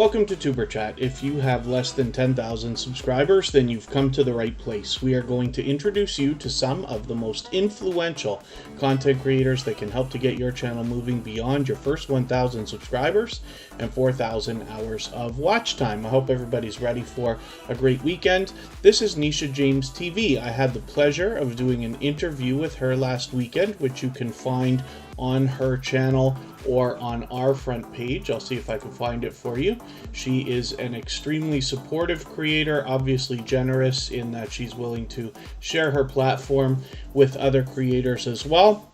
Welcome to Superchat. If you have less than 10,000 subscribers, then you've come to the right place. We are going to introduce you to some of the most influential content creators that can help to get your channel moving beyond your first 1,000 subscribers and 4,000 hours of watch time. I hope everybody's ready for a great weekend. This is Nisha James TV. I had the pleasure of doing an interview with her last weekend, which you can find on her channel or on our front page. I'll see if I can find it for you. She is an extremely supportive creator, obviously generous in that she's willing to share her platform with other creators as well.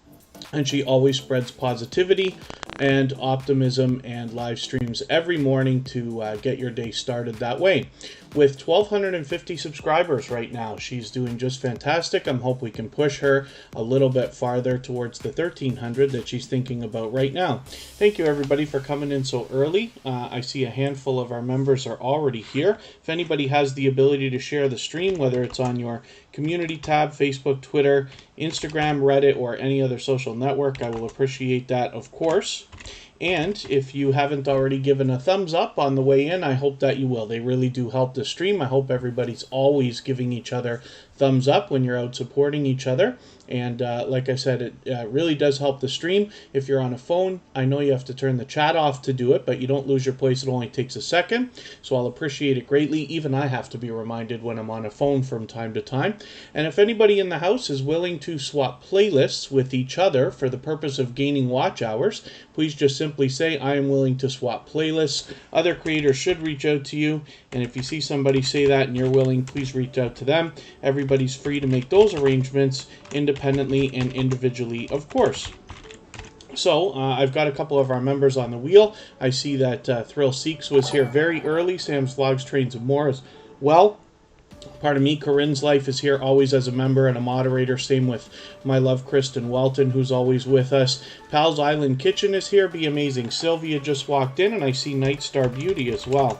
And she always spreads positivity and optimism and live streams every morning to get your day started that way. With 1,250 subscribers right now, she's doing just fantastic. I'm hoping we can push her a little bit farther towards the 1,300 that she's thinking about right now. Thank you everybody for coming in so early. I see a handful of our members are already here. If anybody has the ability to share the stream, whether it's on your community tab, Facebook, Twitter, Instagram, Reddit, or any other social network, I will appreciate that, of course. And if you haven't already given a thumbs up on the way in, I hope that you will. They really do help the stream. I hope everybody's always giving each other thumbs up when you're out supporting each other. And like I said, it really does help the stream. If you're on a phone, I know you have to turn the chat off to do it, but you don't lose your place. It only takes a second. So I'll appreciate it greatly. Even I have to be reminded when I'm on a phone from time to time. And if anybody in the house is willing to swap playlists with each other for the purpose of gaining watch hours, please just simply say, I am willing to swap playlists. Other creators should reach out to you. And if you see somebody say that and you're willing, please reach out to them. Everybody's free to make those arrangements independently and individually, of course. So I've got a couple of our members on the wheel. I see that Thrill Seeks was here very early. Sam's Vlogs, Trains, and More as well. Pardon me, Corinne's Life is here always as a member and a moderator. Same with my love, Kristen Welton, who's always with us. Pal's Island Kitchen is here. Be Amazing. Sylvia just walked in, and I see Nightstar Beauty as well.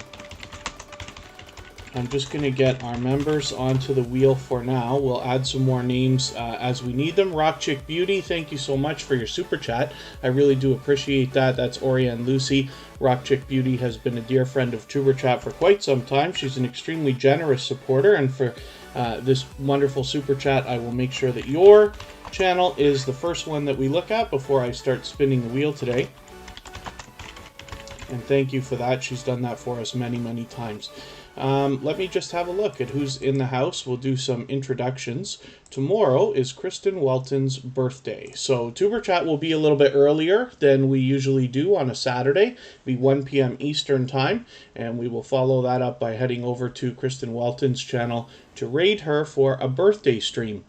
I'm just going to get our members onto the wheel for now. We'll add some more names as we need them. Rock Chick Beauty, thank you so much for your super chat. I really do appreciate that. That's Orianne Lucy. Rock Chick Beauty has been a dear friend of Superchat for quite some time. She's an extremely generous supporter, and for this wonderful super chat, I will make sure that your channel is the first one that we look at before I start spinning the wheel today. And thank you for that. She's done that for us many, many times. Let me just have a look at who's in the house. We'll do some introductions. Tomorrow is Kristen Welton's birthday. So Tuber Chat will be a little bit earlier than we usually do on a Saturday. It'll be 1 p.m. Eastern time. And we will follow that up by heading over to Kristen Welton's channel to raid her for a birthday stream.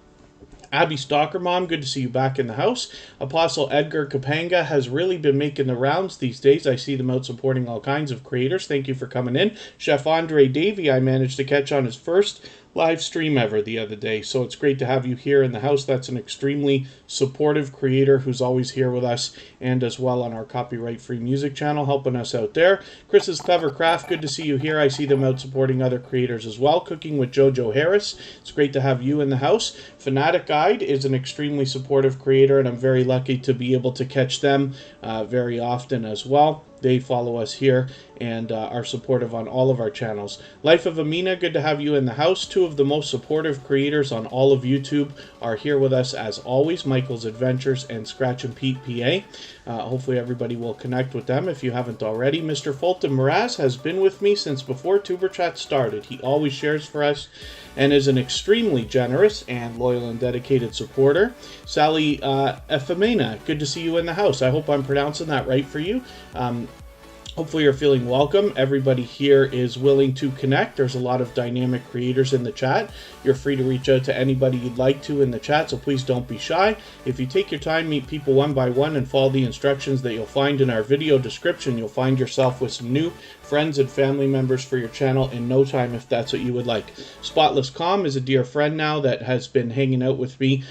Abby Stalker Mom, good to see you back in the house. Apostle Edgar Kapanga has really been making the rounds these days. I see them out supporting all kinds of creators. Thank you for coming in. Chef Andre Davey, I managed to catch on his first live stream ever the other day, so it's great to have you here in the house. That's an extremely supportive creator who's always here with us and as well on our copyright free music channel, helping us out there. Chris's Clever Craft, good to see you here. I see them out supporting other creators as well. Cooking with Jojo Harris, it's great to have you in the house. Fanatic Guide is an extremely supportive creator, and I'm very lucky to be able to catch them very often as well. They follow us here and are supportive on all of our channels. Life of Amina, good to have you in the house. Two of the most supportive creators on all of YouTube are here with us as always. Michael's Adventures and Scratch and Pete PA. Hopefully everybody will connect with them if you haven't already. Mr. Fulton Mraz has been with me since before Tuber Chat started. He always shares for us and is an extremely generous and loyal and dedicated supporter. Sally Ephemena, good to see you in the house. I hope I'm pronouncing that right for you. Hopefully you're feeling welcome. Everybody here is willing to connect. There's a lot of dynamic creators in the chat. You're free to reach out to anybody you'd like to in the chat, so please don't be shy. If you take your time, meet people one by one, and follow the instructions that you'll find in our video description, you'll find yourself with some new friends and family members for your channel in no time if that's what you would like. Spotless Calm is a dear friend now that has been hanging out with me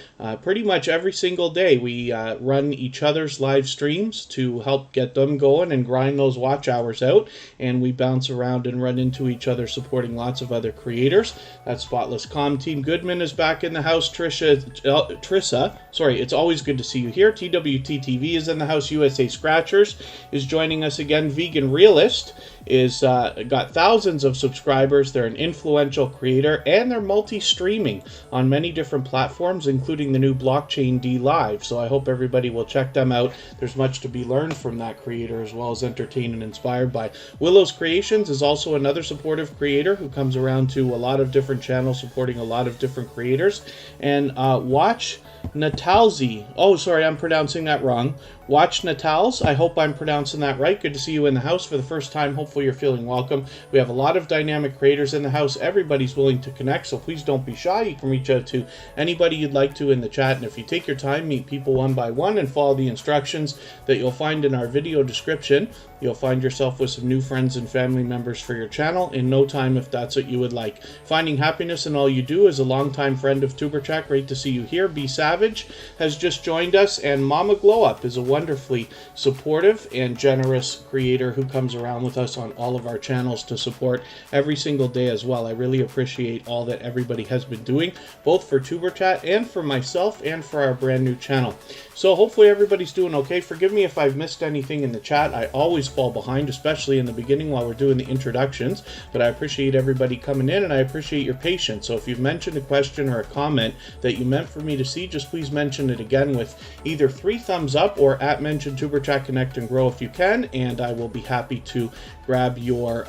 pretty much every single day. We run each other's live streams to help get them going and grind those watch watch hours out, and we bounce around and run into each other supporting lots of other creators. That's Spotless Com. Team Goodman is back in the house. Trissa, sorry, it's always good to see you here. TWT TV is in the house. USA Scratchers is joining us again. Vegan Realist is got thousands of subscribers. They're an influential creator, and they're multi-streaming on many different platforms, including the new Blockchain D Live. So I hope everybody will check them out. There's much to be learned from that creator, as well as entertained and inspired by. Willow's Creations is also another supportive creator who comes around to a lot of different channels supporting a lot of different creators. And Watch Natalzi. Oh, sorry, I'm pronouncing that wrong. Watch Natals. I hope I'm pronouncing that right. Good to see you in the house for the first time. Hopefully you're feeling welcome. We have a lot of dynamic creators in the house. Everybody's willing to connect, so please don't be shy. You can reach out to anybody you'd like to in the chat, and if you take your time, meet people one by one and follow the instructions that you'll find in our video description, you'll find yourself with some new friends and family members for your channel in no time, if that's what you would like. Finding happiness in all you do is a longtime friend of Superchat. Great to see you here. Be Savage has just joined us, and Mama Glow Up is a wonderfully supportive and generous creator who comes around with us on all of our channels to support every single day as well. I really appreciate all that everybody has been doing, both for Superchat and for myself and for our brand new channel. So hopefully everybody's doing okay. Forgive me if I've missed anything in the chat. I always fall behind, especially in the beginning while we're doing the introductions, but I appreciate everybody coming in, and I appreciate your patience. So if you've mentioned a question or a comment that you meant for me to see, just please mention it again with either 3 thumbs up or at mention Superchat Connect and Grow if you can, and I will be happy to grab your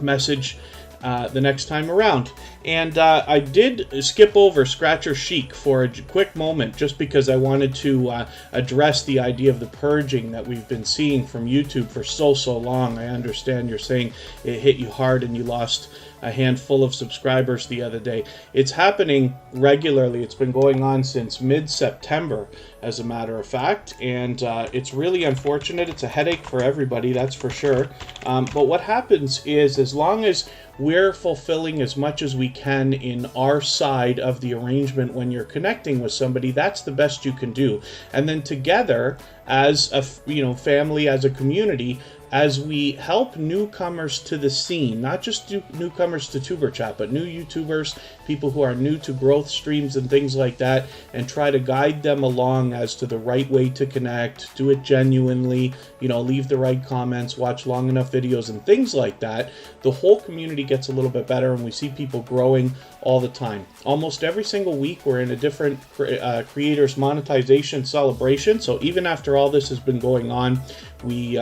message the next time around. And I did skip over Scratcher Chic for a quick moment, just because I wanted to address the idea of the purging that we've been seeing from YouTube for so long. I understand you're saying it hit you hard and you lost a handful of subscribers the other day. It's happening regularly. It's been going on since mid-September, as a matter of fact, and it's really unfortunate. It's a headache for everybody, that's for sure. But what happens is, as long as we're fulfilling as much as we can in our side of the arrangement when you're connecting with somebody, that's the best you can do. And then together, as a family, as a community, as we help newcomers to the scene, not just newcomers to Superchat, but new YouTubers, people who are new to growth streams and things like that, and try to guide them along as to the right way to connect, do it genuinely, leave the right comments, watch long enough videos and things like that, the whole community gets a little bit better, and we see people growing all the time. Almost every single week we're in a different creators monetization celebration, so even after all this has been going on, we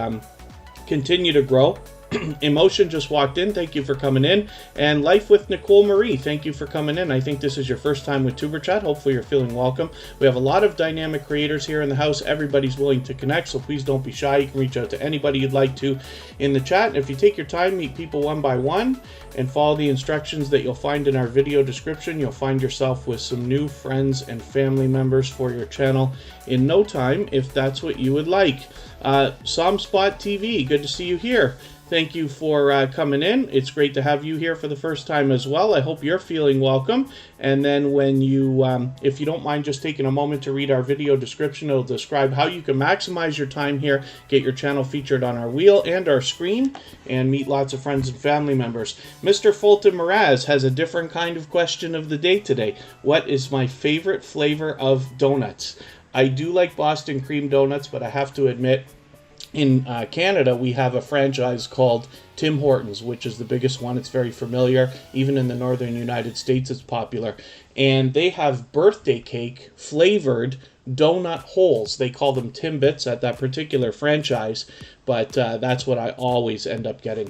continue to grow. Emotion just walked in. Thank you for coming in. And Life with Nicole Marie, thank you for coming in. I think this is your first time with Superchat. Hopefully you're feeling welcome. We have a lot of dynamic creators here in the house. Everybody's willing to connect, so please don't be shy. You can reach out to anybody you'd like to in the chat. And if you take your time, meet people one by one and follow the instructions that you'll find in our video description, you'll find yourself with some new friends and family members for your channel in no time, if that's what you would like. Somspot TV, good to see you here. Thank you for coming in. It's great to have you here for the first time as well. I hope you're feeling welcome. And then when you, if you don't mind just taking a moment to read our video description, it'll describe how you can maximize your time here, get your channel featured on our wheel and our screen, and meet lots of friends and family members. Mr. Fulton Mraz has a different kind of question of the day today. What is my favorite flavor of donuts? I do like Boston cream donuts, but I have to admit, in Canada, we have a franchise called Tim Hortons, which is the biggest one. It's very familiar. Even in the northern United States, it's popular. And they have birthday cake flavored donut holes. They call them Timbits at that particular franchise, but that's what I always end up getting.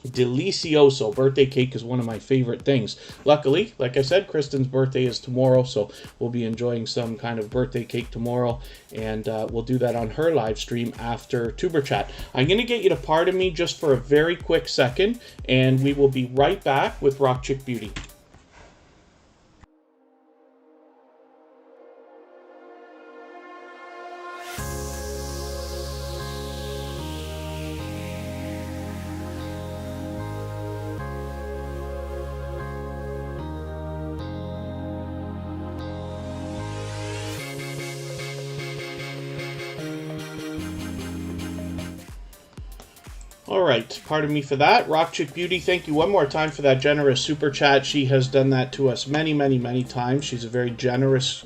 Delicioso. Birthday cake is one of my favorite things. Luckily, like I said, Kristen's birthday is tomorrow, so we'll be enjoying some kind of birthday cake tomorrow, and we'll do that on her live stream after Tuberchat. I'm going to get you to pardon me just for a very quick second, and we will be right back with Rock Chick Beauty. All right, pardon me for that. Rock Chick Beauty, thank you one more time for that generous super chat. She has done that to us many, many, many times. She's a very generous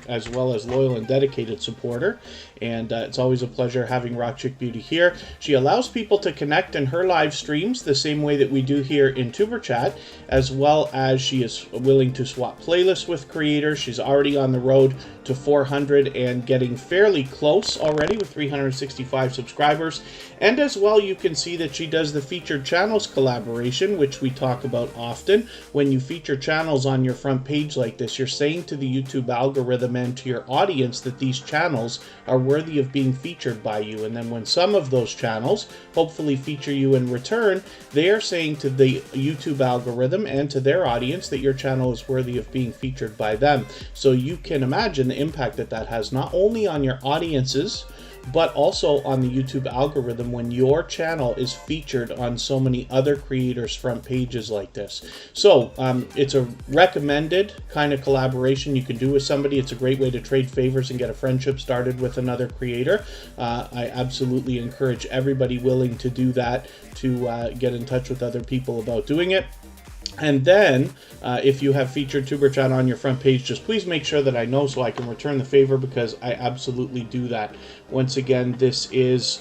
as well as loyal and dedicated supporter, and it's always a pleasure having Rock Chick Beauty here. She allows people to connect in her live streams the same way that we do here in Superchat, as well as she is willing to swap playlists with creators. She's already on the road to 400 and getting fairly close already with 365 subscribers. And as well, you can see that she does the featured channels collaboration, which we talk about often. When you feature channels on your front page like this, you're saying to the YouTube algorithm and to your audience that these channels are worthy of being featured by you. And then when some of those channels hopefully feature you in return, they are saying to the YouTube algorithm and to their audience that your channel is worthy of being featured by them. So you can imagine the impact that that has not only on your audiences, but also on the YouTube algorithm when your channel is featured on so many other creators' front pages like this. So it's a recommended kind of collaboration you can do with somebody. It's a great way to trade favors and get a friendship started with another creator. I absolutely encourage everybody willing to do that to get in touch with other people about doing it. And then, if you have featured Tuber Chat on your front page, just please make sure that I know so I can return the favor, because I absolutely do that. Once again, this is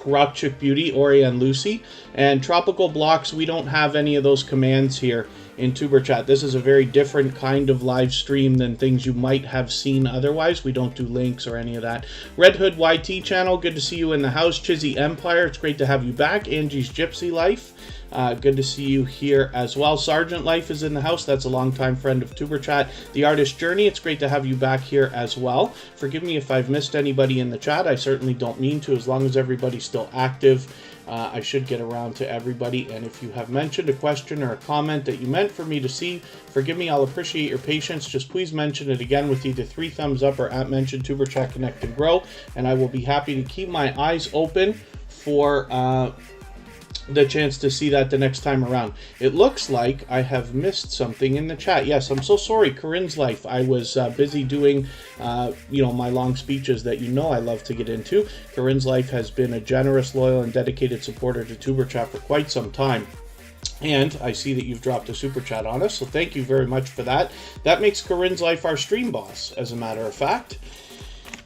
Rock Chick Beauty, Ori and Lucy. And Tropical Blocks, we don't have any of those commands here in Tuber Chat. This is a very different kind of live stream than things you might have seen otherwise. We don't do links or any of that. Red Hood YT channel, good to see you in the house. Chizzy Empire, it's great to have you back. Angie's Gypsy Life, good to see you here as well. Sergeant Life is in the house. That's a longtime friend of Tuber Chat. The Artist Journey, it's great to have you back here as well. Forgive me if I've missed anybody in the chat. I certainly don't mean to, as long as everybody's still active. I should get around to everybody, and if you have mentioned a question or a comment that you meant for me to see, forgive me, I'll appreciate your patience. Just please mention it again with either 3 thumbs up or @mention Tuber Chat Connect and Grow, and I will be happy to keep my eyes open for the chance to see that the next time around. It looks like I have missed something in the chat. Yes, I'm so sorry. Corinne's Life. I was busy doing, my long speeches that I love to get into. Corinne's Life has been a generous, loyal, and dedicated supporter to Tuber Chat for quite some time. And I see that you've dropped a super chat on us, so thank you very much for that. That makes Corinne's Life our stream boss, as a matter of fact.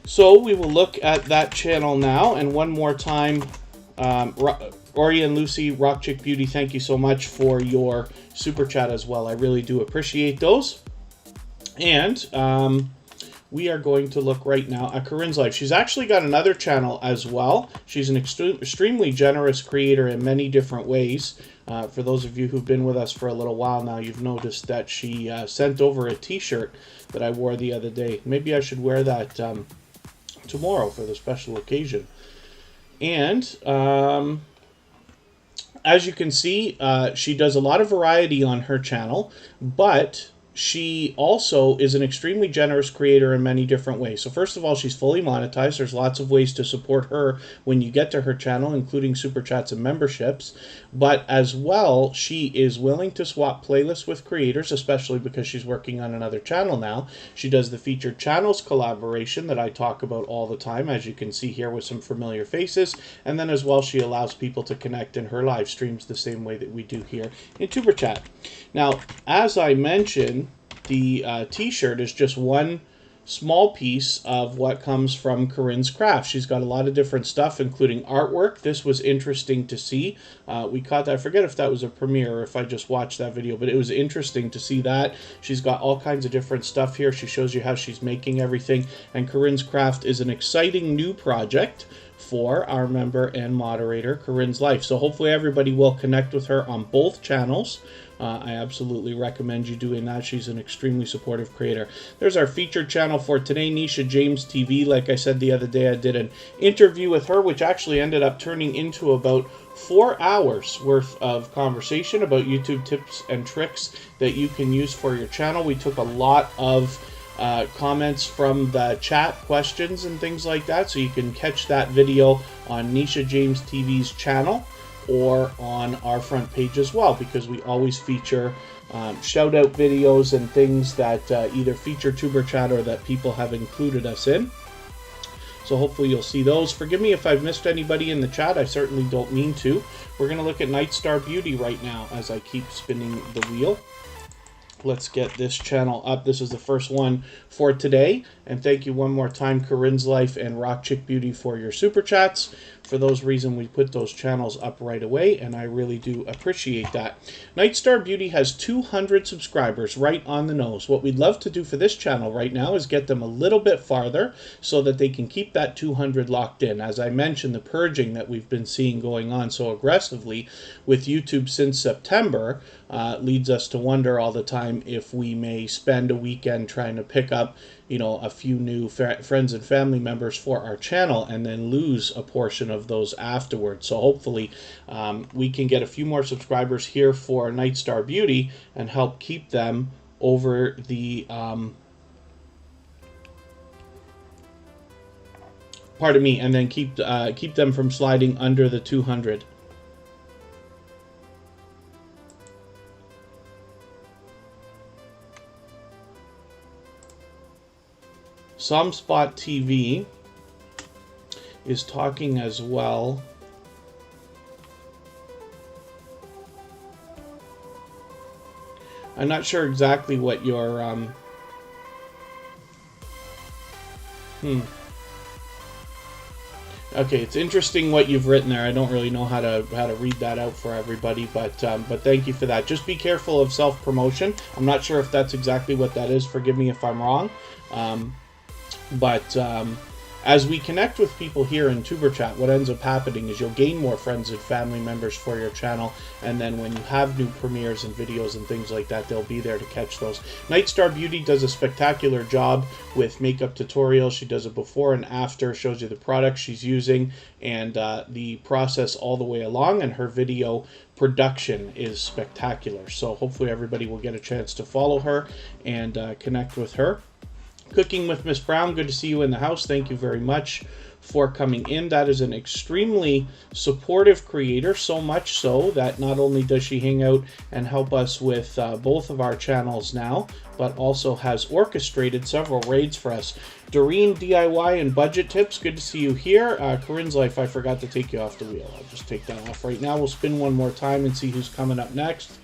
So we will look at that channel now, and one more time, Ori and Lucy, Rock Chick Beauty, thank you so much for your super chat as well. I really do appreciate those. And we are going to look right now at Corinne's Life. She's actually got another channel as well. She's an extremely generous creator in many different ways. For those of you who've been with us for a little while now, you've noticed that she sent over a t-shirt that I wore the other day. Maybe I should wear that tomorrow for the special occasion. And as you can see, she does a lot of variety on her channel, but she also is an extremely generous creator in many different ways. So first of all, she's fully monetized. There's lots of ways to support her when you get to her channel, including super chats and memberships. But as well, she is willing to swap playlists with creators, especially because she's working on another channel now. She does the featured channels collaboration that I talk about all the time, as you can see here with some familiar faces. And then as well, she allows people to connect in her live streams the same way that we do here in Tuber Chat. Now, as I mentioned, the t-shirt is just one small piece of what comes from Corinne's craft. She's got a lot of different stuff, including artwork. This was interesting to see. We caught that. I forget if that was a premiere or if I just watched that video, but it was interesting to see that. She's got all kinds of different stuff here. She shows you how she's making everything. And Corinne's craft is an exciting new project for our member and moderator, Corinne's Life. So hopefully everybody will connect with her on both channels. I absolutely recommend you doing that. She's an extremely supportive creator. There's our featured channel for today, Nisha James TV. Like I said the other day, I did an interview with her, which actually ended up turning into about 4 hours worth of conversation about YouTube tips and tricks that you can use for your channel. We took a lot of comments from the chat, questions and things like that, so you can catch that video on Nisha James TV's channel or on our front page as well, because we always feature shout out videos and things that either feature Tuber Chat or that people have included us in. So hopefully you'll see those. Forgive me if I've missed anybody in the chat. I certainly don't mean to. We're going to look at Nightstar Beauty right now as I keep spinning the wheel. Let's get this channel up. This is the first one for today. And thank you one more time, Corinne's Life and Rock Chick Beauty, for your super chats. For those reasons, we put those channels up right away, and I really do appreciate that. Nightstar Beauty has 200 subscribers, right on the nose. What we'd love to do for this channel right now is get them a little bit farther so that they can keep that 200 locked in. As I mentioned, the purging that we've been seeing going on so aggressively with YouTube since September leads us to wonder all the time if we may spend a weekend trying to pick up, you know, a few new friends and family members for our channel and then lose a portion of those afterwards. So hopefully we can get a few more subscribers here for Nightstar Beauty and help keep them over the pardon me, and then keep them from sliding under the 200. Spot TV is talking as well. I'm not sure exactly what your Okay, it's interesting what you've written there. I don't really know how to read that out for everybody, but thank you for that. Just be careful of self-promotion. I'm not sure if that's exactly what that is. Forgive me if I'm wrong. As we connect with people here in Superchat, what ends up happening is you'll gain more friends and family members for your channel, and then when you have new premieres and videos and things like that, they'll be there to catch those. Nightstar Beauty does a spectacular job with makeup tutorials. She does a before and after, shows you the products she's using and the process all the way along, and her video production is spectacular. So hopefully everybody will get a chance to follow her and connect with her. Cooking with Miss Brown, good to see you in the house. Thank you very much for coming in. That is an extremely supportive creator, so much so that not only does she hang out and help us with both of our channels now, but also has orchestrated several raids for us. Doreen DIY and Budget Tips, good to see you here. Corinne's Life, I forgot to take you off the wheel. I'll just take that off right now. We'll spin one more time and see who's coming up next.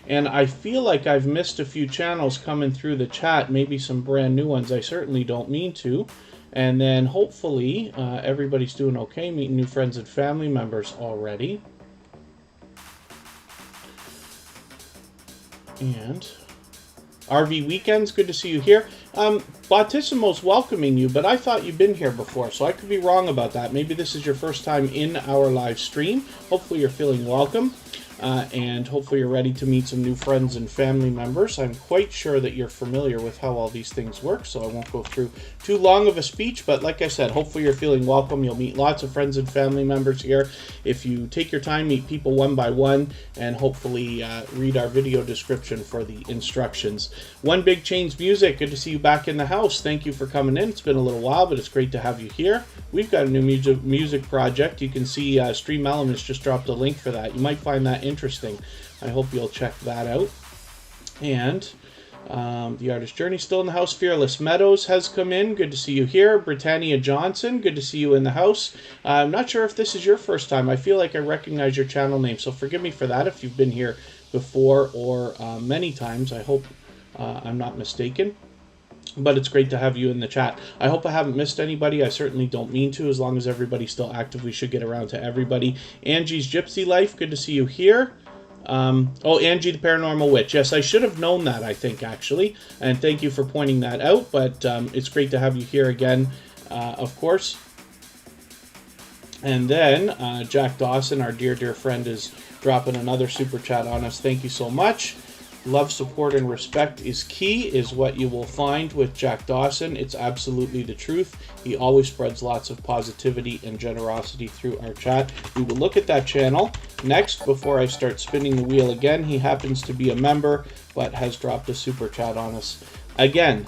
And I feel like I've missed a few channels coming through the chat, maybe some brand new ones. I certainly don't mean to. And then hopefully everybody's doing okay, meeting new friends and family members already. And RV Weekends, good to see you here. Bautissimo's welcoming you, but I thought you'd been here before, so I could be wrong about that. Maybe this is your first time in our live stream. Hopefully you're feeling welcome. And hopefully you're ready to meet some new friends and family members. I'm quite sure that you're familiar with how all these things work, so I won't go through too long of a speech, but like I said, hopefully you're feeling welcome. You'll meet lots of friends and family members here. If you take your time, meet people one by one, and hopefully read our video description for the instructions. One Big Change Music, good to see you back in the house. Thank you for coming in. It's been a little while, but it's great to have you here. We've got a new music project. You can see Stream Elements just dropped a link for that. You might find that interesting. I hope you'll check that out. And the Artist Journey still in the house. Fearless Meadows has come in. Good to see you here. Britannia Johnson, good to see you in the house. I'm not sure if this is your first time. I feel like I recognize your channel name, so forgive me for that if you've been here before or many times. I hope I'm not mistaken. But it's great to have you in the chat. I hope I haven't missed anybody. I certainly don't mean to. As long as everybody's still active, we should get around to everybody. Angie's Gypsy Life, good to see you here. Oh, Angie the Paranormal Witch. Yes, I should have known that, I think, actually. And thank you for pointing that out. But it's great to have you here again, of course. And then Jack Dawson, our dear, dear friend, is dropping another super chat on us. Thank you so much. Love, support, and respect is key, is what you will find with Jack Dawson. It's absolutely the truth. He always spreads lots of positivity and generosity through our chat. We will look at that channel next before I start spinning the wheel again. He happens to be a member, but has dropped a super chat on us again,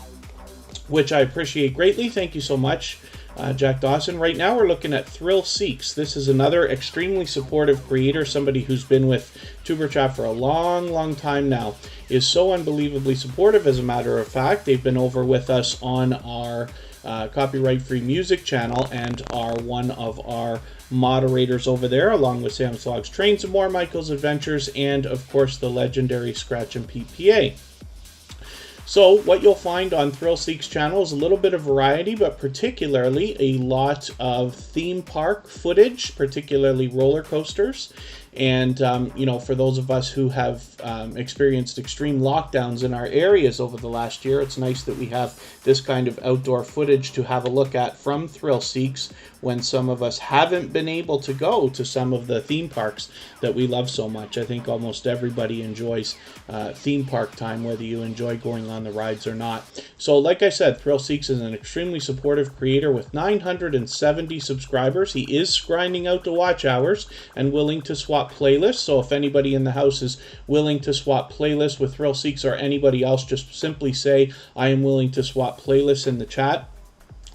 which I appreciate greatly. Thank you so much, Jack Dawson. Right now we're looking at Thrill Seeks. This is another extremely supportive creator, somebody who's been with Superchat for a long, long time now, is so unbelievably supportive. As a matter of fact, they've been over with us on our copyright-free music channel and are one of our moderators over there, along with Sam's Vlogs, Trains and More, Michael's Adventures, and of course the legendary Scratch and Pete PA. So what you'll find on ThrillSeek's channel is a little bit of variety, but particularly a lot of theme park footage, particularly roller coasters. And, you know, for those of us who have experienced extreme lockdowns in our areas over the last year, it's nice that we have this kind of outdoor footage to have a look at from ThrillSeek's when some of us haven't been able to go to some of the theme parks that we love so much. I think almost everybody enjoys theme park time, whether you enjoy going on the rides or not. So like I said, ThrillSeek's is an extremely supportive creator with 970 subscribers. He is grinding out the watch hours and willing to swap playlists. So if anybody in the house is willing to swap playlists with ThrillSeek's or anybody else, just simply say, I am willing to swap playlists in the chat.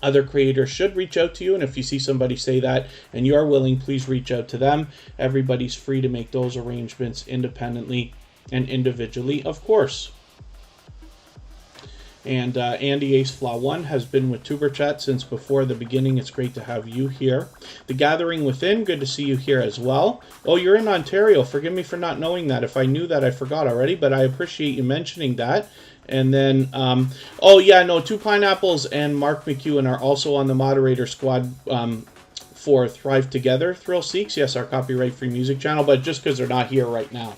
Other creators should reach out to you, and if you see somebody say that and you're willing, please reach out to them. Everybody's free to make those arrangements independently and individually, of course. And Andy Ace Flaw 1 has been with Superchat since before the beginning. It's great to have you here. The Gathering Within, good to see you here as well. Oh, you're in Ontario. Forgive me for not knowing that. If I knew that, I forgot already, but I appreciate you mentioning that. And then, oh yeah, no, Two Pineapples and Mark McEwen are also on the moderator squad for Thrive Together ThrillSeek's. Yes, our copyright-free music channel, but just because they're not here right now.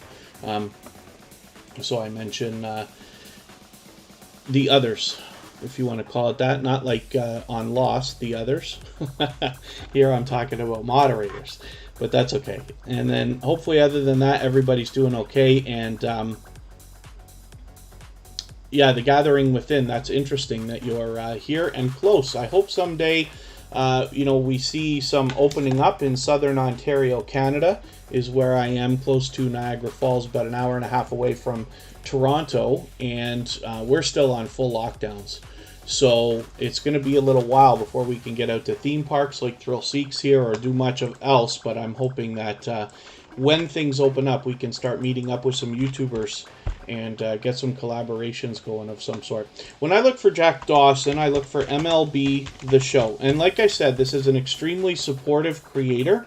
So I mention the others, if you want to call it that. Not like on Lost, the others. Here I'm talking about moderators, but that's okay. And then hopefully other than that, everybody's doing okay. And yeah, The Gathering Within, that's interesting that you're here and close. I hope someday, you know, we see some opening up in southern Ontario, Canada, is where I am, close to Niagara Falls, about an hour and a half away from Toronto, and we're still on full lockdowns. So it's going to be a little while before we can get out to theme parks like ThrillSeek's here or do much of else, but I'm hoping that when things open up, we can start meeting up with some YouTubers and get some collaborations going of some sort. When I look for Jack Dawson, I look for MLB The Show. And like I said, this is an extremely supportive creator.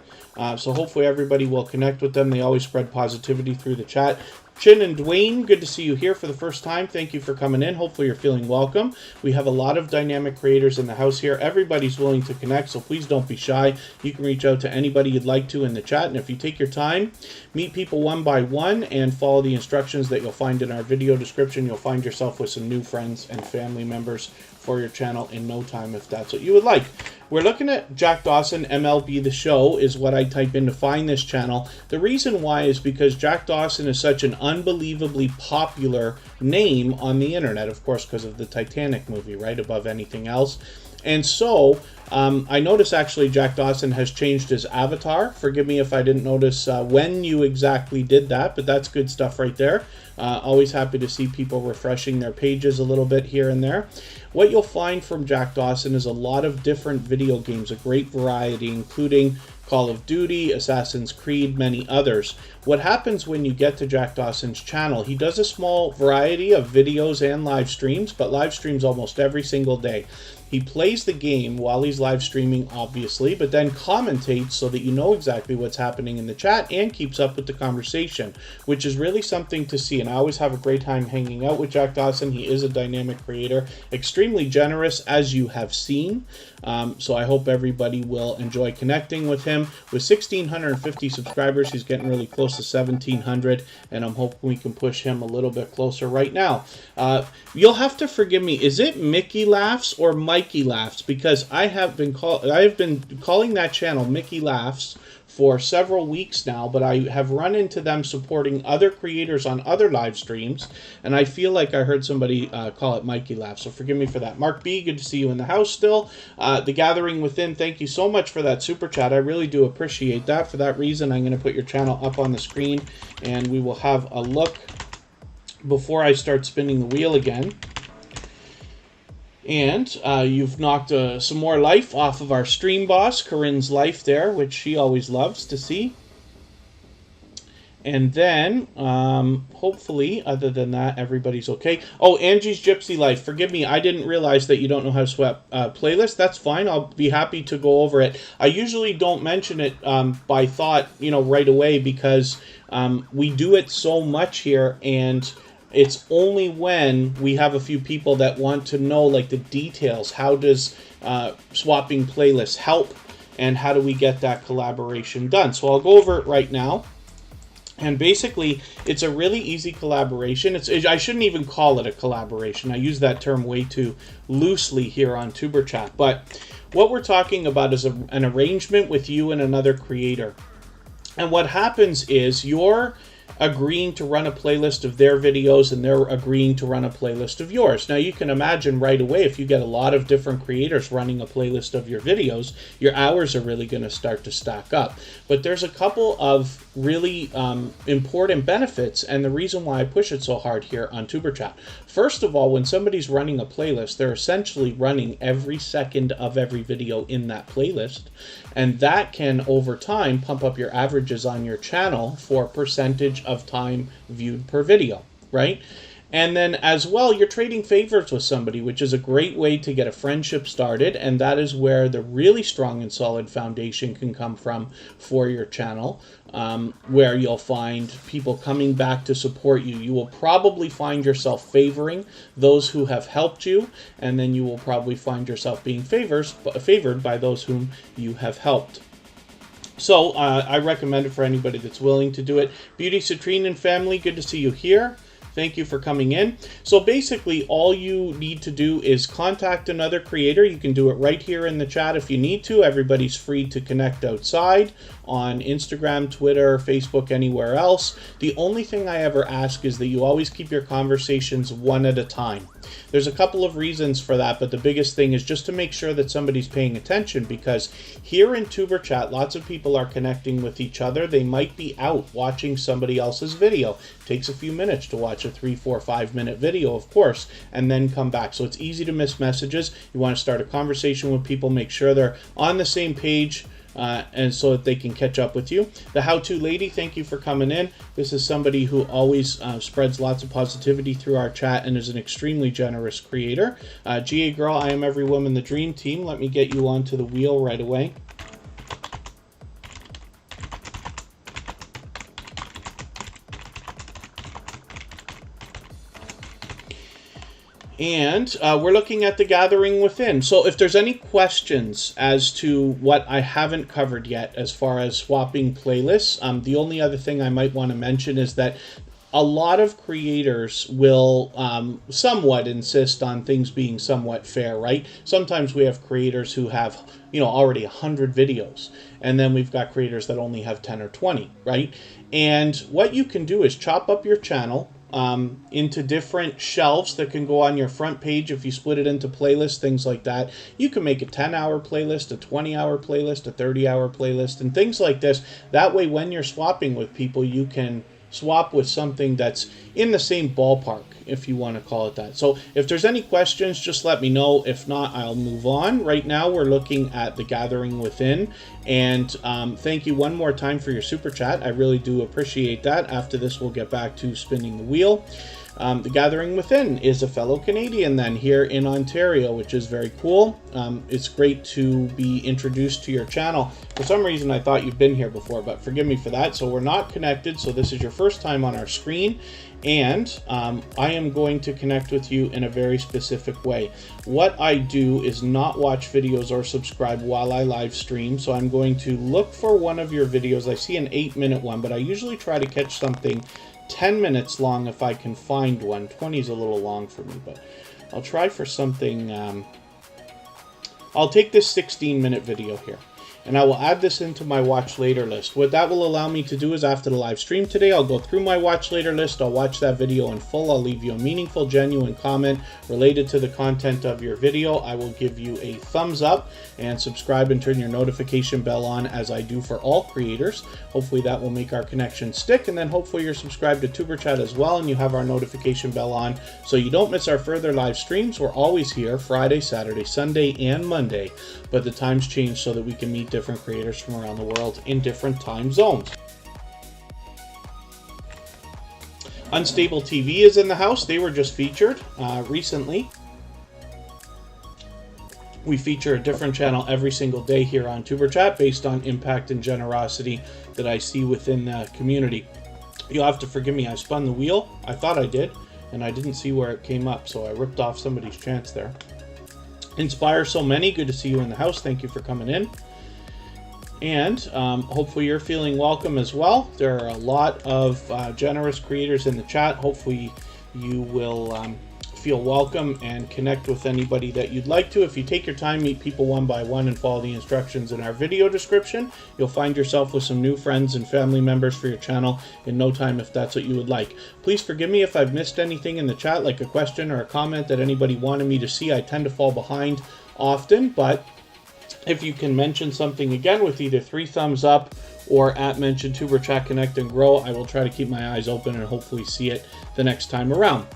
So hopefully everybody will connect with them. They always spread positivity through the chat. Chin and Dwayne, good to see you here for the first time. Thank you for coming in. Hopefully you're feeling welcome. We have a lot of dynamic creators in the house here. Everybody's willing to connect, so please don't be shy. You can reach out to anybody you'd like to in the chat, and if you take your time, meet people one by one and follow the instructions that you'll find in our video description, you'll find yourself with some new friends and family members for your channel in no time if that's what you would like. We're looking at Jack Dawson, MLB The Show is what I type in to find this channel. The reason why is because Jack Dawson is such an unbelievably popular name on the internet, of course, because of the Titanic movie, right, above anything else. And so I noticed actually Jack Dawson has changed his avatar. Forgive me if I didn't notice when you exactly did that, but that's good stuff right there. Always happy to see people refreshing their pages a little bit here and there. What you'll find from Jack Dawson is a lot of different video games, a great variety, including Call of Duty, Assassin's Creed, many others. What happens when you get to Jack Dawson's channel, he does a small variety of videos and live streams, but live streams almost every single day. He plays the game while he's live streaming, obviously, but then commentates so that you know exactly what's happening in the chat and keeps up with the conversation, which is really something to see. And I always have a great time hanging out with Jack Dawson. He is a dynamic creator, extremely generous, as you have seen. So I hope everybody will enjoy connecting with him. With 1,650 subscribers, he's getting really close to 1,700, and I'm hoping we can push him a little bit closer right now. You'll have to forgive me. Is it Mickey Laughs or Mikey Laughs? Because I have been calling that channel Mickey Laughs for several weeks now, but I have run into them supporting other creators on other live streams, and I feel like I heard somebody call it Mikey Laughs, so forgive me for that. Mark B, good to see you in the house still. The Gathering Within, thank you so much for that super chat. I really do appreciate that. For that reason, I'm going to put your channel up on the screen, and we will have a look before I start spinning the wheel again. And you've knocked some more life off of our stream boss, Corinne's life there, which she always loves to see. And then, hopefully, other than that, everybody's okay. Oh, Angie's Gypsy Life. Forgive me, I didn't realize that you don't know how to swap playlists. That's fine. I'll be happy to go over it. I usually don't mention it by thought, right away, because we do it so much here, and it's only when we have a few people that want to know, like, the details. How does swapping playlists help, and how do we get that collaboration done? So I'll go over it right now. And basically, it's a really easy collaboration. I shouldn't even call it a collaboration. I use that term way too loosely here on Superchat. But what we're talking about is an arrangement with you and another creator. And what happens is you're agreeing to run a playlist of their videos, and they're agreeing to run a playlist of yours. Now, you can imagine right away, if you get a lot of different creators running a playlist of your videos, your hours are really going to start to stack up. But there's a couple of really important benefits, and the reason why I push it so hard here on Superchat. First of all, when somebody's running a playlist, they're essentially running every second of every video in that playlist, and that can, over time, pump up your averages on your channel for percentage of time viewed per video, right? And then as well, you're trading favors with somebody, which is a great way to get a friendship started, and that is where the really strong and solid foundation can come from for your channel, where you'll find people coming back to support you. You will probably find yourself favoring those who have helped you, and then you will probably find yourself being favored by those whom you have helped. So I recommend it for anybody that's willing to do it. Beauty Citrine and family, good to see you here. Thank you for coming in. So basically, all you need to do is contact another creator. You can do it right here in the chat if you need to. Everybody's free to connect outside on Instagram, Twitter, Facebook, anywhere else. The only thing I ever ask is that you always keep your conversations one at a time. There's a couple of reasons for that, but the biggest thing is just to make sure that somebody's paying attention, because here in Superchat, lots of people are connecting with each other. They might be out watching somebody else's video. It takes a few minutes to watch a 3, 4, 5 minute video, of course, and then come back. So it's easy to miss messages. You want to start a conversation with people, make sure they're on the same page, and so that they can catch up with you. The How-To Lady, thank you for coming in. This is somebody who always spreads lots of positivity through our chat and is an extremely generous creator. GA Girl, I Am Every Woman, the Dream Team. Let me get you onto the wheel right away. And we're looking at the Gathering Within. So if there's any questions as to what I haven't covered yet as far as swapping playlists, the only other thing I might want to mention is that a lot of creators will somewhat insist on things being somewhat fair, right? Sometimes we have creators who have, already 100 videos, and then we've got creators that only have 10 or 20, right? And what you can do is chop up your channel into different shelves that can go on your front page. If you split it into playlists, things like that, you can make a 10-hour playlist, a 20-hour playlist, a 30-hour playlist, and things like this. That way, when you're swapping with people, you can swap with something that's in the same ballpark, if you want to call it that. So if there's any questions, just let me know. If not, I'll move on. Right now, we're looking at the Gathering Within. And thank you one more time for your super chat. I really do appreciate that. After this, we'll get back to spinning the wheel. The Gathering Within is a fellow Canadian then here in Ontario, which is very cool. It's great to be introduced to your channel. For some reason, I thought you've been here before, but forgive me for that. So we're not connected, so this is your first time on our screen, and I am going to connect with you in a very specific way. What I do is not watch videos or subscribe while I live stream, so I'm going to look for one of your videos. I see an 8-minute one, but I usually try to catch something 10 minutes long if I can find one. 20 is a little long for me, but I'll try for something. I'll take this 16-minute video here, and I will add this into my watch later list. What that will allow me to do is, after the live stream today, I'll go through my watch later list. I'll watch that video in full. I'll leave you a meaningful, genuine comment related to the content of your video. I will give you a thumbs up and subscribe and turn your notification bell on, as I do for all creators. Hopefully that will make our connection stick, and then hopefully you're subscribed to Superchat as well, and you have our notification bell on so you don't miss our further live streams. We're always here Friday, Saturday, Sunday, and Monday, but the times change so that we can meet different creators from around the world in different time zones. Unstable TV is in the house. They were just featured recently. We feature a different channel every single day here on Superchat based on impact and generosity that I see within the community. You'll have to forgive me, I spun the wheel. I thought I did, and I didn't see where it came up, so I ripped off somebody's chance there. Inspire So Many, good to see you in the house. Thank you for coming in. And hopefully you're feeling welcome as well. There are a lot of generous creators in the chat. Hopefully you will feel welcome and connect with anybody that you'd like to. If you take your time, meet people one by one, and follow the instructions in our video description, you'll find yourself with some new friends and family members for your channel in no time if that's what you would like. Please forgive me if I've missed anything in the chat, like a question or a comment that anybody wanted me to see. I tend to fall behind often, but if you can mention something again with either 3 thumbs up or at mention Superchat Connect and Grow, I will try to keep my eyes open and hopefully see it the next time around.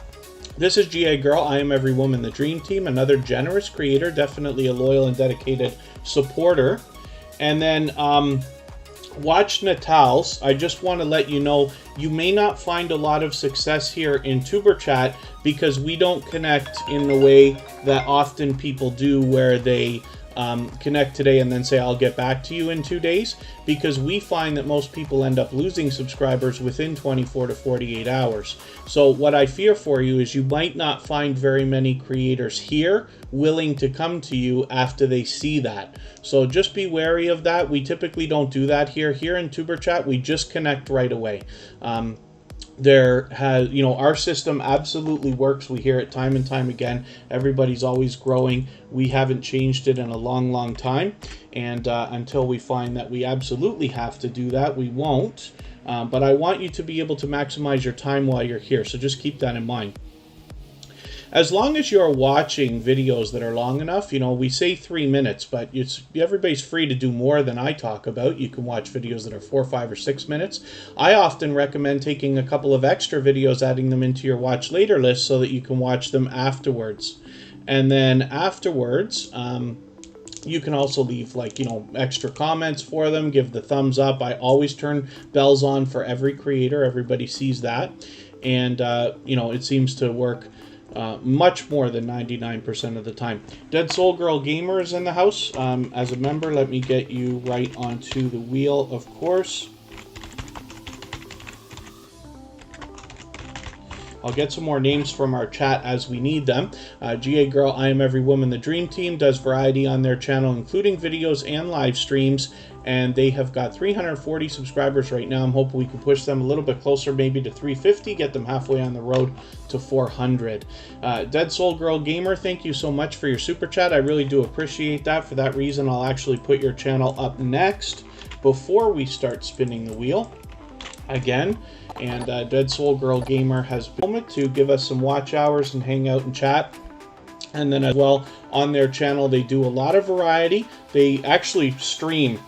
This is GA Girl. I am Every Woman the Dream Team, another generous creator, definitely a loyal and dedicated supporter. And then Watch Natals. I just want to let you know, you may not find a lot of success here in Superchat because we don't connect in the way that often people do, where they connect today and then say I'll get back to you in 2 days, because we find that most people end up losing subscribers within 24 to 48 hours. So what I fear for you is you might not find very many creators here willing to come to you after they see that. So just be wary of that. We typically don't do that here. Here in Superchat, we just connect right away. Our system absolutely works. We hear it time and time again. Everybody's always growing. We haven't changed it in a long, long time. And until we find that we absolutely have to do that, we won't. But I want you to be able to maximize your time while you're here. So just keep that in mind. As long as you're watching videos that are long enough, we say 3 minutes, but everybody's free to do more than I talk about. You can watch videos that are 4, 5, or 6 minutes. I often recommend taking a couple of extra videos, adding them into your watch later list so that you can watch them afterwards. And then afterwards, you can also leave extra comments for them, give the thumbs up. I always turn bells on for every creator. Everybody sees that. And, it seems to work much more than 99% of the time. Dead Soul Girl Gamer is in the house. As a member, let me get you right onto the wheel, of course. I'll get some more names from our chat as we need them. GA Girl, I Am Every Woman the Dream Team does variety on their channel, including videos and live streams. And they have got 340 subscribers right now. I'm hoping we can push them a little bit closer, maybe to 350, get them halfway on the road to 400. Dead Soul Girl Gamer, thank you so much for your super chat. I really do appreciate that. For that reason, I'll actually put your channel up next before we start spinning the wheel again. And Dead Soul Girl Gamer has been a moment to give us some watch hours and hang out and chat. And then as well, on their channel, they do a lot of variety. They actually stream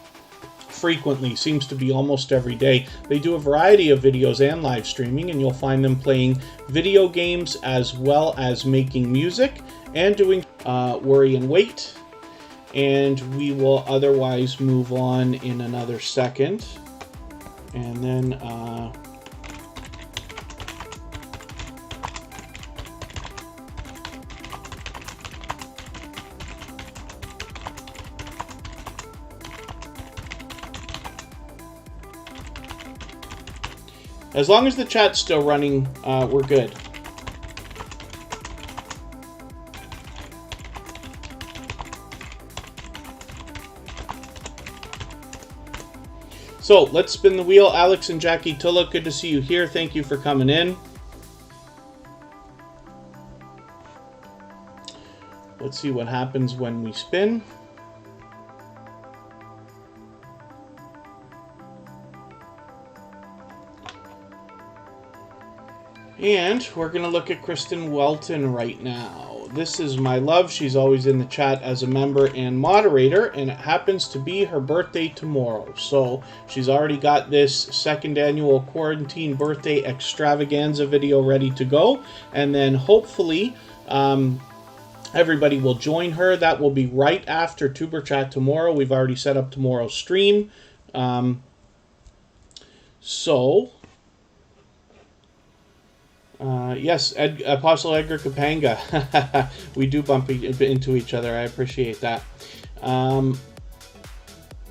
frequently, seems to be almost every day. They do a variety of videos and live streaming, and you'll find them playing video games as well as making music and doing Worry and Wait. And we will otherwise move on in another second. And then as long as the chat's still running, we're good. So let's spin the wheel. Alex and Jackie Tulloch, good to see you here. Thank you for coming in. Let's see what happens when we spin. And we're going to look at Kristen Welton right now. This is my love. She's always in the chat as a member and moderator, and it happens to be her birthday tomorrow. So she's already got this second annual quarantine birthday extravaganza video ready to go. And then hopefully everybody will join her. That will be right after Superchat tomorrow. We've already set up tomorrow's stream. So Yes, Apostle Edgar Kapanga. We do bump into each other. I appreciate that.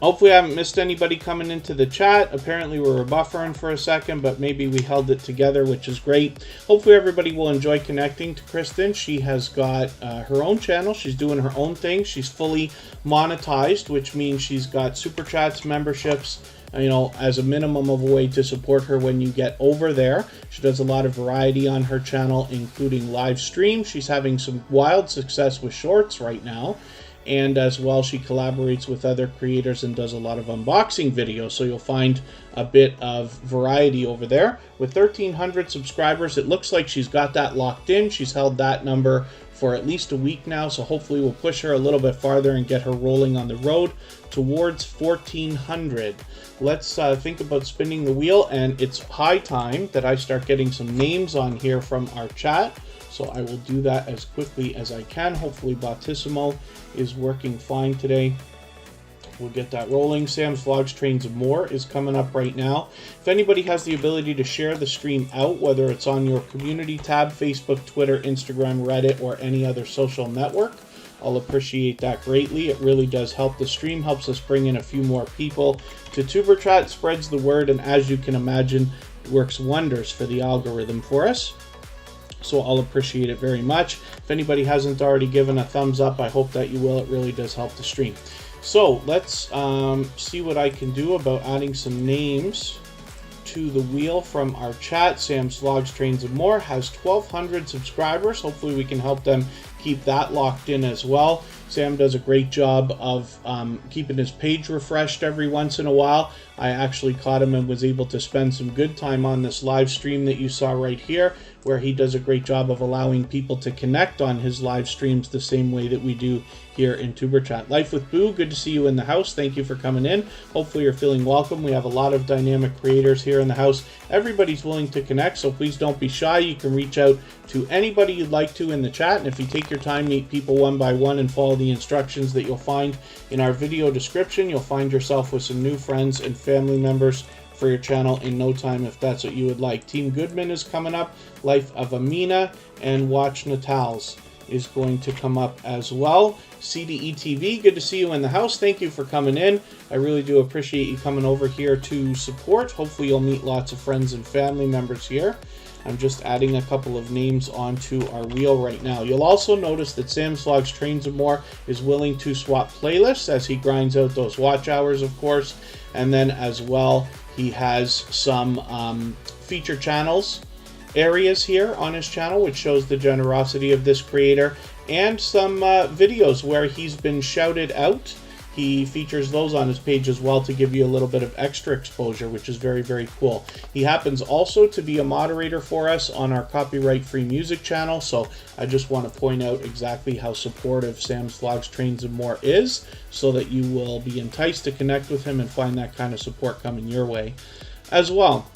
Hopefully I haven't missed anybody coming into the chat. Apparently we were buffering for a second, but maybe we held it together, which is great. Hopefully everybody will enjoy connecting to Kristen. She has got her own channel. She's doing her own thing. She's fully monetized, which means she's got super chats, memberships, you know, as a minimum of a way to support her when you get over there. She does a lot of variety on her channel, including live streams. She's having some wild success with shorts right now. And as well, she collaborates with other creators and does a lot of unboxing videos. So you'll find a bit of variety over there. With 1,300 subscribers, it looks like she's got that locked in. She's held that number for at least a week now. So hopefully we'll push her a little bit farther and get her rolling on the road towards 1,400. Let's think about spinning the wheel. And it's high time that I start getting some names on here from our chat. So I will do that as quickly as I can. Hopefully Bautissimo is working fine today. We'll get that rolling. Sam's Vlogs, Trains, and More is coming up right now. If anybody has the ability to share the stream out, whether it's on your community tab, Facebook, Twitter, Instagram, Reddit, or any other social network, I'll appreciate that greatly. It really does help the stream, helps us bring in a few more people to Tuber Chat, spreads the word, and as you can imagine, works wonders for the algorithm for us. So I'll appreciate it very much. If anybody hasn't already given a thumbs up, I hope that you will. It really does help the stream. So let's see what I can do about adding some names to the wheel from our chat. Sam's Vlogs, Trains, and More has 1,200 subscribers. Hopefully we can help them keep that locked in as well. Sam does a great job of keeping his page refreshed every once in a while. I actually caught him and was able to spend some good time on this live stream that you saw right here, where he does a great job of allowing people to connect on his live streams the same way that we do here in Tuber Chat. Life with Boo, good to see you in the house. Thank you for coming in. Hopefully you're feeling welcome. We have a lot of dynamic creators here in the house. Everybody's willing to connect, so please don't be shy. You can reach out to anybody you'd like to in the chat, and if you take your time, meet people one by one and follow the instructions that you'll find in our video description, you'll find yourself with some new friends and family members for your channel in no time if that's what you would like. Team Goodman is coming up. Life of Amina and Watch Natals is going to come up as well. CDE TV, good to see you in the house. Thank you for coming in. I really do appreciate you coming over here to support. Hopefully you'll meet lots of friends and family members here. I'm just adding a couple of names onto our wheel right now. You'll also notice that Sam's Vlogs, Trains, and More is willing to swap playlists as he grinds out those watch hours, of course. And then as well, he has some feature channels areas here on his channel, which shows the generosity of this creator, and some videos where he's been shouted out. He features those on his page as well to give you a little bit of extra exposure, which is very, very cool. He happens also to be a moderator for us on our copyright-free music channel, so I just want to point out exactly how supportive Sam's Vlogs, Trains, and More is, so that you will be enticed to connect with him and find that kind of support coming your way as well.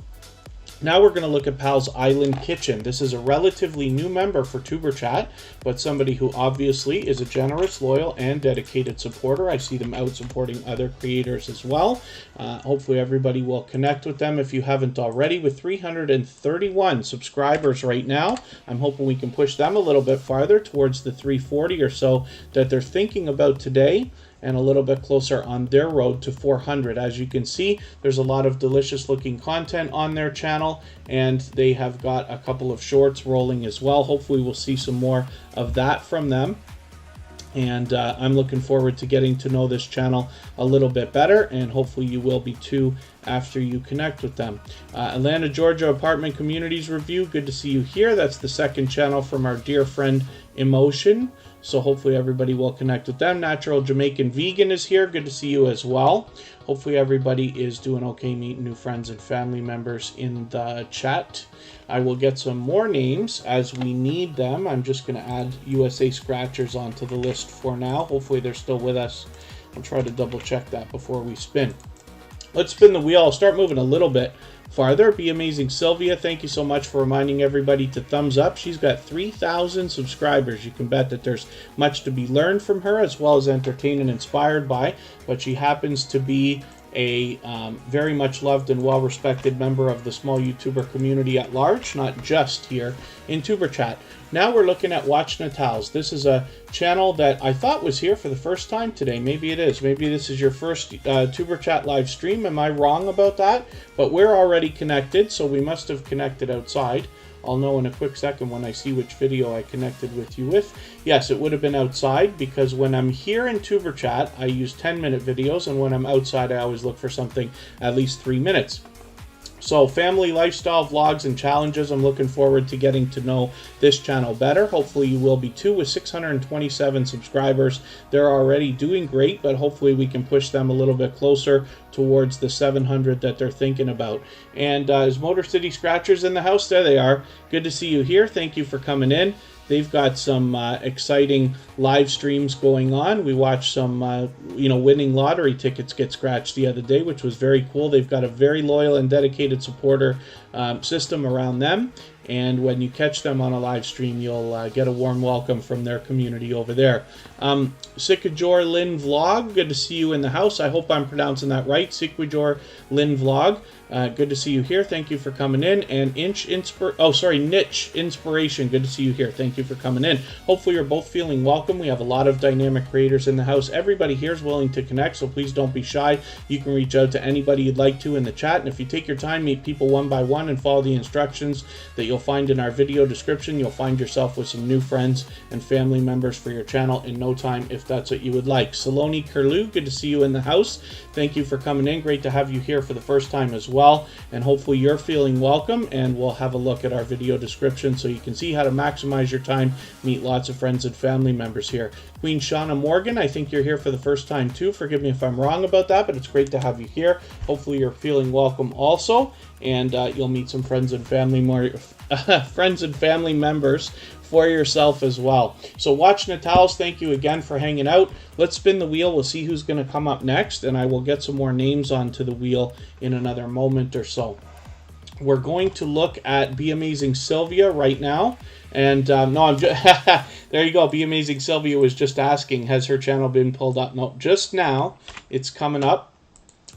Now we're going to look at Pal's Island Kitchen. This is a relatively new member for Tuber Chat, but somebody who obviously is a generous, loyal, and dedicated supporter. I see them out supporting other creators as well. Hopefully everybody will connect with them if you haven't already. With 331 subscribers right now, I'm hoping we can push them a little bit farther towards the 340 or so that they're thinking about today, and a little bit closer on their road to 400. As you can see, there's a lot of delicious looking content on their channel, and they have got a couple of shorts rolling as well. Hopefully we'll see some more of that from them. And I'm looking forward to getting to know this channel a little bit better, and hopefully you will be too after you connect with them. Atlanta, Georgia Apartment Communities Review, good to see you here. That's the second channel from our dear friend Emotion. So hopefully everybody will connect with them. Natural Jamaican Vegan is here. Good to see you as well. Hopefully everybody is doing okay, meeting new friends and family members in the chat. I will get some more names as we need them. I'm just going to add USA Scratchers onto the list for now. Hopefully they're still with us. I'll try to double check that before we spin. Let's spin the wheel. I'll start moving a little bit farther. Be Amazing Sylvia, thank you so much for reminding everybody to thumbs up. She's got 3,000 subscribers. You can bet that there's much to be learned from her, as well as entertained and inspired by, but she happens to be a very much loved and well-respected member of the small YouTuber community at large, not just here in Superchat. Now we're looking at Watch Natals. This is a channel that I thought was here for the first time today. Maybe it is. Maybe this is your first Superchat live stream. Am I wrong about that? But we're already connected, so we must have connected outside. I'll know in a quick second when I see which video I connected with you with. Yes, it would have been outside, because when I'm here in Superchat, I use 10-minute videos, and when I'm outside, I always look for something at least 3 minutes. So family, lifestyle, vlogs, and challenges. I'm looking forward to getting to know this channel better. Hopefully you will be too. With 627 subscribers, they're already doing great, but hopefully we can push them a little bit closer towards the 700 that they're thinking about. And is Motor City Scratchers in the house? There they are. Good to see you here. Thank you for coming in. They've got some exciting live streams going on. We watched some, winning lottery tickets get scratched the other day, which was very cool. They've got a very loyal and dedicated supporter system around them. And when you catch them on a live stream, you'll get a warm welcome from their community over there. Sikajor Lin Vlog, good to see you in the house. I hope I'm pronouncing that right. Sikajor Lin Vlog, good to see you here. Thank you for coming in. And Niche Inspiration, good to see you here. Thank you for coming in. Hopefully you're both feeling welcome. We have a lot of dynamic creators in the house. Everybody here is willing to connect, so please don't be shy. You can reach out to anybody you'd like to in the chat. And if you take your time, meet people one by one and follow the instructions that you'll find in our video description, you'll find yourself with some new friends and family members for your channel in no time, if that's what you would like. Saloni Curlew, good to see you in the house. Thank you for coming in. Great to have you here for the first time as well. And hopefully you're feeling welcome, and we'll have a look at our video description so you can see how to maximize your time, meet lots of friends and family members here. Queen Shauna Morgan, I think you're here for the first time too. Forgive me if I'm wrong about that, but it's great to have you here. Hopefully you're feeling welcome also, and you'll meet some friends and family members for yourself as well. So Watch Natals, thank you again for hanging out. Let's spin the wheel. We'll see who's going to come up next, and I will get some more names onto the wheel in another moment or so. We're going to look at Be Amazing Sylvia right now. And no, I'm just there you go. Be Amazing Sylvia was just asking, has her channel been pulled up? No, just now it's coming up.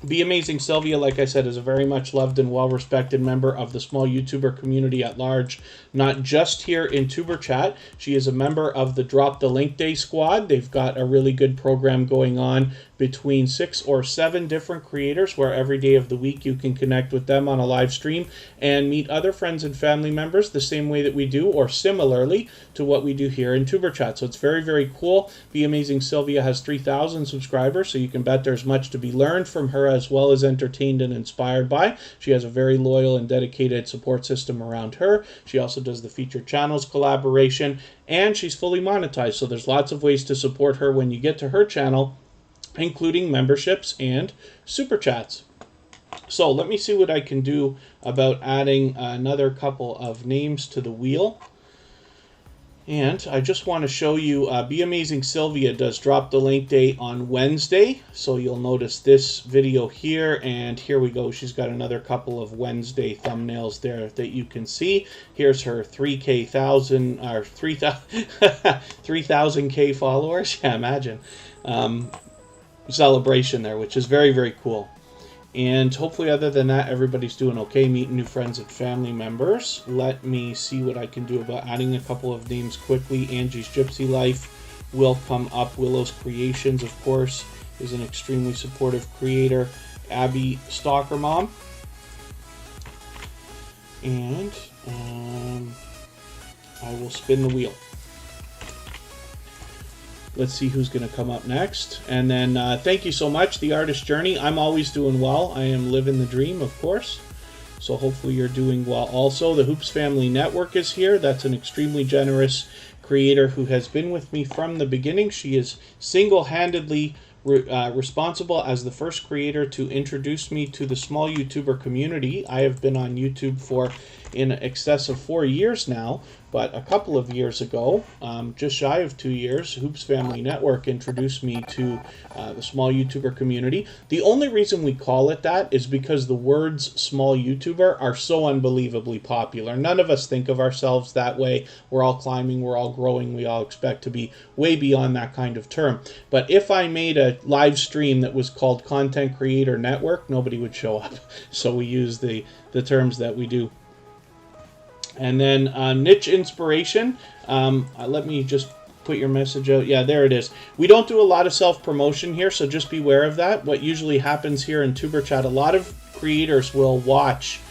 Be Amazing Sylvia, like I said, is a very much loved and well-respected member of the small YouTuber community at large, not just here in Superchat. She is a member of the Drop the Link Day squad. They've got a really good program going on between 6 or 7 different creators, where every day of the week you can connect with them on a live stream and meet other friends and family members the same way that we do, or similarly to what we do here in Superchat. So it's very, very cool. Be Amazing Sylvia has 3,000 subscribers, so you can bet there's much to be learned from her as well as entertained and inspired by. She has a very loyal and dedicated support system around her. She also does the Featured Channels collaboration, and she's fully monetized, so there's lots of ways to support her when you get to her channel, including memberships and super chats. So let me see what I can do about adding another couple of names to the wheel. And I just want to show you, Be Amazing Sylvia does Drop the Link Day on Wednesday. So you'll notice this video here, and here we go. She's got another couple of Wednesday thumbnails there that you can see. Here's her 3,000K followers. Yeah, imagine. Celebration there, which is very, very cool. And hopefully other than that, everybody's doing okay, meeting new friends and family members. Let me see what I can do about adding a couple of names quickly. Angie's Gypsy Life will come up. Willow's Creations, of course, is an extremely supportive creator. Abby Stalker Mom. And I will spin the wheel. Let's see who's going to come up next. And then thank you so much, The Artist Journey. I'm always doing well. I am living the dream, of course. So hopefully you're doing well also. The Hoops Family Network is here. That's an extremely generous creator who has been with me from the beginning. She is single-handedly responsible as the first creator to introduce me to the small YouTuber community. I have been on YouTube for in excess of 4 years now, but a couple of years ago, just shy of 2 years, Hoops Family Network introduced me to the small YouTuber community. The only reason we call it that is because the words small YouTuber are so unbelievably popular. None of us think of ourselves that way. We're all climbing, we're all growing, we all expect to be way beyond that kind of term. But if I made a live stream that was called Content Creator Network, nobody would show up. So we use the terms that we do. And then niche inspiration. Let me just put your message out. Yeah, there it is. We don't do a lot of self-promotion here, so just beware of that. What usually happens here in Superchat, a lot of creators will watch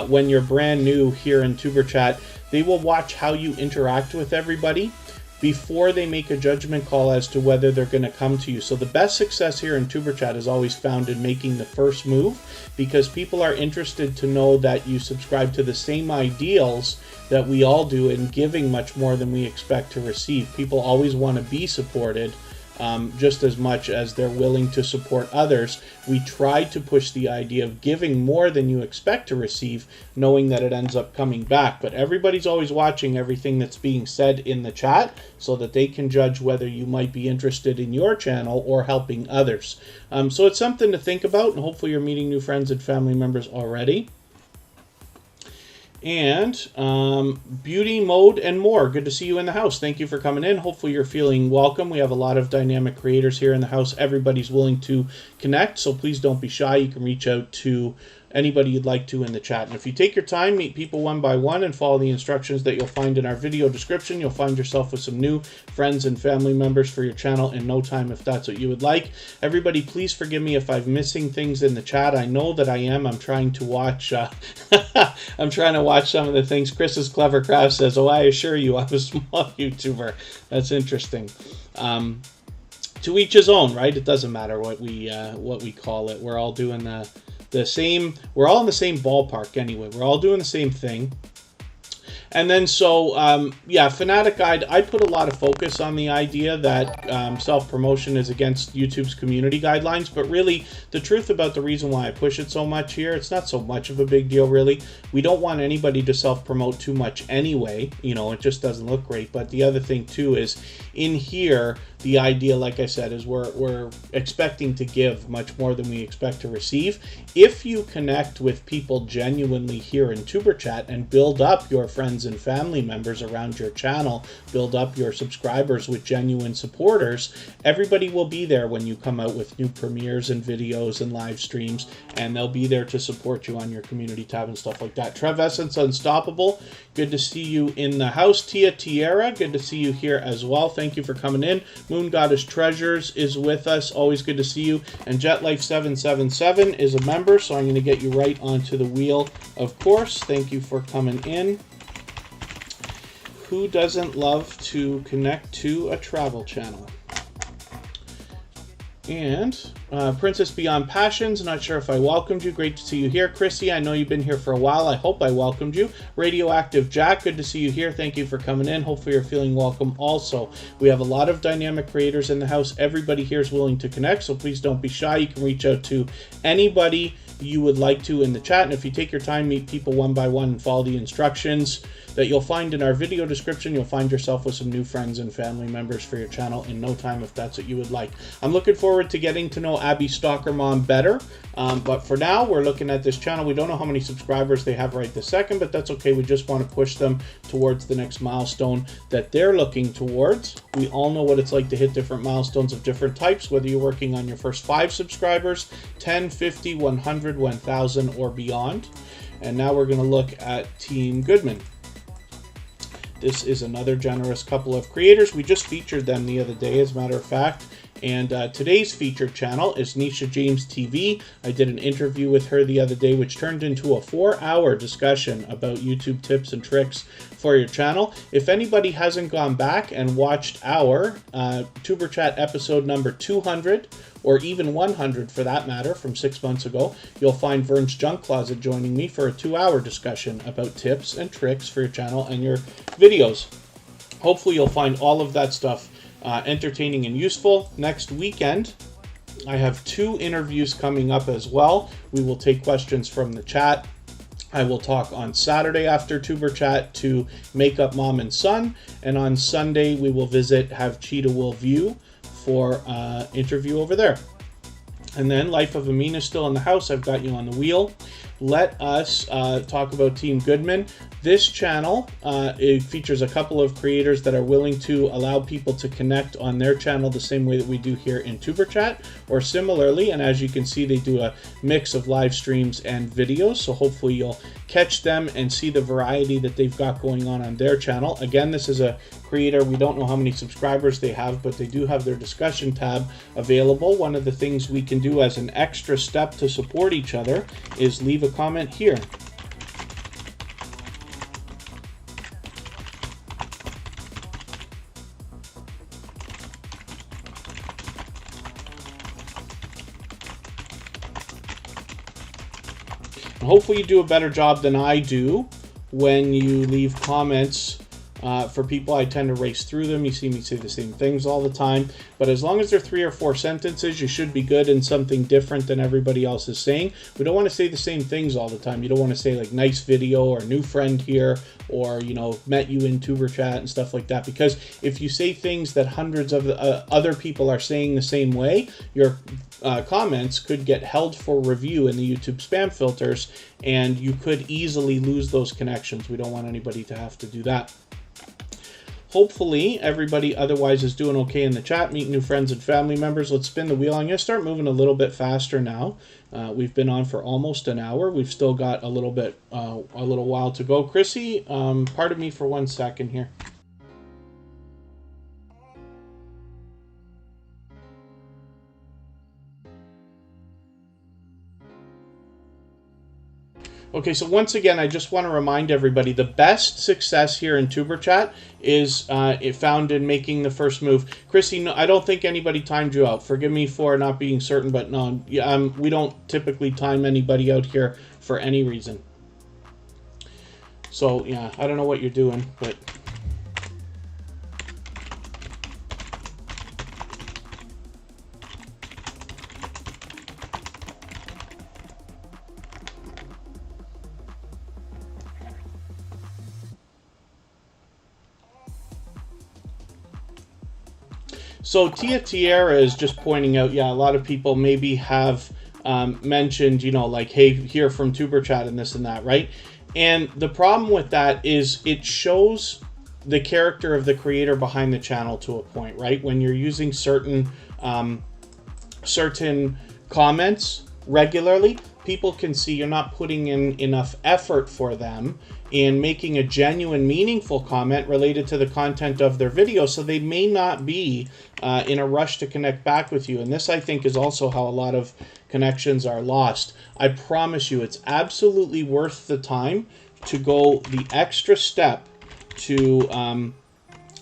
when you're brand new here in Superchat. They will watch how you interact with everybody before they make a judgment call as to whether they're going to come to you. So the best success here in Superchat is always found in making the first move, because people are interested to know that you subscribe to the same ideals that we all do in giving much more than we expect to receive. People always want to be supported just as much as they're willing to support others. We try to push the idea of giving more than you expect to receive, knowing that it ends up coming back. But everybody's always watching everything that's being said in the chat so that they can judge whether you might be interested in your channel or helping others. So it's something to think about, and hopefully you're meeting new friends and family members already. And beauty, mode, and more. Good to see you in the house. Thank you for coming in. Hopefully you're feeling welcome. We have a lot of dynamic creators here in the house. Everybody's willing to connect, so please don't be shy. You can reach out to anybody you'd like to in the chat. And if you take your time, meet people one by one, and follow the instructions that you'll find in our video description, you'll find yourself with some new friends and family members for your channel in no time, if that's what you would like. Everybody, please forgive me if I'm missing things in the chat. I know that I am. I'm trying to watch I'm trying to watch some of the things. Chris's Clever Craft says, "Oh, I assure you, I'm a small YouTuber." That's interesting. To each his own, right? It doesn't matter what we call it. We're all doing the same. We're all in the same ballpark anyway. We're all doing the same thing. And then so, yeah, Fanatic Guide, I put a lot of focus on the idea that self-promotion is against YouTube's community guidelines, but really, the truth about the reason why I push it so much here, it's not so much of a big deal, really. We don't want anybody to self-promote too much anyway. You know, it just doesn't look great. But the other thing, too, is in here, the idea, like I said, is we're expecting to give much more than we expect to receive. If you connect with people genuinely here in Superchat and build up your friends and family members around your channel, build up your subscribers with genuine supporters, everybody will be there when you come out with new premieres and videos and live streams, and they'll be there to support you on your community tab and stuff like that. Trev Essence Unstoppable, good to see you in the house. Tia Tierra, good to see you here as well. Thank you for coming in. Moon Goddess Treasures is with us. Always good to see you. And JetLife777 is a member, so I'm going to get you right onto the wheel, of course. Thank you for coming in. Who doesn't love to connect to a travel channel? And Princess Beyond Passions, not sure if I welcomed you. Great to see you here. Chrissy, I know you've been here for a while. I hope I welcomed you. Radioactive Jack, good to see you here. Thank you for coming in. Hopefully you're feeling welcome also. We have a lot of dynamic creators in the house. Everybody here is willing to connect, so please don't be shy. You can reach out to anybody you would like to in the chat. And if you take your time, meet people one by one and follow the instructions that you'll find in our video description, you'll find yourself with some new friends and family members for your channel in no time, if that's what you would like. I'm looking forward to getting to know Abby Stalker Mom better, but for now, we're looking at this channel. We don't know how many subscribers they have right this second, but that's okay. We just want to push them towards the next milestone that they're looking towards. We all know what it's like to hit different milestones of different types, whether you're working on your first 5 subscribers, 10, 50, 100, 1,000, or beyond. And now we're going to look at Team Goodman. This is another generous couple of creators. We just featured them the other day, as a matter of fact. And today's featured channel is Nisha James TV. I did an interview with her the other day, which turned into a 4-hour discussion about YouTube tips and tricks for your channel. If anybody hasn't gone back and watched our Tuber Chat episode number 200, or even 100 for that matter, from 6 months ago, you'll find Vern's Junk Closet joining me for a 2-hour discussion about tips and tricks for your channel and your videos. Hopefully you'll find all of that stuff entertaining and useful. Next weekend, I have 2 interviews coming up as well. We will take questions from the chat. I will talk on Saturday after Tuber Chat to Make Up Mom and Son, and on Sunday we will have Cheetah Will View for interview over there. And then Life of Amin is still in the house. I've got you on the wheel. Let us talk about Team Goodman. This channel, it features a couple of creators that are willing to allow people to connect on their channel the same way that we do here in Tuber Chat, or similarly. And as you can see, they do a mix of live streams and videos. So hopefully you'll catch them and see the variety that they've got going on their channel. Again, this is a creator. We don't know how many subscribers they have, but they do have their discussion tab available. One of the things we can do as an extra step to support each other is leave a comment here. Hopefully you do a better job than I do when you leave comments. For people, I tend to race through them. You see me say the same things all the time. But as long as they're 3 or 4 sentences, you should be good in something different than everybody else is saying. We don't want to say the same things all the time. You don't want to say like nice video or new friend here, or, you know, met you in Tuber Chat and stuff like that. Because if you say things that hundreds of other people are saying the same way, your comments could get held for review in the YouTube spam filters, and you could easily lose those connections. We don't want anybody to have to do that. Hopefully everybody otherwise is doing okay in the chat, meeting new friends and family members. Let's spin the wheel. I'm going to start moving a little bit faster now. We've been on for almost an hour. We've still got a little while to go. Chrissy, pardon me for 1 second here. Okay, so once again, I just want to remind everybody, the best success here in Tuber Chat is found in making the first move. Chrissy, no, I don't think anybody timed you out. Forgive me for not being certain, but no, we don't typically time anybody out here for any reason. So, yeah, I don't know what you're doing, but... So Tia Tierra is just pointing out, yeah, a lot of people maybe have mentioned, you know, like, hey, hear from Tuber Chat and this and that, right? And the problem with that is it shows the character of the creator behind the channel to a point, right? When you're using certain comments regularly, people can see you're not putting in enough effort for them in making a genuine, meaningful comment related to the content of their video, so they may not be in a rush to connect back with you. And this, I think, is also how a lot of connections are lost. I promise you, it's absolutely worth the time to go the extra step to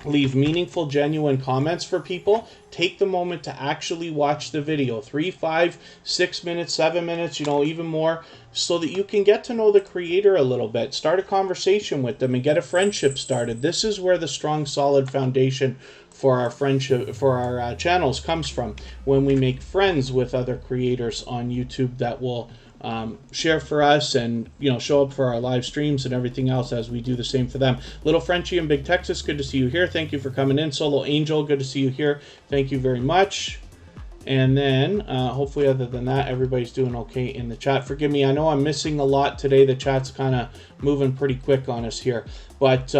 leave meaningful, genuine comments for people. Take the moment to actually watch the video, 3, 5, 6 minutes, 7 minutes, you know, even more, so that you can get to know the creator a little bit, start a conversation with them, and get a friendship started. This is where the strong, solid foundation for our friendship, for our channels comes from, when we make friends with other creators on YouTube that will share for us and, you know, show up for our live streams and everything else as we do the same for them. Little Frenchie in Big Texas, good to see you here. Thank you for coming in. Solo Angel, good to see you here. Thank you very much. And then hopefully, other than that, everybody's doing okay in the chat. Forgive me, I know I'm missing a lot today. The chat's kind of moving pretty quick on us here, but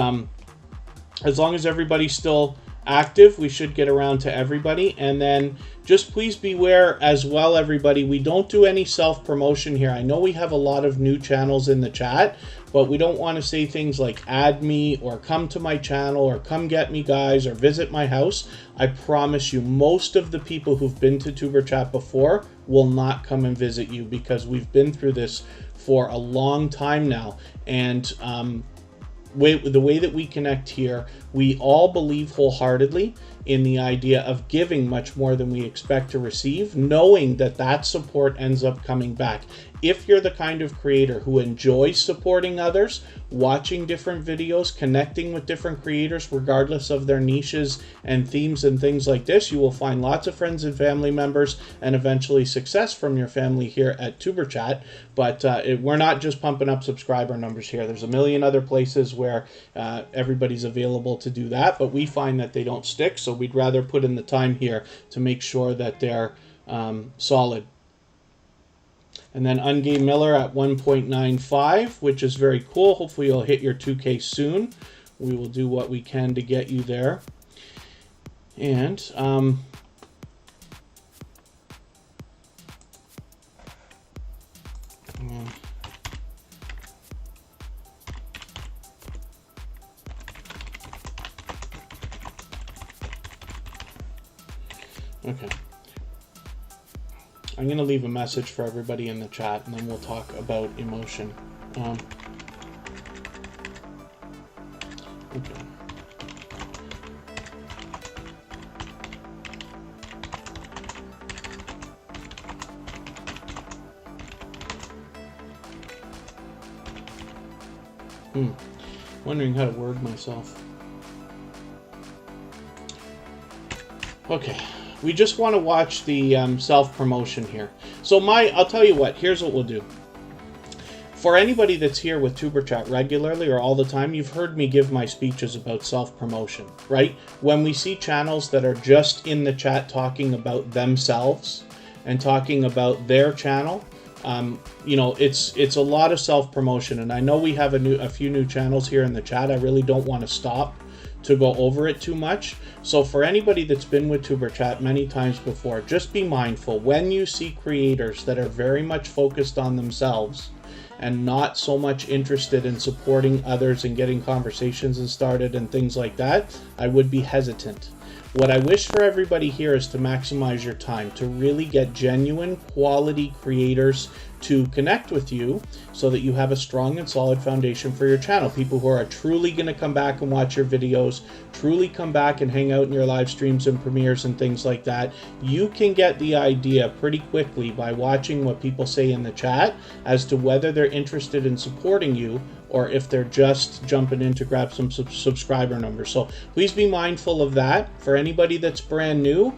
as long as everybody's still active, we should get around to everybody. And then just please beware as well, everybody, we don't do any self-promotion here. I know we have a lot of new channels in the chat, but we don't want to say things like add me or come to my channel or come get me, guys, or visit my house. I promise you, most of the people who've been to Tuber Chat before will not come and visit you, because we've been through this for a long time now. And the way that we connect here, we all believe wholeheartedly in the idea of giving much more than we expect to receive, knowing that that support ends up coming back. If you're the kind of creator who enjoys supporting others, watching different videos, connecting with different creators, regardless of their niches and themes and things like this, you will find lots of friends and family members and eventually success from your family here at Superchat. But we're not just pumping up subscriber numbers here. There's a million other places where everybody's available to do that, but we find that they don't stick, so we'd rather put in the time here to make sure that they're solid. And then Ungame Miller at 1.95, which is very cool. Hopefully you'll hit your 2K soon. We will do what we can to get you there. And okay. I'm going to leave a message for everybody in the chat, and then we'll talk about emotion. Okay. Wondering how to word myself. Okay. We just want to watch the self-promotion here. So I'll tell you what, here's what we'll do. For anybody that's here with Superchat regularly or all the time, you've heard me give my speeches about self-promotion, right? When we see channels that are just in the chat talking about themselves and talking about their channel, you know, it's a lot of self-promotion. And I know we have a few new channels here in the chat. I really don't want to stop to go over it too much. So for anybody that's been with Superchat many times before, just be mindful when you see creators that are very much focused on themselves and not so much interested in supporting others and getting conversations and started and things like that, I would be hesitant. What I wish for everybody here is to maximize your time, to really get genuine quality creators to connect with you so that you have a strong and solid foundation for your channel. People who are truly going to come back and watch your videos, truly come back and hang out in your live streams and premieres and things like that. You can get the idea pretty quickly by watching what people say in the chat as to whether they're interested in supporting you or if they're just jumping in to grab some subscriber numbers. So please be mindful of that. For anybody that's brand new,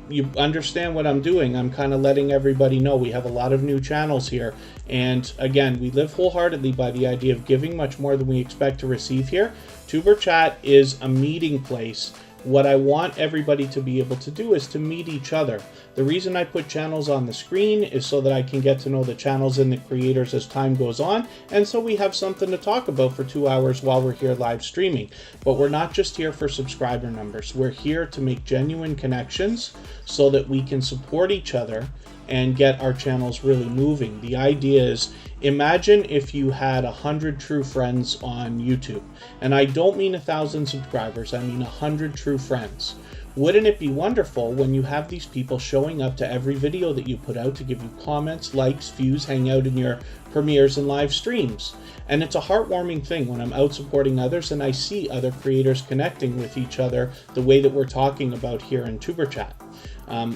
you understand what I'm doing. I'm kind of letting everybody know we have a lot of new channels here. And again, we live wholeheartedly by the idea of giving much more than we expect to receive here. Superchat is a meeting place. What I want everybody to be able to do is to meet each other. The reason I put channels on the screen is so that I can get to know the channels and the creators as time goes on, and so we have something to talk about for 2 hours while we're here live streaming. But we're not just here for subscriber numbers. We're here to make genuine connections so that we can support each other and get our channels really moving. The idea is, imagine if you had 100 true friends on YouTube. And I don't mean 1,000 subscribers, I mean 100 true friends. Wouldn't it be wonderful when you have these people showing up to every video that you put out to give you comments, likes, views, hang out in your premieres and live streams? And it's a heartwarming thing when I'm out supporting others and I see other creators connecting with each other the way that we're talking about here in Superchat.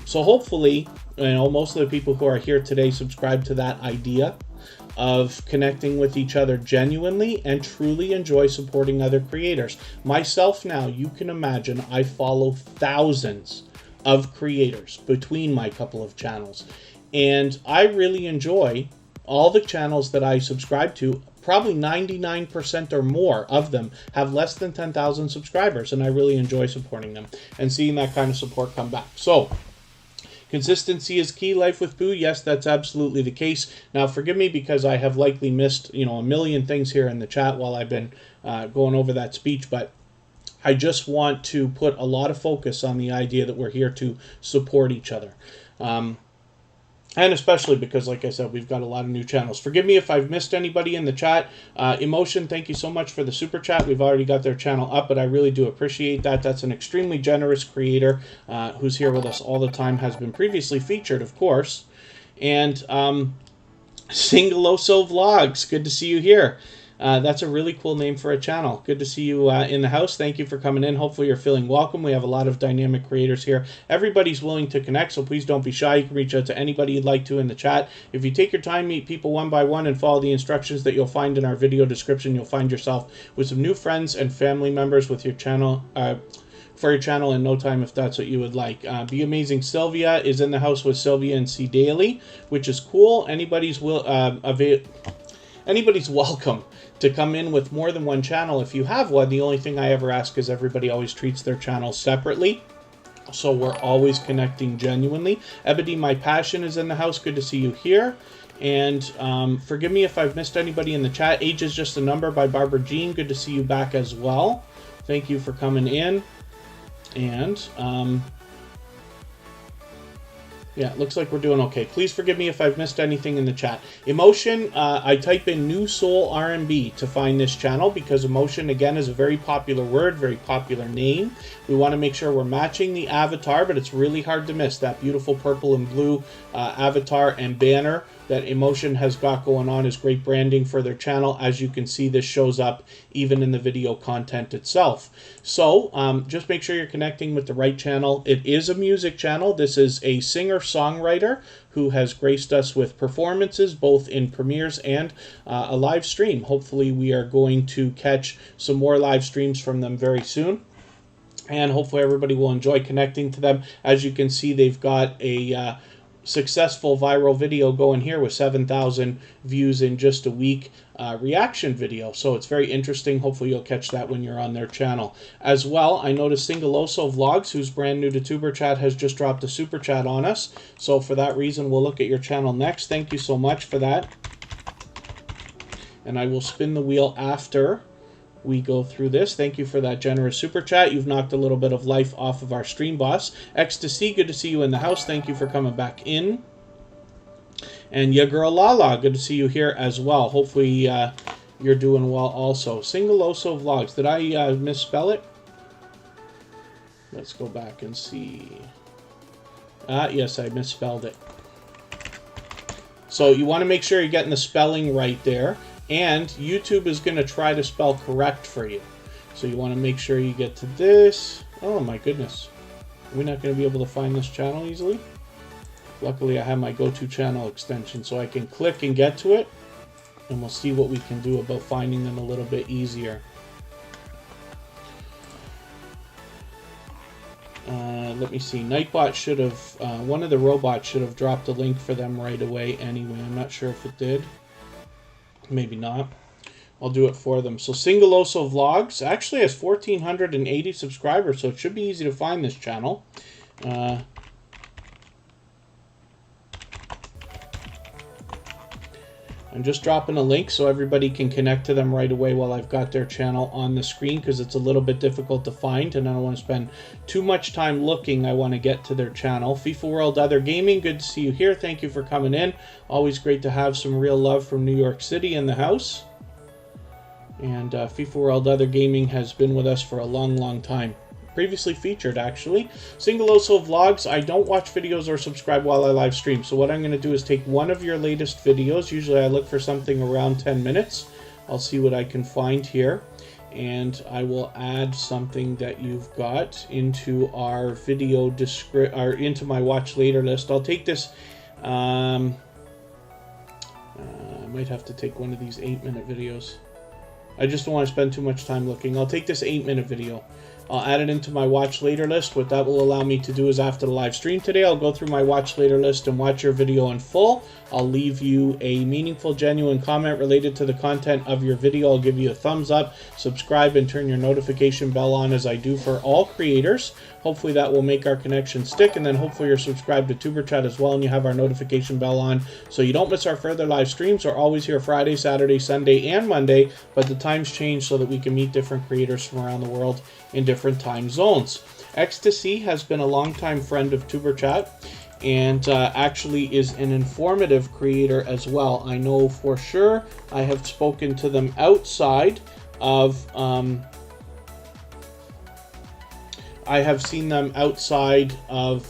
So hopefully, you know, most of the people who are here today subscribe to that idea of connecting with each other genuinely and truly enjoy supporting other creators. Myself now, you can imagine, I follow thousands of creators between my couple of channels. And I really enjoy all the channels that I subscribe to. Probably 99% or more of them have less than 10,000 subscribers, and I really enjoy supporting them and seeing that kind of support come back. So, consistency is key. Life with Pooh, yes, that's absolutely the case. Now, forgive me because I have likely missed, you know, a million things here in the chat while I've been going over that speech, but I just want to put a lot of focus on the idea that we're here to support each other. And especially because, like I said, we've got a lot of new channels. Forgive me if I've missed anybody in the chat. Emotion, thank you so much for the super chat. We've already got their channel up, but I really do appreciate that. That's an extremely generous creator who's here with us all the time, has been previously featured, of course. And Singaloso Vlogs, good to see you here. That's a really cool name for a channel. Good to see you in the house. Thank you for coming in. Hopefully you're feeling welcome. We have a lot of dynamic creators here. Everybody's willing to connect, so please don't be shy. You can reach out to anybody you'd like to in the chat. If you take your time, meet people one by one, and follow the instructions that you'll find in our video description, you'll find yourself with some new friends and family members with your channel. For your channel in no time, if that's what you would like. Be Amazing Sylvia is in the house with Sylvia and C Daily, which is cool. Anybody's welcome to come in with more than one channel. If you have one, the only thing I ever ask is everybody always treats their channels separately. So we're always connecting genuinely. Ebony, My Passion is in the house. Good to see you here. And forgive me if I've missed anybody in the chat. Age is Just a Number by Barbara Jean. Good to see you back as well. Thank you for coming in. And yeah, it looks like we're doing okay. Please forgive me if I've missed anything in the chat. Emotion, I type in New Soul R&B to find this channel because emotion, again, is a very popular word, very popular name. We want to make sure we're matching the avatar, but it's really hard to miss that beautiful purple and blue avatar and banner that Emotion has got going on is great branding for their channel. As you can see, this shows up even in the video content itself. So just make sure you're connecting with the right channel. It is a music channel. This is a singer-songwriter who has graced us with performances, both in premieres and a live stream. Hopefully we are going to catch some more live streams from them very soon. And hopefully everybody will enjoy connecting to them. As you can see, they've got a successful viral video going here with 7,000 views in just a week, reaction video. So it's very interesting. Hopefully you'll catch that when you're on their channel. As well, I noticed Singaloso Vlogs, who's brand new to Superchat, has just dropped a super chat on us. So for that reason, we'll look at your channel next. Thank you so much for that. And I will spin the wheel after we go through this. Thank you for that generous super chat. You've knocked a little bit of life off of our stream boss. Ecstasy, good to see you in the house. Thank you for coming back in. And Ya Girl Lala, good to see you here as well. Hopefully you're doing well also. Singaloso Vlogs, did I misspell it? Let's go back and see. Yes, I misspelled it. So you want to make sure you're getting the spelling right there. And YouTube is going to try to spell correct for you. So you want to make sure you get to this. Oh my goodness. We're not going to be able to find this channel easily. Luckily I have my go-to channel extension so I can click and get to it. And we'll see what we can do about finding them a little bit easier. Let me see. Nightbot should have, one of the robots should have dropped a link for them right away anyway. I'm not sure if it did. Maybe not. I'll do it for them. So Singaloso Vlogs actually has 1,480 subscribers, so it should be easy to find this channel. I'm just dropping a link so everybody can connect to them right away while I've got their channel on the screen because it's a little bit difficult to find and I don't want to spend too much time looking. I want to get to their channel. FIFA World Other Gaming, good to see you here. Thank you for coming in. Always great to have some real love from New York City in the house. And FIFA World Other Gaming has been with us for a long, long time. Previously featured, actually. Singaloso Vlogs, I don't watch videos or subscribe while I live stream. So what I'm going to do is take one of your latest videos. Usually I look for something around 10 minutes. I'll see what I can find here. And I will add something that you've got into our video description, or into my watch later list. I'll take this, I might have to take one of these 8-minute videos. I just don't want to spend too much time looking. I'll take this 8-minute video. I'll add it into my watch later list. What that will allow me to do is after the live stream today, I'll go through my watch later list and watch your video in full. I'll leave you a meaningful, genuine comment related to the content of your video. I'll give you a thumbs up, subscribe, and turn your notification bell on as I do for all creators. Hopefully that will make our connection stick, and then hopefully you're subscribed to TuberChat as well and you have our notification bell on so you don't miss our further live streams. We're always here Friday, Saturday, Sunday, and Monday, but the times change so that we can meet different creators from around the world in different time zones. Ecstasy has been a longtime friend of TuberChat and actually is an informative creator as well. I know for sure. I have spoken to them outside of I have seen them outside of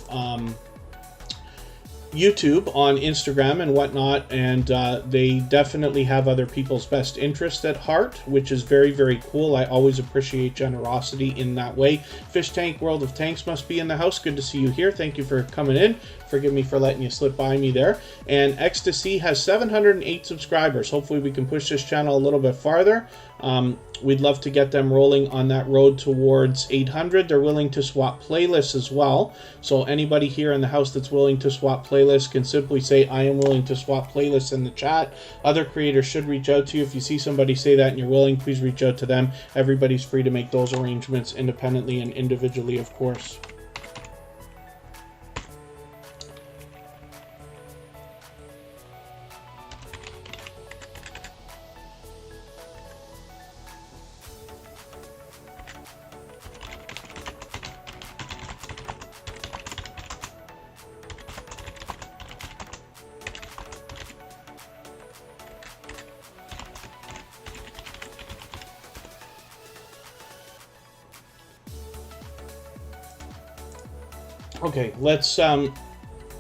YouTube on Instagram and whatnot, and they definitely have other people's best interest at heart, which is very, very cool. I always appreciate generosity in that way. Fish Tank World of Tanks must be in the house. Good to see you here. Thank you for coming in. Forgive me for letting you slip by me there. And Ecstasy has 708 subscribers. Hopefully we can push this channel a little bit farther. We'd love to get them rolling on that road towards 800. They're willing to swap playlists as well. So anybody here in the house that's willing to swap playlists can simply say, I am willing to swap playlists in the chat. Other creators should reach out to you. If you see somebody say that and you're willing, please reach out to them. Everybody's free to make those arrangements independently and individually, of course. Okay, let's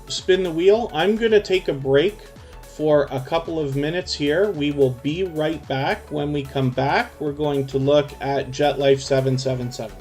spin the wheel. I'm going to take a break for a couple of minutes here. We will be right back. When we come back, we're going to look at JetLife 777.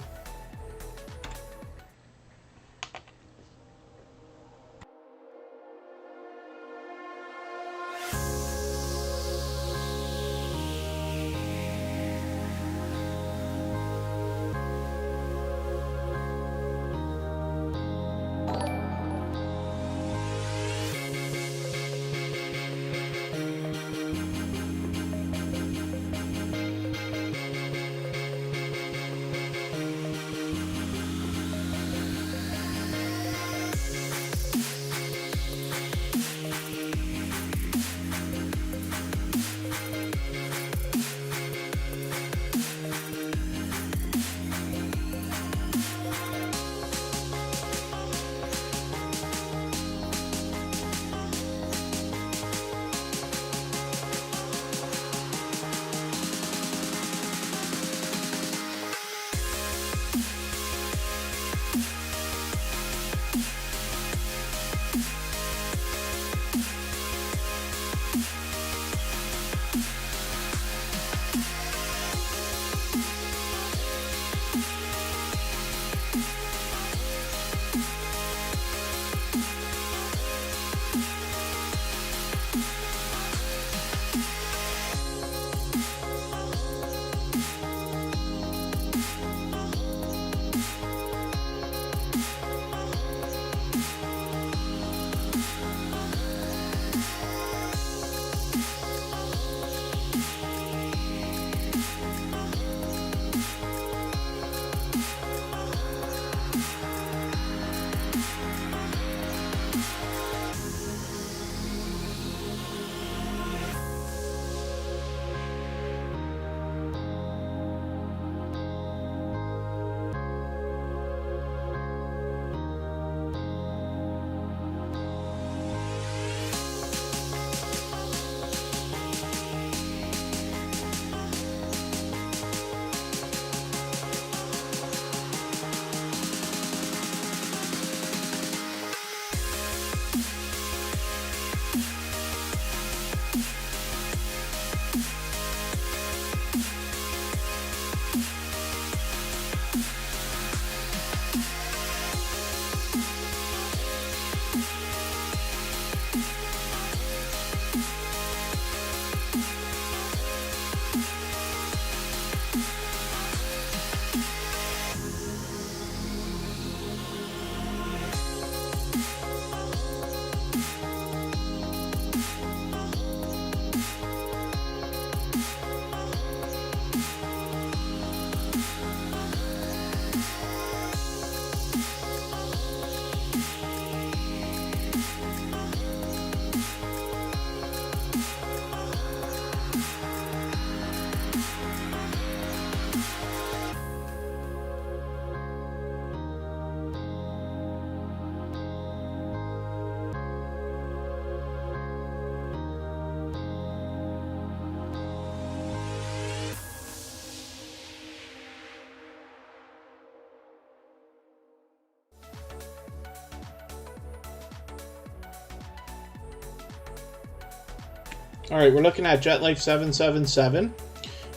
All right, we're looking at JetLife777.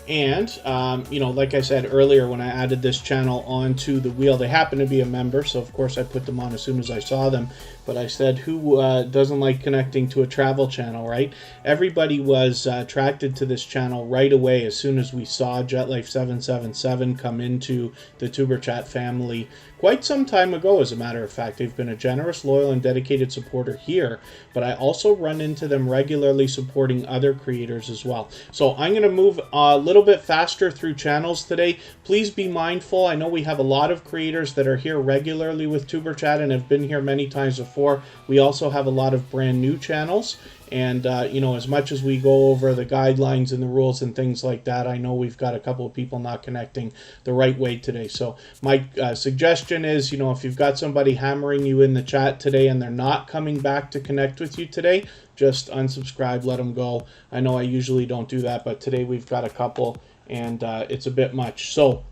And, like I said earlier, when I added this channel onto the wheel, they happen to be a member, so of course I put them on as soon as I saw them. But I said, who doesn't like connecting to a travel channel, right? Everybody was attracted to this channel right away as soon as we saw JetLife777 come into the Superchat family quite some time ago, as a matter of fact. They've been a generous, loyal, and dedicated supporter here, but I also run into them regularly supporting other creators as well. So I'm going to move a little bit faster through channels today. Please be mindful. I know we have a lot of creators that are here regularly with Superchat and have been here many times before. We also have a lot of brand new channels. And, as much as we go over the guidelines and the rules and things like that, I know we've got a couple of people not connecting the right way today. So my suggestion is, if you've got somebody hammering you in the chat today and they're not coming back to connect with you today, just unsubscribe, let them go. I know I usually don't do that, but today we've got a couple and it's a bit much. So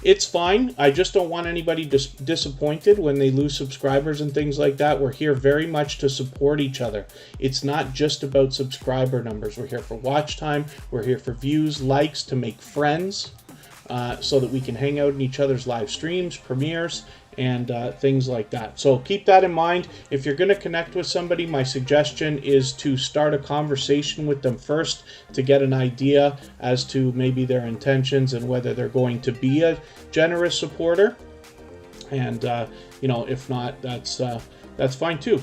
it's fine. I just don't want anybody disappointed when they lose subscribers and things like that. We're here very much to support each other. It's not just about subscriber numbers. We're here for watch time. We're here for views, likes, to make friends, so that we can hang out in each other's live streams, premieres, and things like that. So keep that in mind. If you're going to connect with somebody, my suggestion is to start a conversation with them first to get an idea as to maybe their intentions and whether they're going to be a generous supporter. And, if not, that's fine too.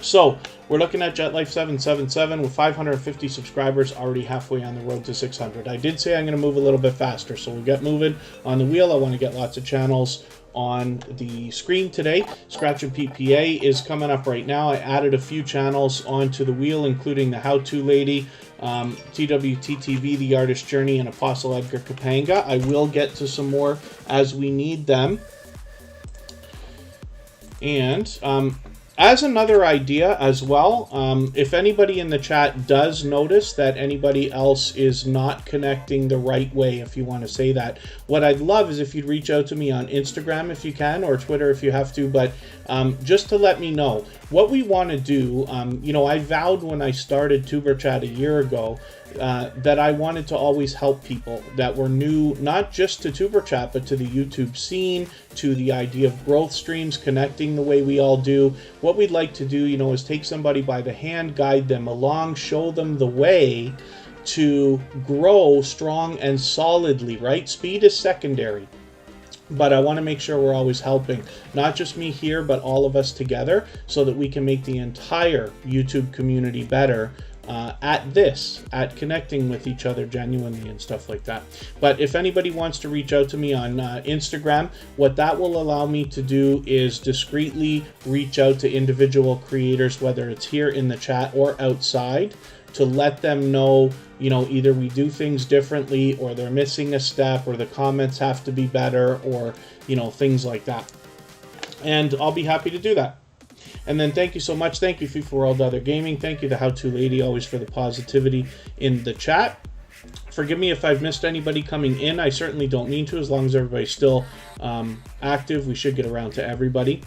So we're looking at JetLife777 with 550 subscribers, already halfway on the road to 600. I did say I'm going to move a little bit faster, so we'll get moving on the wheel. I want to get lots of channels on the screen today. Scratch and PPA is coming up right now. I added a few channels onto the wheel, including the How To Lady, TWTTV, The Artist Journey, and Apostle Edgar Kapanga. I will get to some more as we need them. And as another idea as well, if anybody in the chat does notice that anybody else is not connecting the right way, if you want to say that, what I'd love is if you'd reach out to me on Instagram if you can, or Twitter if you have to, but just to let me know what we want to do. I vowed when I started Superchat a year ago that I wanted to always help people that were new, not just to Superchat, but to the YouTube scene, to the idea of growth streams, connecting the way we all do. What we'd like to do, is take somebody by the hand, guide them along, show them the way to grow strong and solidly, right? Speed is secondary. But I want to make sure we're always helping, not just me here, but all of us together, so that we can make the entire YouTube community better at connecting with each other genuinely and stuff like that. But if anybody wants to reach out to me on Instagram, what that will allow me to do is discreetly reach out to individual creators, whether it's here in the chat or outside, to let them know, either we do things differently, or they're missing a step, or the comments have to be better, or, things like that. And I'll be happy to do that. And then thank you so much. Thank you, FIFA World Other Gaming. Thank you, the How To Lady, always for the positivity in the chat. Forgive me if I've missed anybody coming in. I certainly don't mean to. As long as everybody's still active, we should get around to everybody.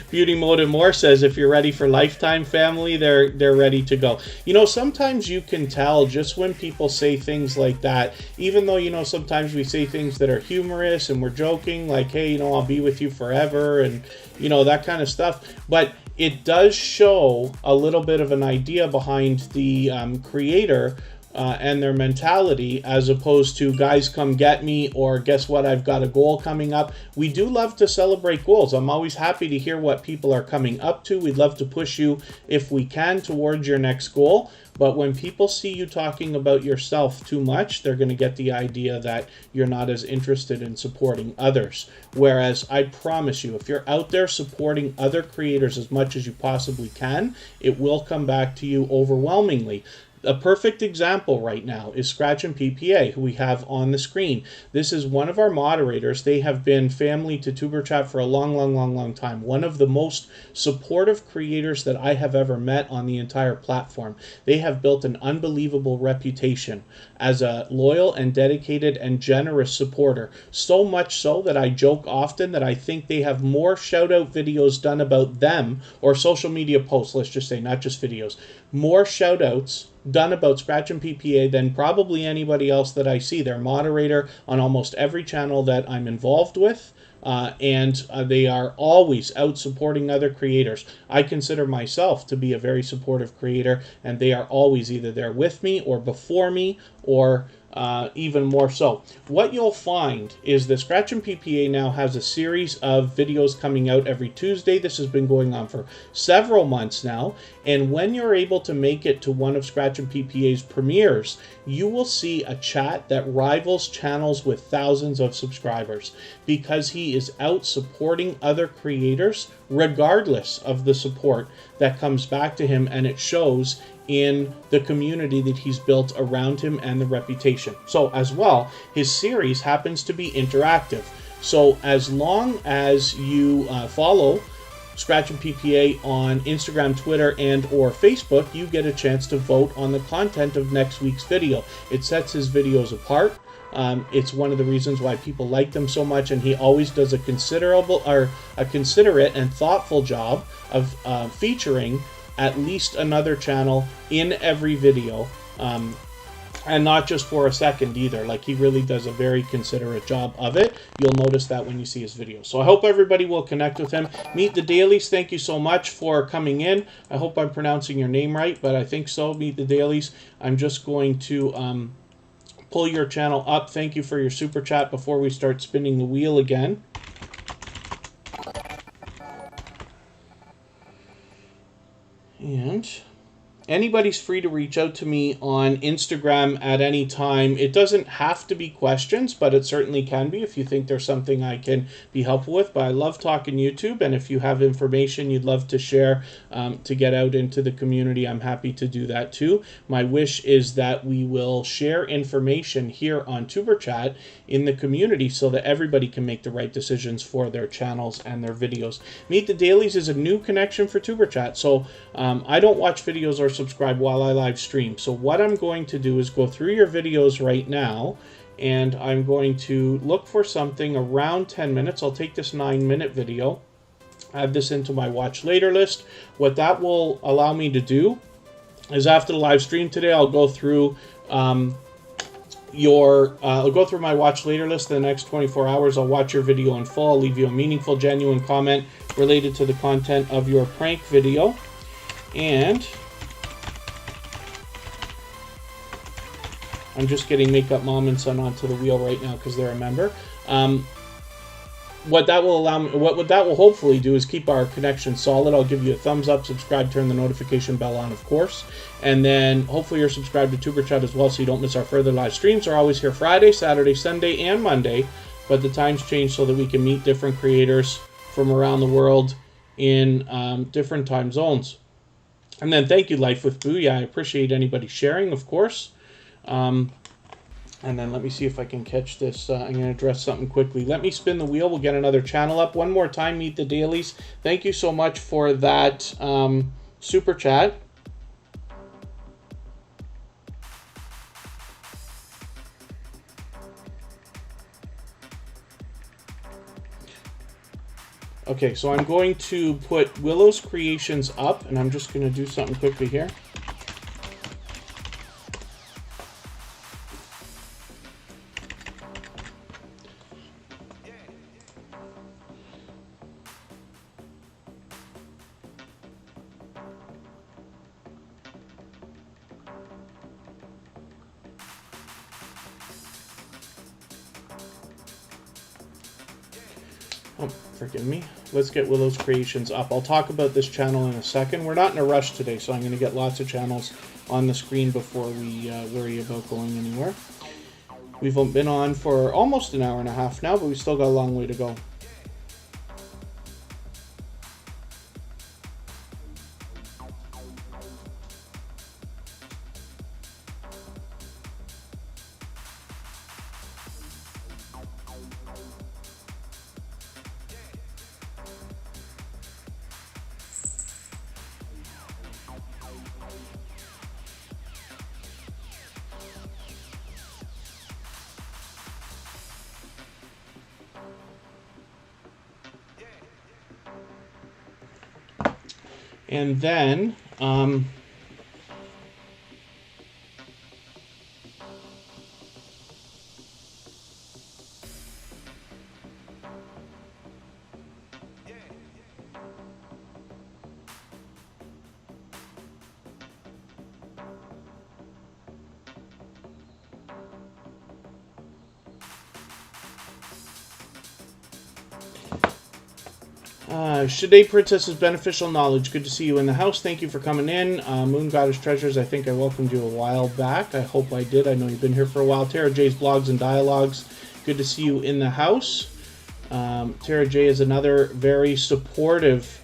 Beauty Mode and More says, if you're ready for Lifetime family, they're ready to go. Sometimes you can tell just when people say things like that, even though, sometimes we say things that are humorous and we're joking, like, hey, I'll be with you forever, and, that kind of stuff. But it does show a little bit of an idea behind the creator and their mentality, as opposed to guys come get me, or guess what, I've got a goal coming up. We do love to celebrate goals. I'm always happy to hear what people are coming up to. We'd love to push you, if we can, towards your next goal. But when people see you talking about yourself too much, they're going to get the idea that you're not as interested in supporting others. Whereas I promise you, if you're out there supporting other creators as much as you possibly can, it will come back to you overwhelmingly. A perfect example right now is Scratch and PPA, who we have on the screen. This is one of our moderators. They have been family to Superchat for a long time. One of the most supportive creators that I have ever met on the entire platform. They have built an unbelievable reputation as a loyal and dedicated and generous supporter. So much so that I joke often that I think they have more shout out videos done about them, or social media posts, let's just say, not just videos, more shout outs done about Scratch and PPA than probably anybody else that I see. They're moderator on almost every channel that I'm involved with. And they are always out supporting other creators. I consider myself to be a very supportive creator, and they are always either there with me or before me, or even more so. What you'll find is that Scratch and PPA now has a series of videos coming out every Tuesday. This has been going on for several months now, and when you're able to make it to one of Scratch and PPA's premieres, you will see a chat that rivals channels with thousands of subscribers, because he is out supporting other creators regardless of the support that comes back to him, and it shows in the community that he's built around him and the reputation. So as well, his series happens to be interactive. So as long as you follow Scratch and PPA on Instagram, Twitter, and or Facebook, you get a chance to vote on the content of next week's video. It sets his videos apart. It's one of the reasons why people like them so much, and he always does a considerate and thoughtful job of featuring at least another channel in every video, and not just for a second either. Like, he really does a very considerate job of it. You'll notice that when you see his videos. So I hope everybody will connect with him. Meet the Dailies, thank you so much for coming in. I hope I'm pronouncing your name right, but I think so. Meet the Dailies. I'm just going to pull your channel up. Thank you for your super chat before we start spinning the wheel again. And anybody's free to reach out to me on Instagram at any time. It doesn't have to be questions, but it certainly can be if you think there's something I can be helpful with. But I love talking YouTube, and if you have information you'd love to share to get out into the community, I'm happy to do that too. My wish is that we will share information here on Superchat in the community so that everybody can make the right decisions for their channels and their videos. Meet the Dailies is a new connection for Superchat, so I don't watch videos or subscribe while I live stream. So what I'm going to do is go through your videos right now, and I'm going to look for something around 10 minutes. I'll take this 9-minute video, add this into my watch later list. What that will allow me to do is, after the live stream today, I'll go through I'll go through my watch later list in the next 24 hours. I'll watch your video in full. I'll leave you a meaningful, genuine comment related to the content of your prank video. And I'm just getting Makeup Mom and Son onto the wheel right now because they're a member. What that will allow me, what that will hopefully do is keep our connection solid. I'll give you a thumbs up, subscribe, turn the notification bell on, of course. And then hopefully you're subscribed to Superchat as well, so you don't miss our further live streams. We're always here Friday, Saturday, Sunday, and Monday. But the times change so that we can meet different creators from around the world in different time zones. And then thank you, Life with Booyah. I appreciate anybody sharing, of course. And then let me see if I can catch this. I'm going to address something quickly. Let me spin the wheel. We'll get another channel up. One more time, Meet the Dailies. Thank you so much for that super chat. Okay, so I'm going to put Willow's Creations up, and I'm just going to do something quickly here. Oh, forgive me. Let's get Willow's Creations up. I'll talk about this channel in a second. We're not in a rush today, so I'm going to get lots of channels on the screen before we worry about going anywhere. We've been on for almost an hour and a half now, but we still got a long way to go. And then Shade Princess's Beneficial Knowledge. Good to see you in the house. Thank you for coming in. Moon Goddess Treasures, I think I welcomed you a while back. I hope I did. I know you've been here for a while. Tara J's Blogs and Dialogues. Good to see you in the house. Tara J is another very supportive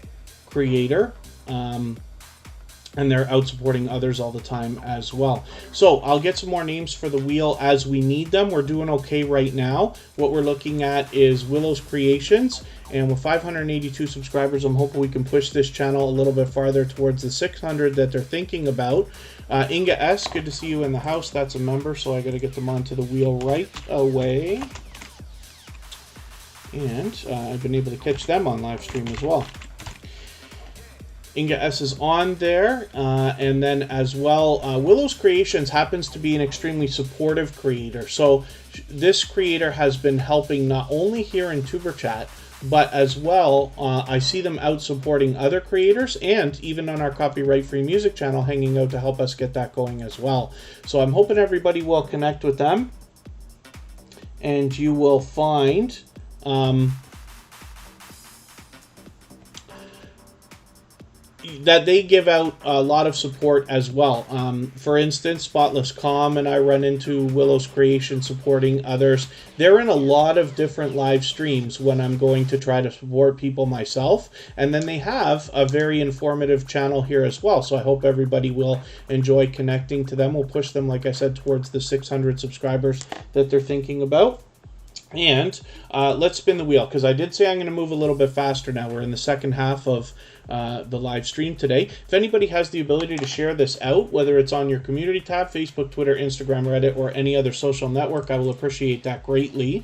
creator. And they're out supporting others all the time as well. So I'll get some more names for the wheel as we need them. We're doing okay right now. What we're looking at is Willow's Creations. And with 582 subscribers, I'm hoping we can push this channel a little bit farther towards the 600 that they're thinking about. Inga S, good to see you in the house. That's a member, so I got to get them onto the wheel right away. And I've been able to catch them on live stream as well. Inga S is on there, and then as well, Willow's Creations happens to be an extremely supportive creator. So this creator has been helping not only here in Superchat, but as well, I see them out supporting other creators and even on our copyright-free music channel, hanging out to help us get that going as well. So I'm hoping everybody will connect with them, and you will find that they give out a lot of support as well. For instance, Spotless Calm and I run into Willow's Creation supporting others. They're in a lot of different live streams when I'm going to try to support people myself. And then they have a very informative channel here as well. So I hope everybody will enjoy connecting to them. We'll push them, like I said, towards the 600 subscribers that they're thinking about. And let's spin the wheel, because I did say I'm going to move a little bit faster now. We're in the second half of the live stream today. If anybody has the ability to share this out, whether it's on your community tab, Facebook, Twitter, Instagram, Reddit, or any other social network, I will appreciate that greatly.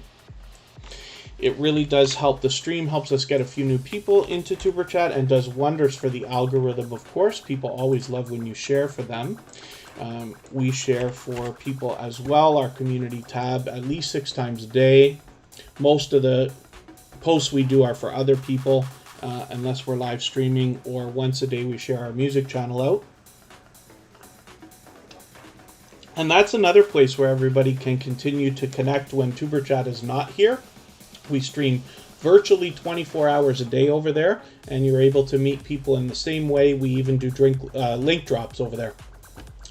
It really does help the stream, helps us get a few new people into Superchat, and does wonders for the algorithm, of course. People always love when you share for them. We share for people as well, our community tab, at least 6 times a day. Most of the posts we do are for other people, unless we're live streaming, or once a day we share our music channel out. And that's another place where everybody can continue to connect when Superchat is not here. We stream virtually 24 hours a day over there, and you're able to meet people in the same way. We even do link drops over there.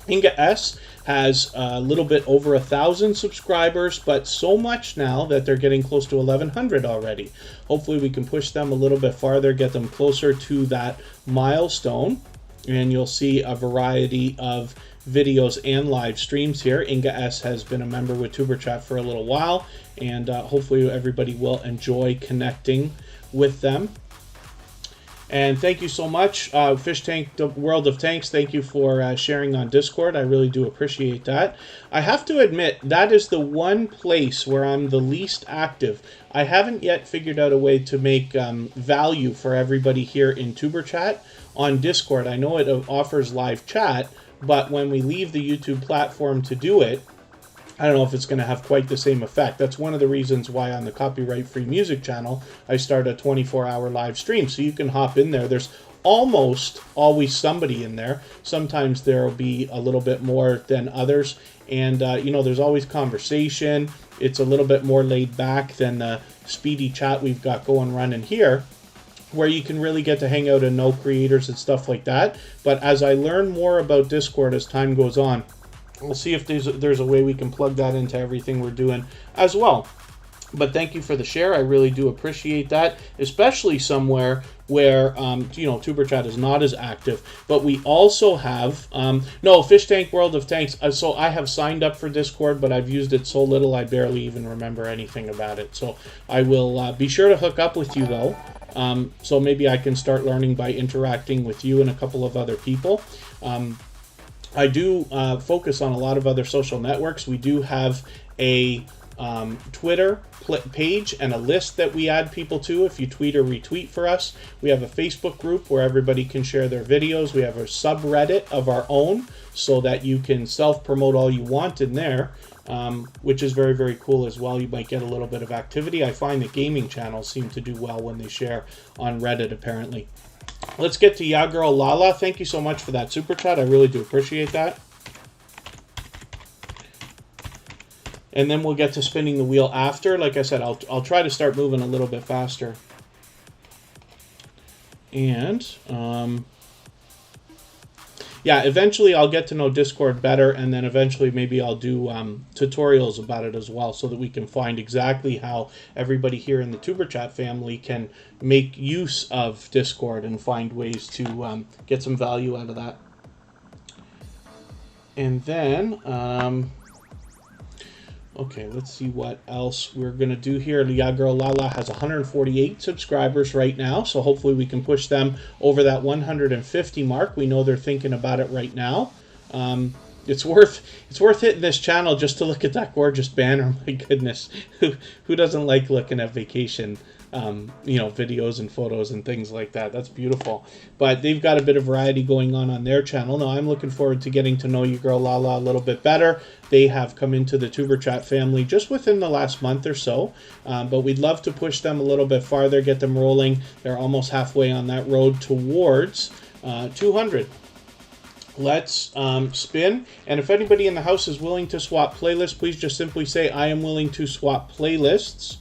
Inga S has a little bit over 1,000 subscribers, but so much now that they're getting close to 1,100 already. Hopefully we can push them a little bit farther, get them closer to that milestone, and you'll see a variety of videos and live streams here. Inga S has been a member with Superchat for a little while, and hopefully everybody will enjoy connecting with them. And thank you so much, Fish Tank, the World of Tanks. Thank you for sharing on Discord. I really do appreciate that. I have to admit, that is the one place where I'm the least active. I haven't yet figured out a way to make value for everybody here in Superchat on Discord. I know it offers live chat, but when we leave the YouTube platform to do it, I don't know if it's going to have quite the same effect. That's one of the reasons why on the copyright-free music channel, I start a 24-hour live stream. So you can hop in there. There's almost always somebody in there. Sometimes there will be a little bit more than others. And, you know, there's always conversation. It's a little bit more laid back than the speedy chat we've got running here, where you can really get to hang out and know creators and stuff like that. But as I learn more about Discord as time goes on, we'll see if there's a way we can plug that into everything we're doing as well. But thank you for the share. I really do appreciate that, especially somewhere where, you know, Superchat is not as active. But we also have, no, Fish Tank World of Tanks. So I have signed up for Discord, but I've used it so little I barely even remember anything about it. So I will be sure to hook up with you, though. So maybe I can start learning by interacting with you and a couple of other people. I do focus on a lot of other social networks. We do have a Twitter page and a list that we add people to if you tweet or retweet for us. We have a Facebook group where everybody can share their videos. We have a subreddit of our own so that you can self-promote all you want in there, which is very, very cool as well. You might get a little bit of activity. I find that gaming channels seem to do well when they share on Reddit, apparently. Let's get to Ya Girl Lala. Thank you so much for that super chat. I really do appreciate that. And then we'll get to spinning the wheel after. Like I said, I'll try to start moving a little bit faster. And yeah, eventually I'll get to know Discord better, and then eventually maybe I'll do tutorials about it as well, so that we can find exactly how everybody here in the Superchat family can make use of Discord and find ways to get some value out of that. And then, okay, let's see what else we're going to do here. Ya Girl Lala has 148 subscribers right now, so hopefully we can push them over that 150 mark. We know they're thinking about it right now. It's worth hitting this channel just to look at that gorgeous banner. My goodness, who doesn't like looking at vacation videos and photos and things like that? That's beautiful. But they've got a bit of variety going on their channel. Now I'm looking forward to getting to know Ya Girl Lala a little bit better. They have come into the Superchat family just within the last month or so, but we'd love to push them a little bit farther, get them rolling. They're almost halfway on that road towards 200. Let's spin, and if anybody in the house is willing to swap playlists, please just simply say, I am willing to swap playlists.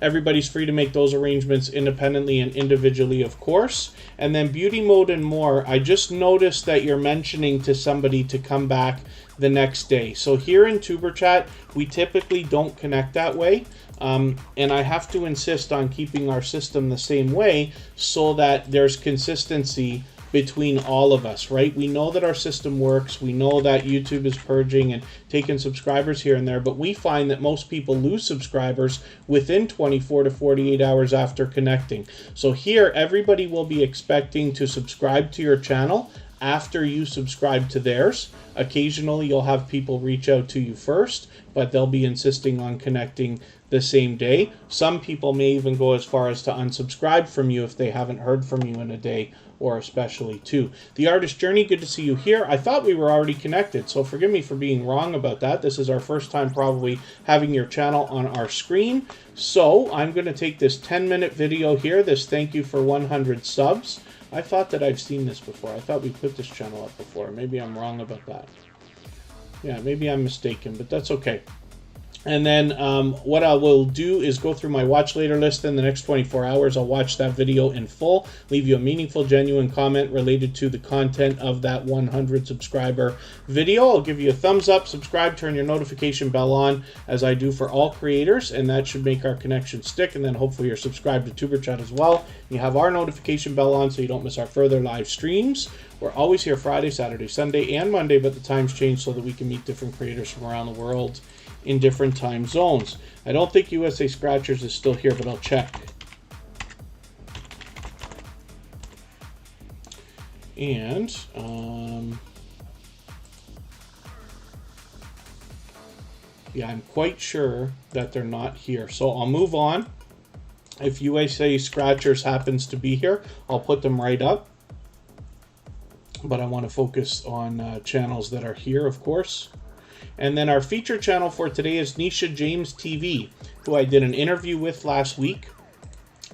Everybody's free to make those arrangements independently and individually, of course. And then beauty mode and more, I just noticed that you're mentioning to somebody to come back the next day. So here in Superchat, we typically don't connect that way. And I have to insist on keeping our system the same way so that there's consistency between all of us, right? We know that our system works. We know that YouTube is purging and taking subscribers here and there, but we find that most people lose subscribers within 24 to 48 hours after connecting. So here, everybody will be expecting to subscribe to your channel after you subscribe to theirs. Occasionally, you'll have people reach out to you first, but they'll be insisting on connecting the same day. Some people may even go as far as to unsubscribe from you if they haven't heard from you in a day, or especially two. The Artist Journey, good to see you here. I thought we were already connected, so forgive me for being wrong about that. This is our first time probably having your channel on our screen. So I'm going to take this 10-minute video here, this thank you for 100 subs. I thought that I've seen this before. I thought we put this channel up before. Maybe I'm wrong about that. Yeah, maybe I'm mistaken, but that's okay. And then what I will do is go through my watch later list in the next 24 hours. I'll watch that video in full, leave you a meaningful, genuine comment related to the content of that 100 subscriber video. I'll give you a thumbs up, subscribe, turn your notification bell on, as I do for all creators, and that should make our connection stick. And then hopefully you're subscribed to Superchat as well. You have our notification bell on so you don't miss our further live streams. We're always here Friday, Saturday, Sunday, and Monday, but the times change so that we can meet different creators from around the world in different time zones. I don't think USA Scratchers is still here, but I'll check. And yeah, I'm quite sure that they're not here. So I'll move on. If USA Scratchers happens to be here, I'll put them right up. But I want to focus on channels that are here, of course. And then our feature channel for today is Nisha James TV, who I did an interview with last week.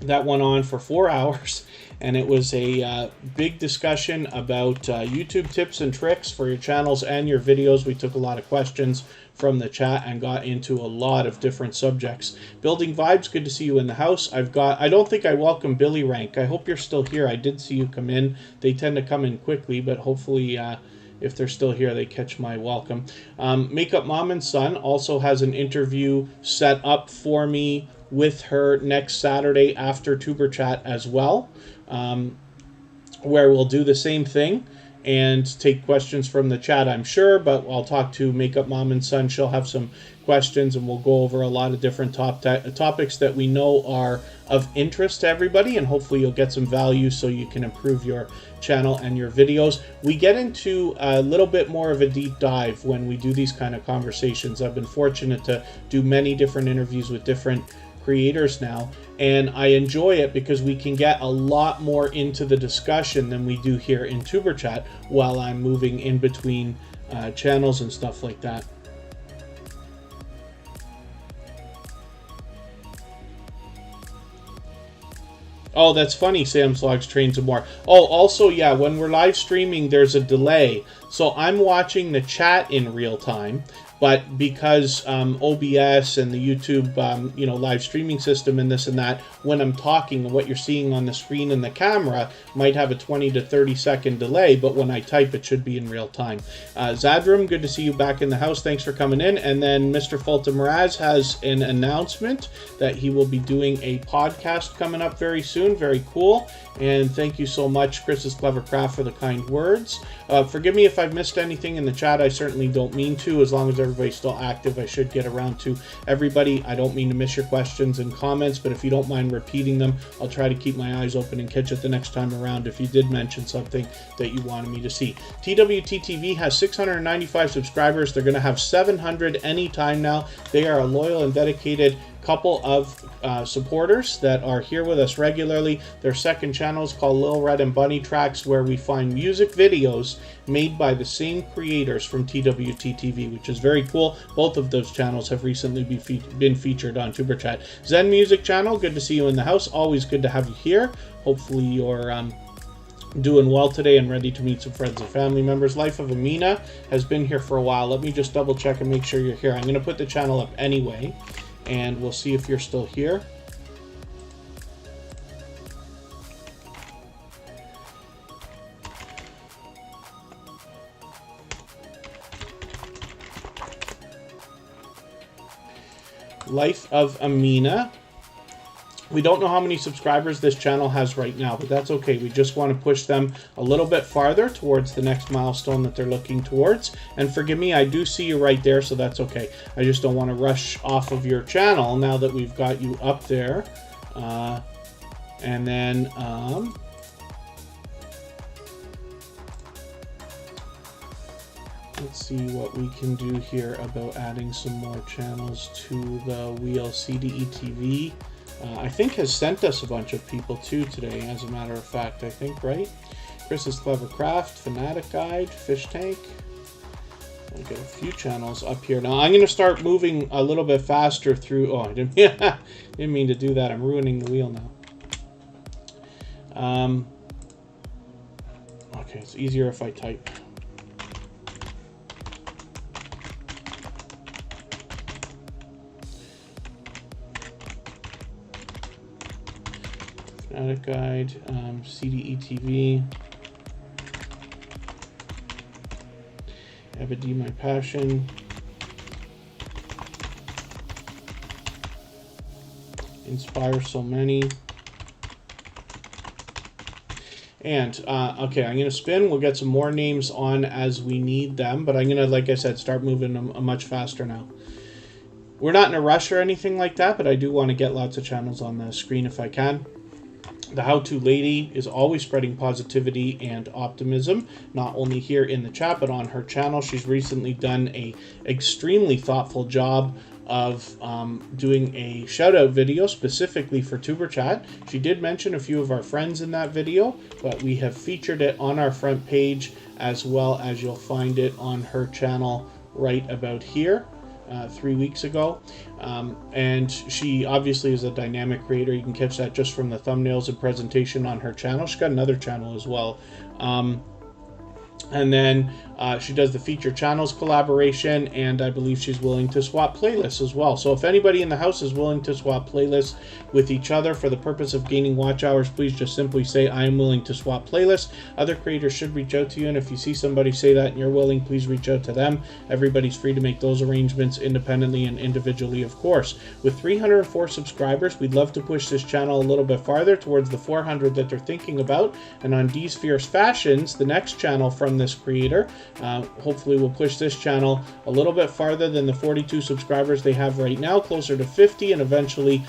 That went on for 4 hours, and it was a big discussion about YouTube tips and tricks for your channels and your videos. We took a lot of questions from the chat and got into a lot of different subjects. Building Vibes, good to see you in the house. I don't think I welcome Billy Rank. I hope you're still here. I did see you come in. They tend to come in quickly, but hopefully if they're still here, they catch my welcome. Makeup Mom and Son also has an interview set up for me with her next Saturday after Tuber Chat as well, where we'll do the same thing. and take questions from the chat, I'm sure, but I'll talk to Makeup Mom and Son. She'll have some questions, and we'll go over a lot of different topics that we know are of interest to everybody, and hopefully you'll get some value so you can improve your channel and your videos. We get into a little bit more of a deep dive when we do these kind of conversations. I've been fortunate to do many different interviews with different creators now, and I enjoy it because we can get a lot more into the discussion than we do here in Tuber Chat while I'm moving in between channels and stuff like that. Oh, that's funny, Sam's Logs Trains and More. Oh, also, yeah, when we're live streaming, there's a delay. So I'm watching the chat in real time, but because OBS and the YouTube, live streaming system and this and that, when I'm talking, what you're seeing on the screen and the camera might have a 20 to 30 second delay, but when I type, it should be in real time. Zadrum, good to see you back in the house. Thanks for coming in. And then Mr. Fulton Mraz has an announcement that he will be doing a podcast coming up very soon. Very cool. And thank you so much, Chris's Clever Craft, for the kind words. Forgive me if I've missed anything in the chat. I certainly don't mean to. As long as everybody's still active, I should get around to everybody. I don't mean to miss your questions and comments, but if you don't mind repeating them, I'll try to keep my eyes open and catch it the next time around if you did mention something that you wanted me to see. TWTTV has 695 subscribers. They're going to have 700 anytime now. They are a loyal and dedicated couple of supporters that are here with us regularly. Their second channel is called Lil Red and Bunny Tracks, where we find music videos made by the same creators from TWTTV, which is very cool. Both of those channels have recently been featured on Tuber Chat. Zen Music Channel, good to see you in the house. Always good to have you here. Hopefully you're doing well today and ready to meet some friends and family members. Life of Amina has been here for a while. Let me just double check and make sure you're here. I'm going to put the channel up anyway, and we'll see if you're still here. Life of Amina. We don't know how many subscribers this channel has right now, but that's okay. We just want to push them a little bit farther towards the next milestone that they're looking towards. And forgive me, I do see you right there, so that's okay. I just don't want to rush off of your channel now that we've got you up there. And then let's see what we can do here about adding some more channels to the wheel. CDE TV, I think, has sent us a bunch of people too today, as a matter of fact, I think, right? Chris's Clever Craft, Fanatic Guide, Fish Tank. I'll get a few channels up here. Now I'm going to start moving a little bit faster through. Oh, I didn't mean to do that. I'm ruining the wheel now. Okay, it's easier if I type. Fanatic Guide, CDE TV, Abadi My Passion, Inspire So Many, and okay, I'm gonna spin. We'll get some more names on as we need them, but I'm gonna, like I said, start moving them much faster now. We're not in a rush or anything like that, but I do want to get lots of channels on the screen if I can. The How-To Lady is always spreading positivity and optimism, not only here in the chat, but on her channel. She's recently done a extremely thoughtful job of doing a shout-out video specifically for Tuber Chat. She did mention a few of our friends in that video, but we have featured it on our front page, as well as you'll find it on her channel right about here. 3 weeks ago, and she obviously is a dynamic creator. You can catch that just from the thumbnails and presentation on her channel. She's got another channel as well. And then She does the feature channels collaboration, and I believe she's willing to swap playlists as well. So if anybody in the house is willing to swap playlists with each other for the purpose of gaining watch hours, please just simply say, I am willing to swap playlists. Other creators should reach out to you, and if you see somebody say that and you're willing, please reach out to them. Everybody's free to make those arrangements independently and individually, of course. With 304 subscribers, we'd love to push this channel a little bit farther towards the 400 that they're thinking about. And on D's Fierce Fashions, the next channel from this creator, hopefully we'll push this channel a little bit farther than the 42 subscribers they have right now, closer to 50, and eventually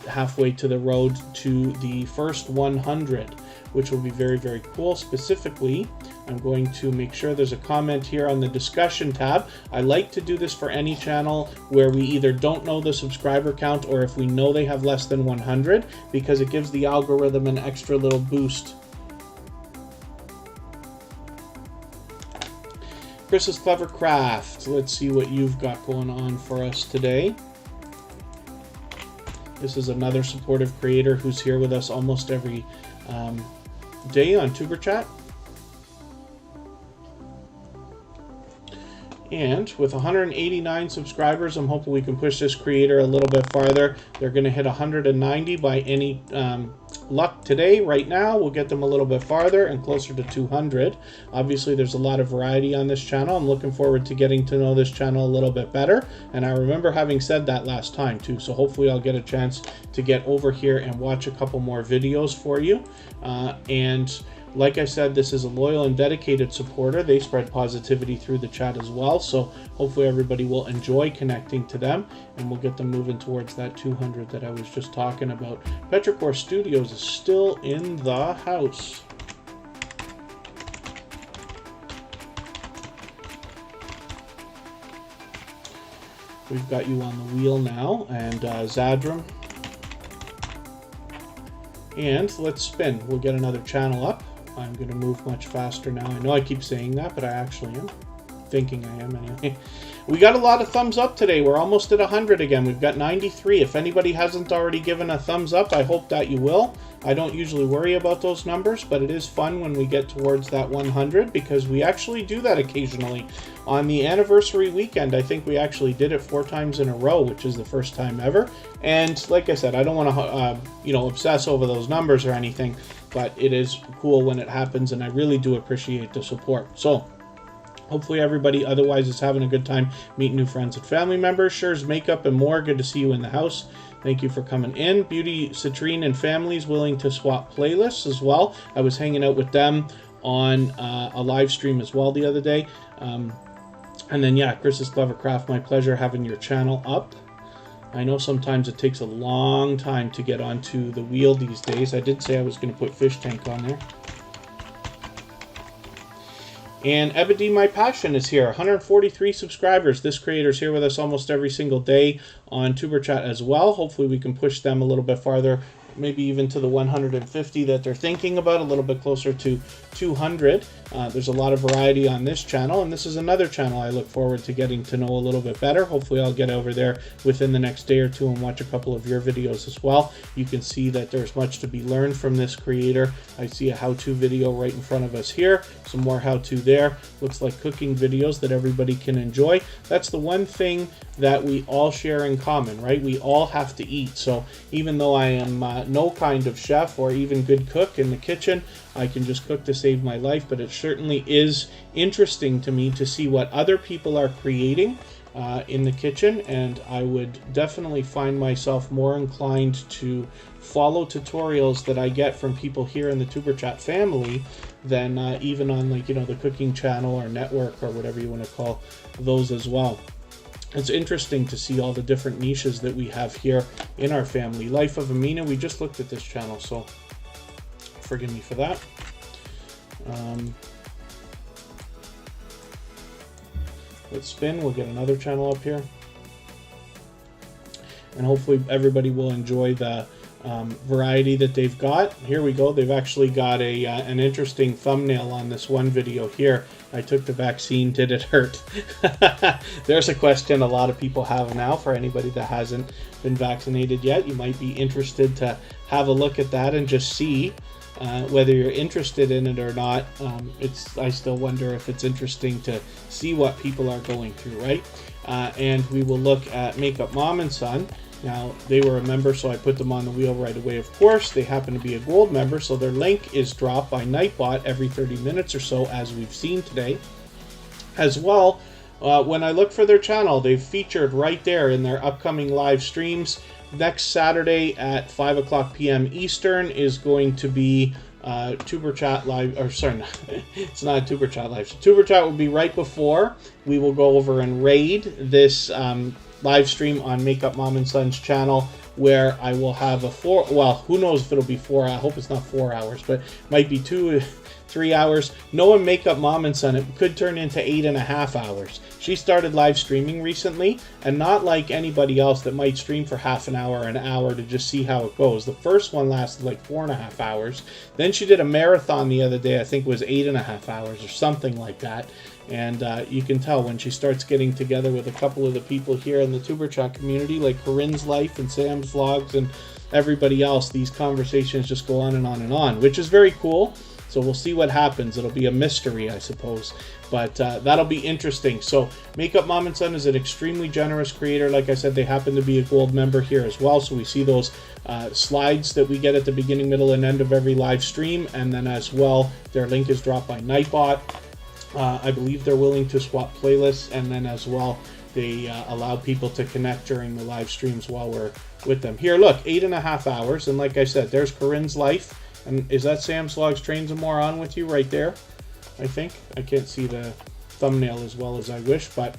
halfway to the road to the first 100, which will be very, very cool. Specifically, I'm going to make sure there's a comment here on the discussion tab. I like to do this for any channel where we either don't know the subscriber count or if we know they have less than 100, because it gives the algorithm an extra little boost. Chris's Clever Craft. Let's see what you've got going on for us today. This is another supportive creator who's here with us almost every day on Superchat. And with 189 subscribers, I'm hoping we can push this creator a little bit farther. They're going to hit 190 by any luck today. Right now, we'll get them a little bit farther and closer to 200. Obviously, there's a lot of variety on this channel. I'm looking forward to getting to know this channel a little bit better. And I remember having said that last time too. So hopefully I'll get a chance to get over here and watch a couple more videos for you. And like I said, this is a loyal and dedicated supporter. They spread positivity through the chat as well. So hopefully everybody will enjoy connecting to them, and we'll get them moving towards that 200 that I was just talking about. Petrichor Studios is still in the house. We've got you on the wheel now, and Zadram. And let's spin. We'll get another channel up. I'm going to move much faster now. I know I keep saying that, but I actually am. Thinking I am anyway. We got a lot of thumbs up today. We're almost at 100 again. We've got 93. If anybody hasn't already given a thumbs up, I hope that you will. I don't usually worry about those numbers, but it is fun when we get towards that 100 because we actually do that occasionally. On the anniversary weekend, I think we actually did it 4 times in a row, which is the first time ever. And like I said, I don't want to obsess over those numbers or anything, but it is cool when it happens, and I really do appreciate the support. So hopefully everybody otherwise is having a good time meeting new friends and family members. Sure's Makeup and more. Good to see you in the house. Thank you for coming in. Beauty Citrine and Families willing to swap playlists as well. I was hanging out with them on a live stream as well the other day. And then, yeah, Chris's Clever Craft, my pleasure having your channel up. I know sometimes it takes a long time to get onto the wheel these days. I did say I was going to put Fish Tank on there. And Ebony My Passion is here, 143 subscribers. This creator's here with us almost every single day on Superchat as well. Hopefully we can push them a little bit farther, maybe even to the 150 that they're thinking about, a little bit closer to 200. There's a lot of variety on this channel, and this is another channel I look forward to getting to know a little bit better. Hopefully I'll get over there within the next day or two and watch a couple of your videos as well. You can see that there's much to be learned from this creator. I see a how-to video right in front of us here, some more how-to there. Looks like cooking videos that everybody can enjoy. That's the one thing that we all share in common, right? We all have to eat. So even though I am no kind of chef or even good cook in the kitchen, I can just cook to save my life, but it certainly is interesting to me to see what other people are creating in the kitchen, and I would definitely find myself more inclined to follow tutorials that I get from people here in the Superchat family than even on, like, the cooking channel or network or whatever you want to call those as well. It's interesting to see all the different niches that we have here in our family. Life of Amina, we just looked at this channel, so forgive me for that. Let's spin. We'll get another channel up here. And hopefully everybody will enjoy the variety that they've got. Here we go. They've actually got an interesting thumbnail on this one video here. I took the vaccine. Did it hurt? There's a question a lot of people have now for anybody that hasn't been vaccinated yet. You might be interested to have a look at that and just see whether you're interested in it or not. I still wonder if it's interesting to see what people are going through, right? And we will look at Makeup Mom and Son. Now, they were a member, so I put them on the wheel right away, of course. They happen to be a gold member, so their link is dropped by Nightbot every 30 minutes or so, as we've seen today. As well, when I look for their channel, they've featured right there in their upcoming live streams. Next Saturday at 5 o'clock p.m. Eastern is going to be Tuber Chat Live, or sorry, it's not Tuber Chat Live. So Tuber Chat will be right before. We will go over and raid this live stream on Makeup Mom and Son's channel, where I will have a who knows if it'll be 4, I hope it's not 4 hours, but it might be 2, 3 hours. Knowing Makeup Mom and Son, it could turn into 8.5 hours. She started live streaming recently, and not like anybody else that might stream for half an hour to just see how it goes. The first one lasted like 4.5 hours. Then she did a marathon the other day, I think it was 8.5 hours or something like that. And you can tell when she starts getting together with a couple of the people here in the Tuber Chat community, like Corinne's Life and Sam's Vlogs and everybody else, these conversations just go on and on and on, which is very cool. So we'll see what happens. It'll be a mystery, I suppose. But that'll be interesting. So Makeup Mom and Son is an extremely generous creator. Like I said, they happen to be a gold member here as well. So we see those slides that we get at the beginning, middle, and end of every live stream. And then as well, their link is dropped by Nightbot. I believe they're willing to swap playlists, and then as well they allow people to connect during the live streams while we're with them. Here, look, 8.5 hours, and like I said, there's Corinne's Life, and is that Sam's Vlogs Trains and More on with you right there? I think I can't see the thumbnail as well as I wish, but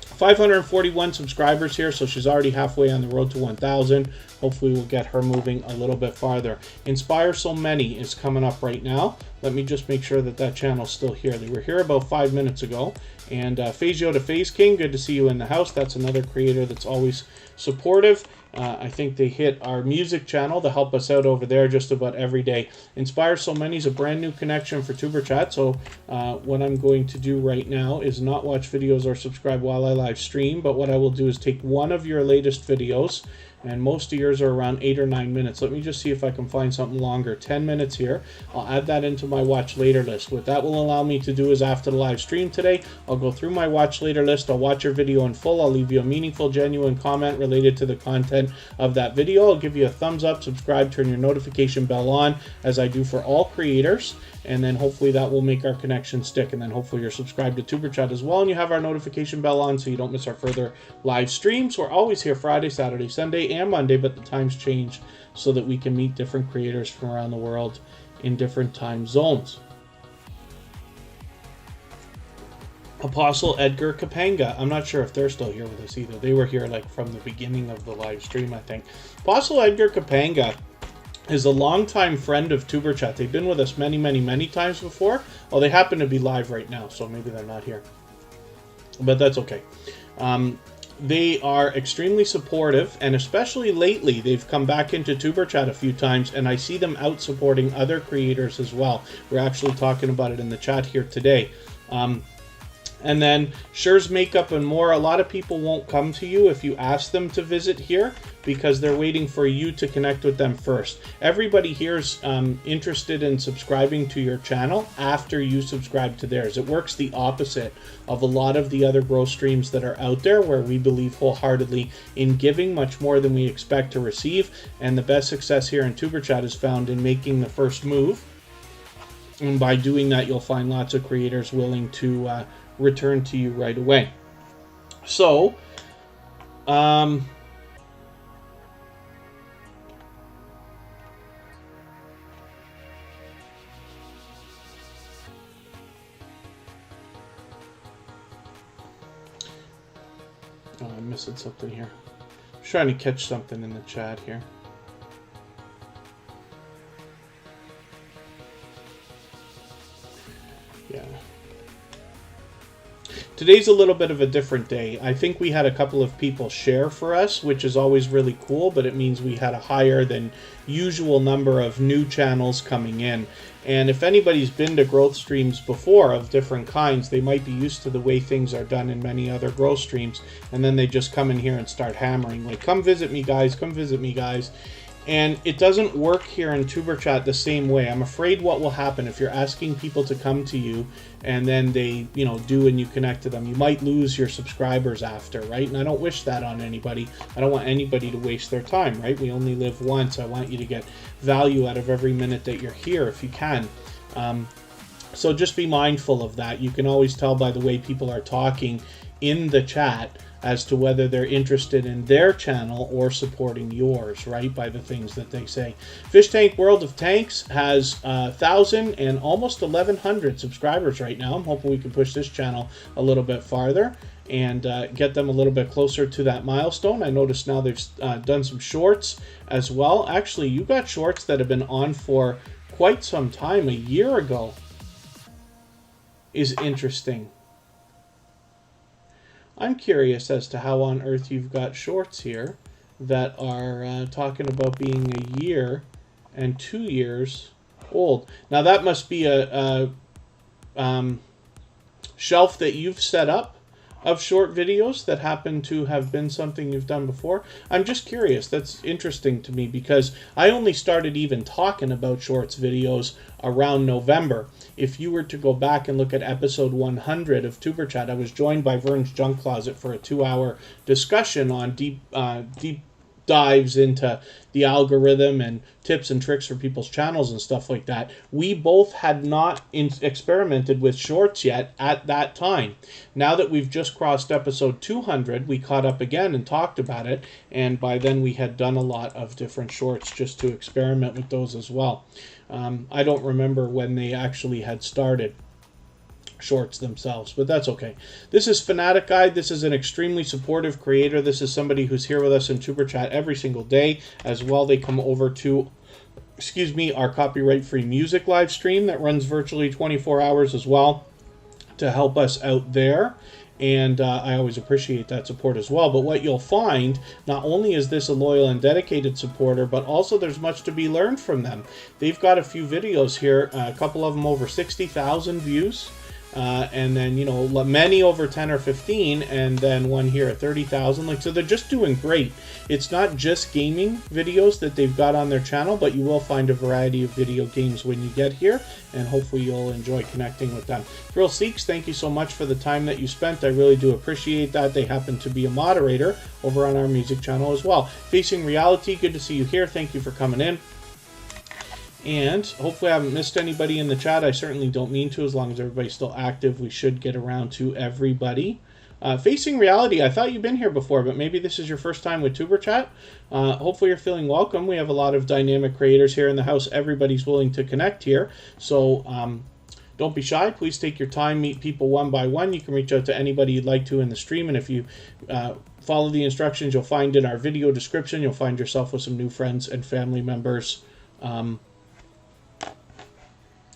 541 subscribers here, so she's already halfway on the road to 1,000. Hopefully we'll get her moving a little bit farther. Inspire So Many is coming up right now. Let me just make sure that that channel's still here. They were here about 5 minutes ago. And Phasio to Phase King, good to see you in the house. That's another creator that's always supportive. I think they hit our music channel to help us out over there just about every day. Inspire So Many is a brand new connection for Tuber Chat. So what I'm going to do right now is not watch videos or subscribe while I live stream, but what I will do is take one of your latest videos, and most of yours are around 8 or 9 minutes. Let me just see if I can find something longer. 10 minutes here. I'll add that into my watch later list. What that will allow me to do is after the live stream today, I'll go through my watch later list. I'll watch your video in full. I'll leave you a meaningful, genuine comment related to the content of that video. I'll give you a thumbs up, subscribe, turn your notification bell on, as I do for all creators. And then hopefully that will make our connection stick. And then hopefully you're subscribed to Tuber Chat as well, and you have our notification bell on so you don't miss our further live streams. We're always here Friday, Saturday, Sunday, and Monday, but the times change so that we can meet different creators from around the world in different time zones. Apostle Edgar Kapanga. I'm not sure if they're still here with us either. They were here like from the beginning of the live stream, I think. Apostle Edgar Kapanga is a longtime friend of Tuber Chat. They've been with us many, many, many times before. Well, they happen to be live right now, so maybe they're not here. But that's okay. They are extremely supportive, and especially lately, they've come back into Tuber Chat a few times, and I see them out supporting other creators as well. We're actually talking about it in the chat here today. And then Sure's Makeup and More. A lot of people won't come to you if you ask them to visit here because they're waiting for you to connect with them first. Everybody here's interested in subscribing to your channel after you subscribe to theirs. It works the opposite of a lot of the other growth streams that are out there, where we believe wholeheartedly in giving much more than we expect to receive. And the best success here in Tuber Chat is found in making the first move. And by doing that, you'll find lots of creators willing to return to you right away. So, oh, I'm missing something here. I'm trying to catch something in the chat here. Yeah. Today's a little bit of a different day. I think we had a couple of people share for us, which is always really cool, but it means we had a higher than usual number of new channels coming in. And if anybody's been to growth streams before of different kinds, they might be used to the way things are done in many other growth streams, and then they just come in here and start hammering, like, come visit me guys, come visit me guys. And it doesn't work here in Superchat the same way. I'm afraid what will happen if you're asking people to come to you and then they, do and you connect to them, you might lose your subscribers after, right? And I don't wish that on anybody. I don't want anybody to waste their time, right? We only live once. I want you to get value out of every minute that you're here if you can. So just be mindful of that. You can always tell by the way people are talking in the chat as to whether they're interested in their channel or supporting yours, right? By the things that they say. Fish Tank World of Tanks has 1,000 and almost 1,100 subscribers right now. I'm hoping we can push this channel a little bit farther and get them a little bit closer to that milestone. I noticed now they've done some shorts as well. Actually, you got shorts that have been on for quite some time. A year ago is interesting. I'm curious as to how on earth you've got shorts here that are talking about being a year and 2 years old. Now that must be a shelf that you've set up of short videos that happen to have been something you've done before. I'm just curious. That's interesting to me because I only started even talking about shorts videos around November. If you were to go back and look at episode 100 of Superchat, I was joined by Vern's Junk Closet for a 2-hour discussion on deep dives into the algorithm and tips and tricks for people's channels and stuff like that. We both had not experimented with shorts yet at that time. Now that we've just crossed episode 200, we caught up again and talked about it, and by then we had done a lot of different shorts just to experiment with those as well. I don't remember when they actually had started shorts themselves, but that's okay. This is Fanatic Guide. This is an extremely supportive creator. This is somebody who's here with us in Super Chat every single day. As well, they come over to, our copyright-free music live stream that runs virtually 24 hours as well to help us out there. And I always appreciate that support as well. But what you'll find, not only is this a loyal and dedicated supporter, but also there's much to be learned from them. They've got a few videos here, a couple of them over 60,000 views. And then, many over 10 or 15, and then one here at 30,000. So they're just doing great. It's not just gaming videos that they've got on their channel, but you will find a variety of video games when you get here, and hopefully you'll enjoy connecting with them. Thrill Seeks, thank you so much for the time that you spent. I really do appreciate that. They happen to be a moderator over on our music channel as well. Facing Reality, good to see you here. Thank you for coming in. And hopefully I haven't missed anybody in the chat. I certainly don't mean to. As long as everybody's still active, we should get around to everybody. Facing Reality, I thought you'd been here before, but maybe this is your first time with Superchat. Hopefully you're feeling welcome. We have a lot of dynamic creators here in the house. Everybody's willing to connect here. So don't be shy. Please take your time. Meet people one by one. You can reach out to anybody you'd like to in the stream. And if you follow the instructions you'll find in our video description, you'll find yourself with some new friends and family members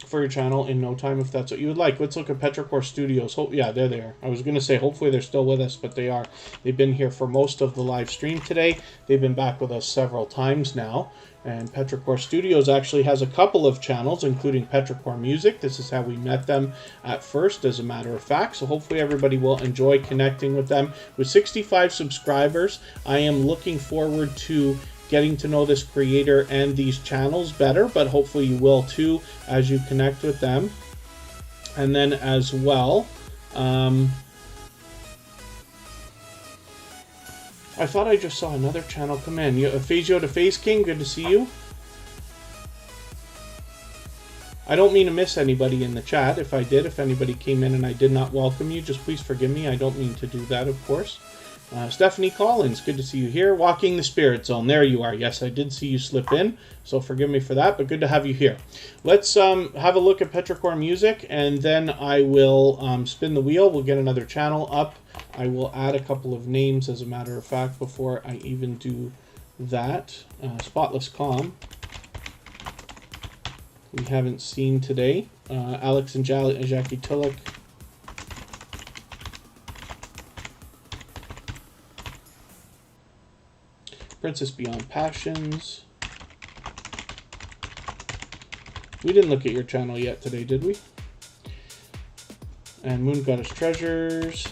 for your channel in no time, if that's what you would like. Let's look at Petrichor Studios. Yeah, there they are. I was going to say hopefully they're still with us, but they are. They've been here for most of the live stream today. They've been back with us several times now. And Petrichor Studios actually has a couple of channels, including Petrichor Music. This is how we met them at first, as a matter of fact. So hopefully everybody will enjoy connecting with them. With 65 subscribers, I am looking forward to getting to know this creator and these channels better, but hopefully you will too as you connect with them. And then as well, I thought I just saw another channel come in. Phasio to Phase King, good to see you. I don't mean to miss anybody in the chat. If I did, if anybody came in and I did not welcome you, just please forgive me. I don't mean to do that, of course. Stephanie Collins, good to see you here. Walking the Spirit Zone, there you are. Yes, I did see you slip in, so forgive me for that, but good to have you here. Let's have a look at Petrichor Music, and then I will spin the wheel. We'll get another channel up. I will add a couple of names, as a matter of fact, before I even do that. Spotless Calm, we haven't seen today. Alex and Jackie Tillich. Princess Beyond Passions. We didn't look at your channel yet today, did we? And Moon Goddess Treasures.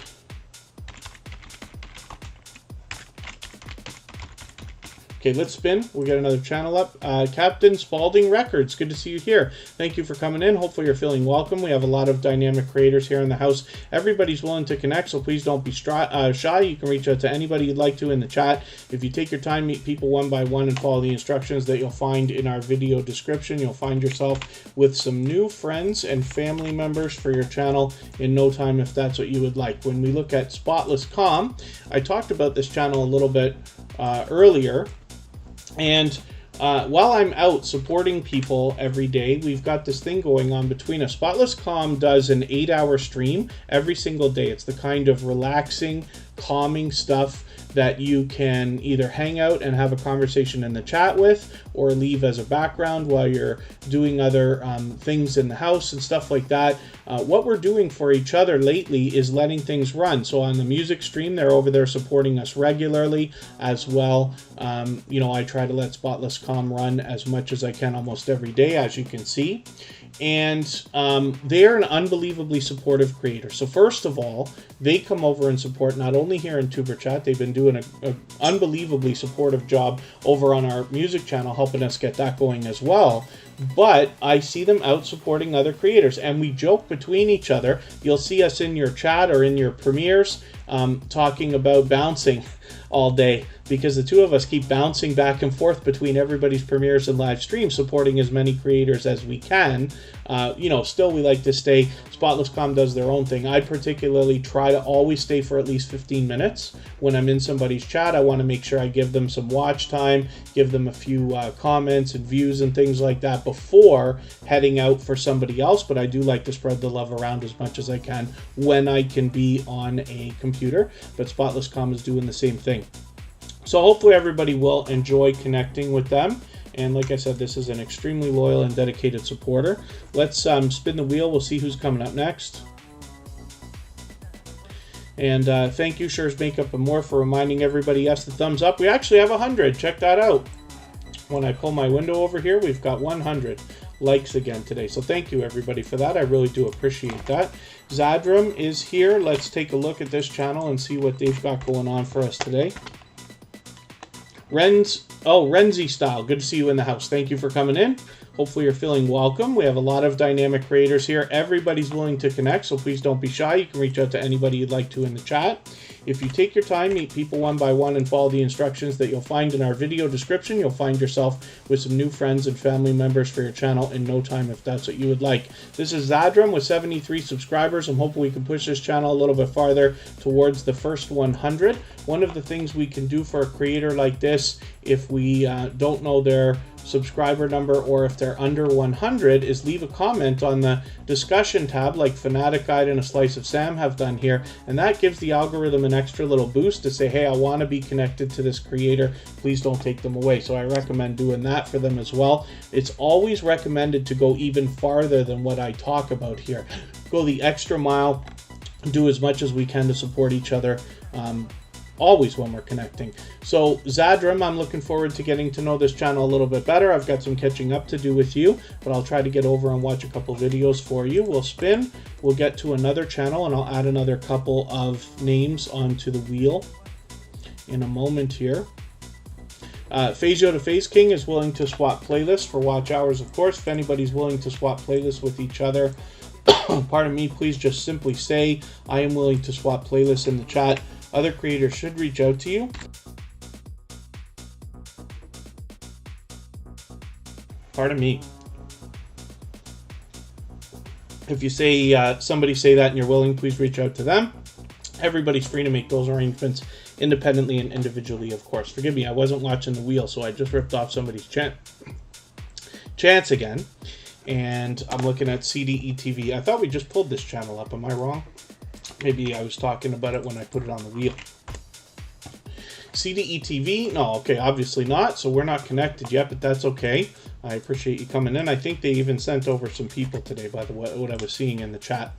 Okay, let's spin. We'll get another channel up. Captain Spalding Records, good to see you here. Thank you for coming in. Hopefully you're feeling welcome. We have a lot of dynamic creators here in the house. Everybody's willing to connect, so please don't be shy. You can reach out to anybody you'd like to in the chat. If you take your time, meet people one by one, and follow the instructions that you'll find in our video description, you'll find yourself with some new friends and family members for your channel in no time, if that's what you would like. When we look at Spotless Com, I talked about this channel a little bit earlier. And while I'm out supporting people every day, we've got this thing going on between us. Spotless Com does an 8-hour stream every single day. It's the kind of relaxing, calming stuff that you can either hang out and have a conversation in the chat with, or leave as a background while you're doing other things in the house and stuff like that. What we're doing for each other lately is letting things run. So on the music stream, they're over there supporting us regularly as well. You know, I try to let Spotless Com run as much as I can almost every day, as you can see. And they're an unbelievably supportive creator. So first of all, they come over and support not only here in Superchat, they've been doing an unbelievably supportive job over on our music channel, helping us get that going as well. But I see them out supporting other creators, and we joke between each other. You'll see us in your chat or in your premieres talking about bouncing all day, because the two of us keep bouncing back and forth between everybody's premieres and live streams, supporting as many creators as we can. You know, still we like to stay. Spotless Com does their own thing. I particularly try to always stay for at least 15 minutes when I'm in somebody's chat. I want to make sure I give them some watch time, give them a few comments and views and things like that before heading out for somebody else. But I do like to spread the love around as much as I can when I can be on a computer. But Spotless Com is doing the same thing. So hopefully everybody will enjoy connecting with them. And like I said, this is an extremely loyal and dedicated supporter. Let's spin the wheel. We'll see who's coming up next. And thank you, Sure's Makeup and More, for reminding everybody, yes, the thumbs up. We actually have 100. Check that out. When I pull my window over here, we've got 100 likes again today. So thank you, everybody, for that. I really do appreciate that. Zadram is here. Let's take a look at this channel and see what they've got going on for us today. Renzi Style, good to see you in the house. Thank you for coming in. Hopefully you're feeling welcome. We have a lot of dynamic creators here. Everybody's willing to connect, so please don't be shy. You can reach out to anybody you'd like to in the chat. If you take your time, meet people one by one, and follow the instructions that you'll find in our video description, you'll find yourself with some new friends and family members for your channel in no time, if that's what you would like. This is Zadram with 73 subscribers. I'm hoping we can push this channel a little bit farther towards the first 100. One of the things we can do for a creator like this, if we don't know their subscriber number or if they're under 100, is leave a comment on the discussion tab like Fanatic Guide and A Slice of Sam have done here, and that gives the algorithm an extra little boost to say, hey, I want to be connected to this creator, please don't take them away. So I recommend doing that for them as well. It's always recommended to go even farther than what I talk about here. Go the extra mile, do as much as we can to support each other, always when we're connecting. So Zadram, I'm looking forward to getting to know this channel a little bit better. I've got some catching up to do with you, but I'll try to get over and watch a couple videos for you. We'll spin, we'll get to another channel, and I'll add another couple of names onto the wheel in a moment here. Phasio to Phase King is willing to swap playlists for watch hours, of course. If anybody's willing to swap playlists with each other, pardon me, please just simply say, I am willing to swap playlists in the chat. Other creators should reach out to you. Pardon me. If you say somebody say that and you're willing, please reach out to them. Everybody's free to make those arrangements independently and individually, of course. Forgive me, I wasn't watching the wheel, so I just ripped off somebody's chance again. And I'm looking at CDE TV. I thought we just pulled this channel up. Am I wrong? Maybe I was talking about it when I put it on the wheel. CDE TV? No, okay, obviously not. So we're not connected yet, but that's okay. I appreciate you coming in. I think they even sent over some people today, by the way, what I was seeing in the chat.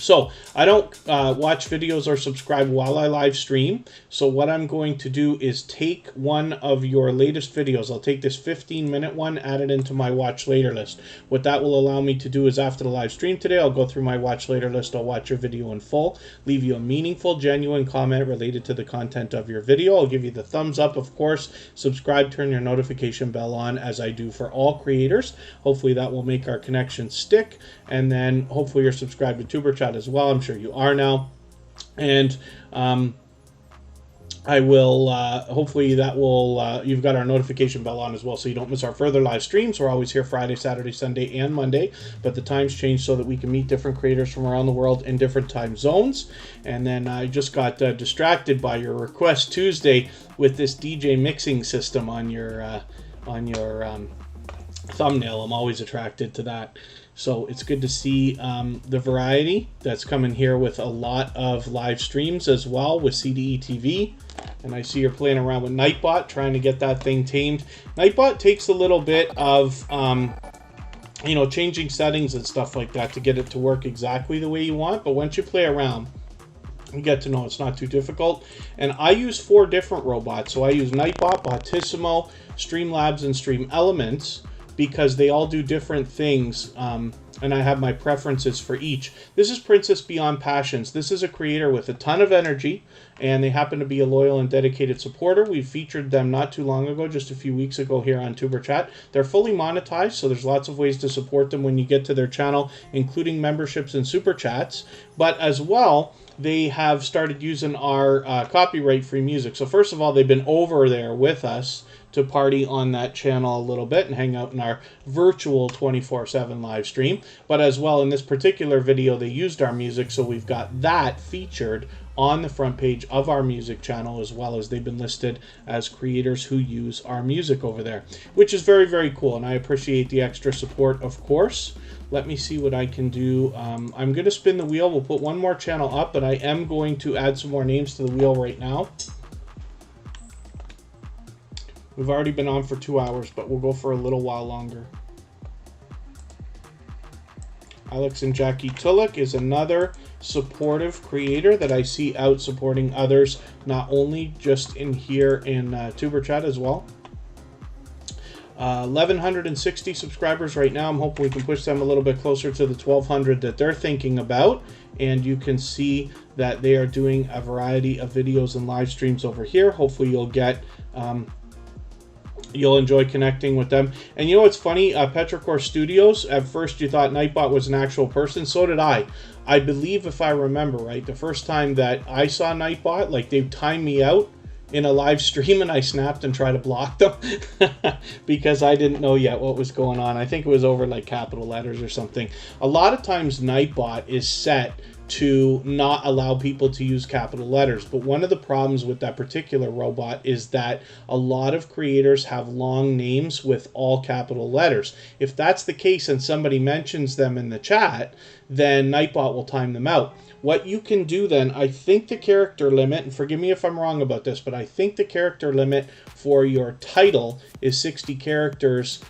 So I don't watch videos or subscribe while I live stream. So what I'm going to do is take one of your latest videos. I'll take this 15-minute one, add it into my watch later list. What that will allow me to do is after the live stream today, I'll go through my watch later list. I'll watch your video in full, leave you a meaningful, genuine comment related to the content of your video. I'll give you the thumbs up, of course. Subscribe, turn your notification bell on, as I do for all creators. Hopefully that will make our connection stick. And then hopefully you're subscribed to Superchat as well. I'm sure you are now. And I will, hopefully that will, you've got our notification bell on as well so you don't miss our further live streams. We're always here Friday, Saturday, Sunday, and Monday, but the times change so that we can meet different creators from around the world in different time zones. And then I just got distracted by your request Tuesday with this DJ mixing system on your thumbnail. I'm always attracted to that. So it's good to see the variety that's coming here with a lot of live streams as well with CDE TV. And I see you're playing around with Nightbot, trying to get that thing tamed. Nightbot takes a little bit of, you know, changing settings and stuff like that to get it to work exactly the way you want. But once you play around, you get to know it's not too difficult. And I use 4 different robots. So I use Nightbot, Botissimo, Streamlabs, and Stream Elements, because they all do different things, and I have my preferences for each. This is Princess Beyond Passions. This is a creator with a ton of energy, and they happen to be a loyal and dedicated supporter. We've featured them not too long ago, just a few weeks ago here on Superchat. They're fully monetized, so there's lots of ways to support them when you get to their channel, including memberships and Super Chats. But as well, they have started using our copyright-free music. So first of all, they've been over there with us to party on that channel a little bit and hang out in our virtual 24/7 live stream. But as well, in this particular video, they used our music, so we've got that featured on the front page of our music channel, as well as they've been listed as creators who use our music over there, which is very, very cool, and I appreciate the extra support, of course. Let me see what I can do. I'm going to spin the wheel. We'll put one more channel up, but I am going to add some more names to the wheel right now. We've already been on for 2 hours, but we'll go for a little while longer. Alex and Jackie Tulloch is another supportive creator that I see out supporting others, not only just in here in Superchat as well. 1,160 subscribers right now. I'm hoping we can push them a little bit closer to the 1,200 that they're thinking about. And you can see that they are doing a variety of videos and live streams over here. Hopefully you'll get... you'll enjoy connecting with them. And you know what's funny? Petrichor Studios, at first you thought Nightbot was an actual person. So did I. I believe, if I remember right, the first time that I saw Nightbot, like, they timed me out in a live stream and I snapped and tried to block them because I didn't know yet what was going on. I think it was over like capital letters or something. A lot of times Nightbot is set to not allow people to use capital letters. But one of the problems with that particular robot is that a lot of creators have long names with all capital letters. If that's the case and somebody mentions them in the chat, then Nightbot will time them out. What you can do then, I think the character limit, and forgive me if I'm wrong about this, but I think the character limit for your title is 60 characters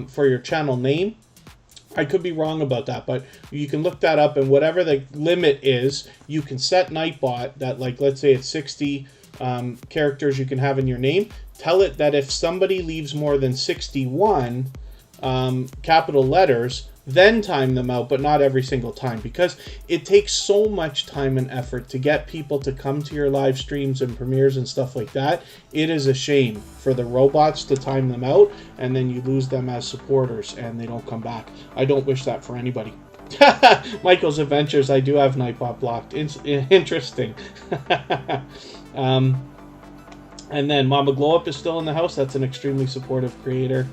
for your channel name. I could be wrong about that, but you can look that up, and whatever the limit is, you can set Nightbot that, like, let's say it's 60 characters you can have in your name. Tell it that if somebody leaves more than 61 capital letters, then time them out, but not every single time, because it takes so much time and effort to get people to come to your live streams and premieres and stuff like that. It is a shame for the robots to time them out, and then you lose them as supporters and they don't come back. I don't wish that for anybody. Michael's Adventures, I do have Nightbot blocked. Interesting. And then Mama Glow Up is still in the house. That's an extremely supportive creator.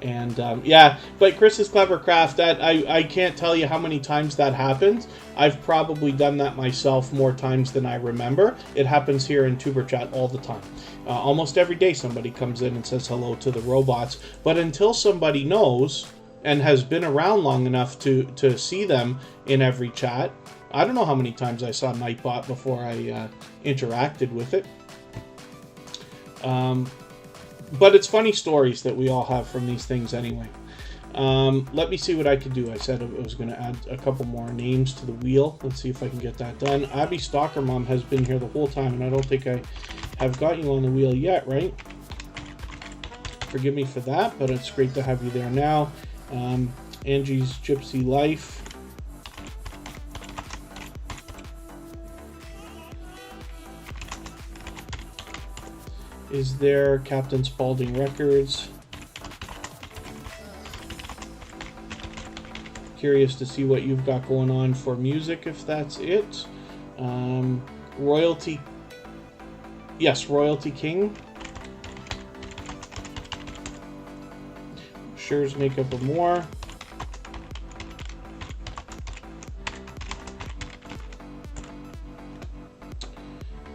And yeah, but Chris's Clever Craft, that I can't tell you how many times that happens. I've probably done that myself more times than I remember. It happens here in Superchat all the time. Almost every day somebody comes in and says hello to the robots. But until somebody knows and has been around long enough to see them in every chat, I don't know how many times I saw Nightbot before I interacted with it. But it's funny stories that we all have from these things anyway. Let me see what I could do. I said I was going to add a couple more names to the wheel. Let's see if I can get that done. Abby Stalker Mom has been here the whole time, and I don't think I have got you on the wheel yet, right? Forgive me for that, but it's great to have you there now. Angie's Gypsy Life. Is there Captain Spaulding Records? Curious to see what you've got going on for music, if that's it. Royalty. Yes, Royalty King. Sure's Makeup of More.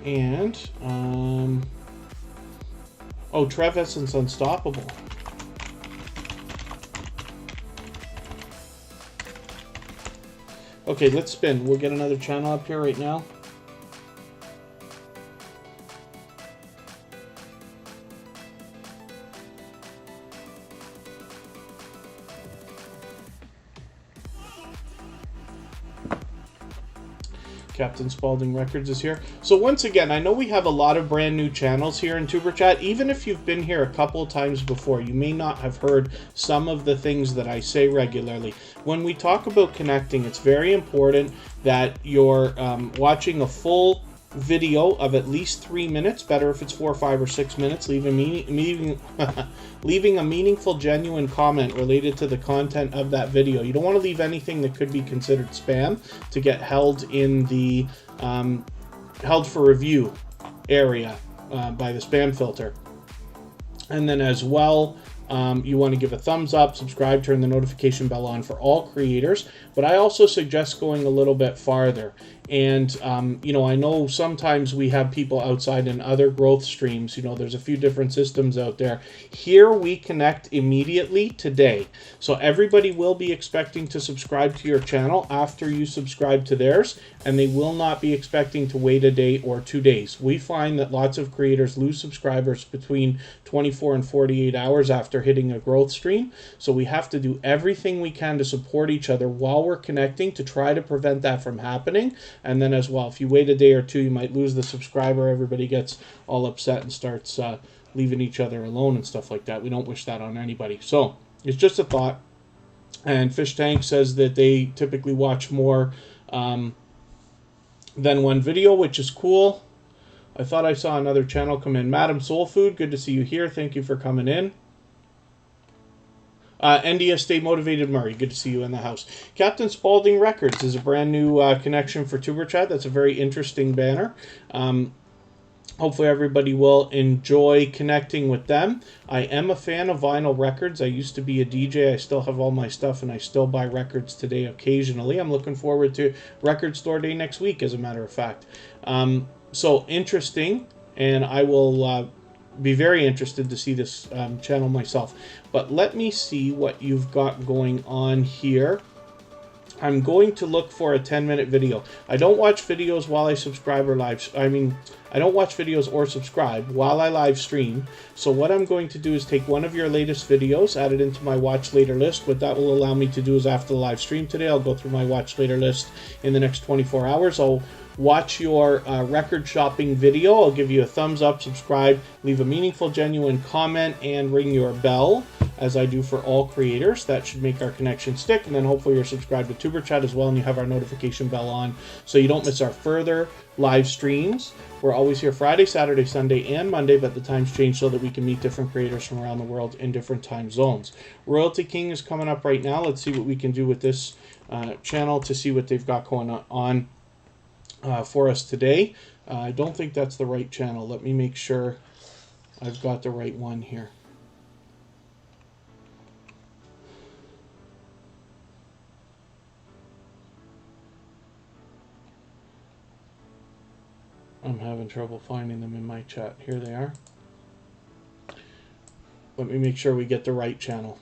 And, oh, Trev Essence Unstoppable. Okay, let's spin. We'll get another channel up here right now. Captain Spaulding Records is here. So once again, I know we have a lot of brand new channels here in Superchat. Even if you've been here a couple of times before, you may not have heard some of the things that I say regularly. When we talk about connecting, it's very important that you're watching a full video of at least 3 minutes. Better if it's 4, 5, or 6 minutes. Leaving a meaningful, genuine comment related to the content of that video. You don't want to leave anything that could be considered spam to get held in the held for review area by the spam filter. And then as well, you want to give a thumbs up, subscribe, turn the notification bell on for all creators. But I also suggest going a little bit farther. And, you know, I know sometimes we have people outside in other growth streams. You know, there's a few different systems out there. Here we connect immediately today. So everybody will be expecting to subscribe to your channel after you subscribe to theirs. And they will not be expecting to wait a day or 2 days. We find that lots of creators lose subscribers between 24 and 48 hours after hitting a growth stream. So we have to do everything we can to support each other while we're connecting to try to prevent that from happening. And then as well, if you wait a day or two, you might lose the subscriber. Everybody gets all upset and starts leaving each other alone and stuff like that. We don't wish that on anybody. So it's just a thought. And Fish Tank says that they typically watch more than one video, which is cool. I thought I saw another channel come in. Madam Soul Food, good to see you here. Thank you for coming in. NDS Stay Motivated Murray, good to see you in the house. Captain Spaulding Records is a brand new connection for TuberChat. That's a very interesting banner. Hopefully everybody will enjoy connecting with them. I am a fan of vinyl records. I used to be a DJ. I still have all my stuff, and I still buy records today occasionally. I'm looking forward to Record Store Day next week, as a matter of fact. So interesting, and I will be very interested to see this channel myself. But let me see what you've got going on here. I'm going to look for a 10-minute video. I don't watch videos while I subscribe or live. I don't watch videos or subscribe while I live stream. So what I'm going to do is take one of your latest videos, add it into my watch later list. What that will allow me to do is after the live stream today, I'll go through my watch later list in the next 24 hours. I'll watch your record shopping video. I'll give you a thumbs up, subscribe, leave a meaningful, genuine comment, and ring your bell, as I do for all creators. That should make our connection stick. And then hopefully you're subscribed to TuberChat as well, and you have our notification bell on so you don't miss our further live streams. We're always here Friday, Saturday, Sunday, and Monday, but the times change so that we can meet different creators from around the world in different time zones. Royalty King is coming up right now. Let's see what we can do with this channel to see what they've got going on for us today. I don't think that's the right channel. Let me make sure I've got the right one here. I'm having trouble finding them in my chat. Here they are. Let me make sure we get the right channel.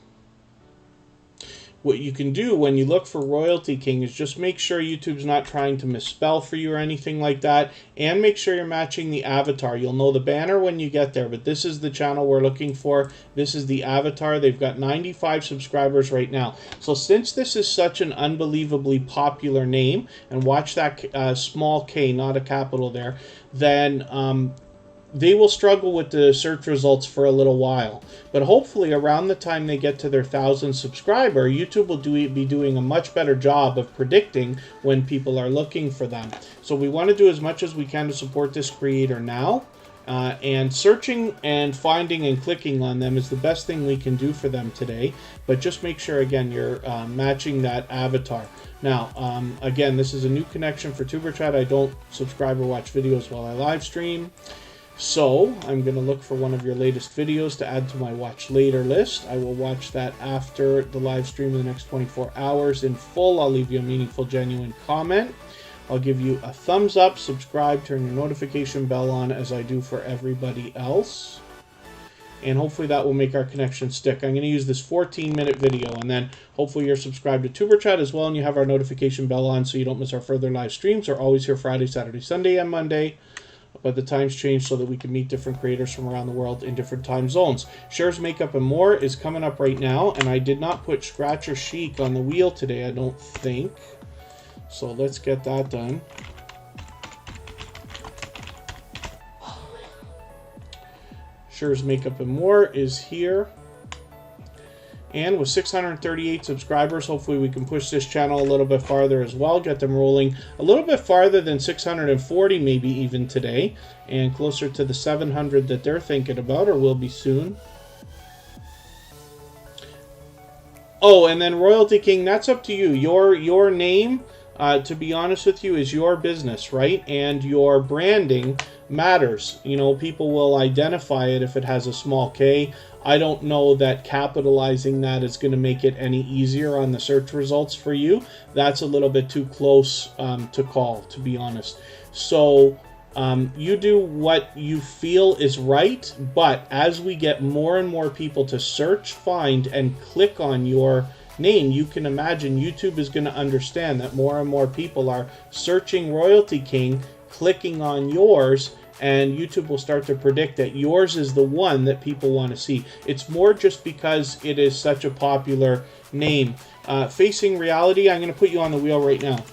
what you can do when you look for Royalty King is just make sure YouTube's not trying to misspell for you or anything like that, and make sure you're matching the avatar. You'll know the banner when you get there, but this is the channel we're looking for. This is the avatar. They've got 95 subscribers right now. So since this is such an unbelievably popular name, and watch that small K, not a capital there, then they will struggle with the search results for a little while. But hopefully around the time they get to their 1,000 subscriber, YouTube will be doing a much better job of predicting when people are looking for them. So we want to do as much as we can to support this creator now. And searching and finding and clicking on them is the best thing we can do for them today. But just make sure, again, you're matching that avatar. Now, again, this is a new connection for Superchat. I don't subscribe or watch videos while I live stream. So I'm going to look for one of your latest videos to add to my watch later list. I will watch that after the live stream in the next 24 hours in full. I'll leave you a meaningful, genuine comment. I'll give you a thumbs up, subscribe, turn your notification bell on as I do for everybody else. And hopefully that will make our connection stick. I'm going to use this 14-minute video, and then hopefully you're subscribed to Superchat as well, and you have our notification bell on so you don't miss our further live streams. We're always here Friday, Saturday, Sunday, and Monday. But the times change so that we can meet different creators from around the world in different time zones. Shares, Makeup, and More is coming up right now, and I did not put Scratcher Chic on the wheel today, I don't think. So let's get that done. Shares, Makeup, and More is here. And with 638 subscribers, hopefully we can push this channel a little bit farther as well, get them rolling a little bit farther than 640 maybe even today, and closer to the 700 that they're thinking about, or will be soon. Oh, and then Royalty King, that's up to you. Your name, to be honest with you, is your business, right? And your branding matters. You know, people will identify it if it has a small K. I don't know that capitalizing that is going to make it any easier on the search results for you. That's a little bit too close to call, to be honest. So you do what you feel is right, but as we get more and more people to search, find, and click on your name, you can imagine YouTube is going to understand that more and more people are searching Royalty King, clicking on yours, and YouTube will start to predict that yours is the one that people want to see. It's more just because it is such a popular name. Facing Reality, I'm going to put you on the wheel right now.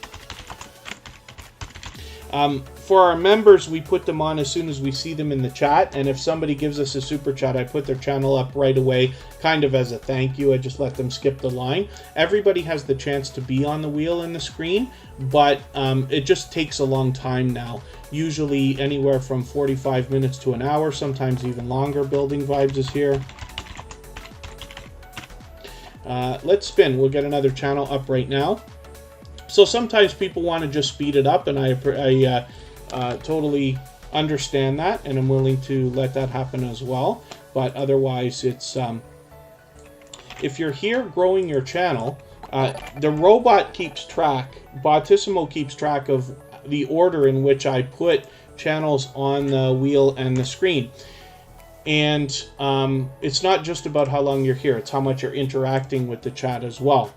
For our members, we put them on as soon as we see them in the chat, and if somebody gives us a super chat, I put their channel up right away, kind of as a thank you. I just let them skip the line. Everybody has the chance to be on the wheel in the screen, but it just takes a long time now. Usually anywhere from 45 minutes to an hour, sometimes even longer. Building Vibes is here. Let's spin. We'll get another channel up right now. So sometimes people want to just speed it up, and I totally understand that, and I'm willing to let that happen as well. But otherwise, it's if you're here growing your channel, the robot keeps track, Botissimo keeps track of the order in which I put channels on the wheel and the screen. And it's not just about how long you're here, it's how much you're interacting with the chat as well.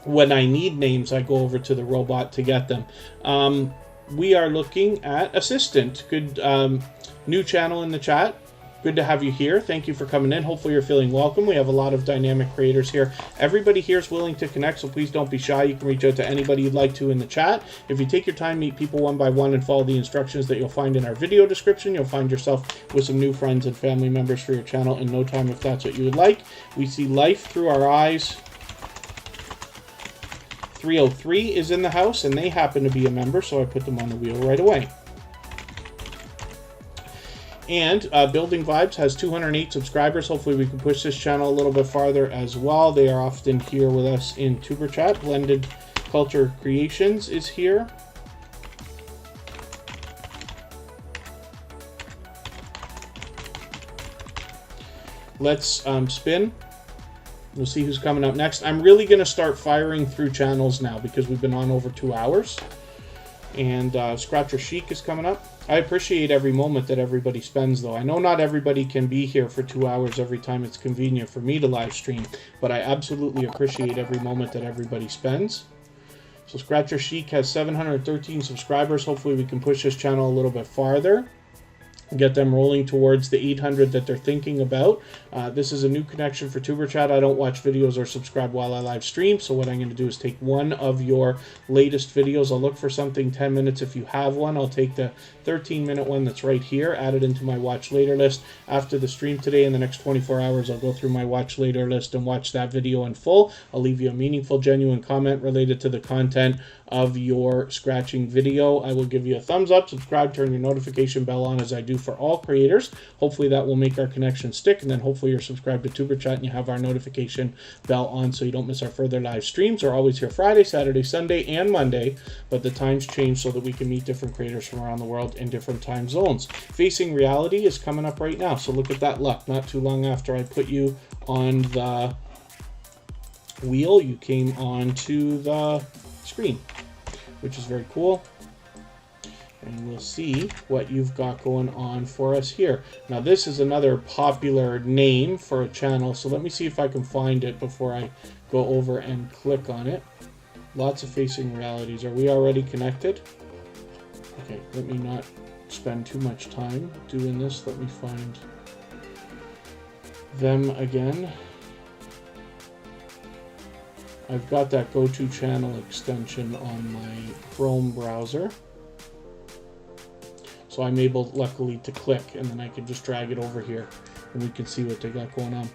When I need names, I go over to the robot to get them. We are looking at Assistant. Good new channel in the chat. Good to have you here. Thank you for coming in. Hopefully you're feeling welcome. We have a lot of dynamic creators here. Everybody here is willing to connect, so please don't be shy. You can reach out to anybody you'd like to in the chat. If you take your time, meet people one by one, and follow the instructions that you'll find in our video description, you'll find yourself with some new friends and family members for your channel in no time if that's what you would like. We see life through our eyes. 303 is in the house, and they happen to be a member, so I put them on the wheel right away. And Building Vibes has 208 subscribers. Hopefully we can push this channel a little bit farther as well. They are often here with us in Tuber Chat. Blended Culture Creations is here. Let's spin. We'll see who's coming up next. I'm really going to start firing through channels now because we've been on over 2 hours. And Scratcher Chic is coming up. I appreciate every moment that everybody spends, though. I know not everybody can be here for 2 hours every time it's convenient for me to live stream, but I absolutely appreciate every moment that everybody spends. So Scratcher Chic has 713 subscribers. Hopefully we can push this channel a little bit farther, get them rolling towards the 800 that they're thinking about. This is a new connection for TuberChat. I don't watch videos or subscribe while I live stream, so what I'm going to do is take one of your latest videos. I'll look for something 10 minutes if you have one. I'll take the 13-minute one that's right here, add it into my watch later list. After the stream today, in the next 24 hours, I'll go through my watch later list and watch that video in full. I'll leave you a meaningful, genuine comment related to the content of your scratching video. I will give you a thumbs up, subscribe, turn your notification bell on as I do for all creators. Hopefully that will make our connection stick, and then hopefully you're subscribed to TuberChat and you have our notification bell on so you don't miss our further live streams. We're always here Friday, Saturday, Sunday, and Monday, but the times change so that we can meet different creators from around the world in different time zones. Facing Reality is coming up right now, so look at that luck. Not too long after I put you on the wheel, you came onto the screen, which is very cool. And we'll see what you've got going on for us here. Now this is another popular name for a channel, so let me see if I can find it before I go over and click on it. Lots of Facing Realities. Are we already connected? Okay, let me not spend too much time doing this. Let me find them again. I've got that go-to channel extension on my Chrome browser, so I'm able, luckily, to click, and then I can just drag it over here and we can see what they got going on.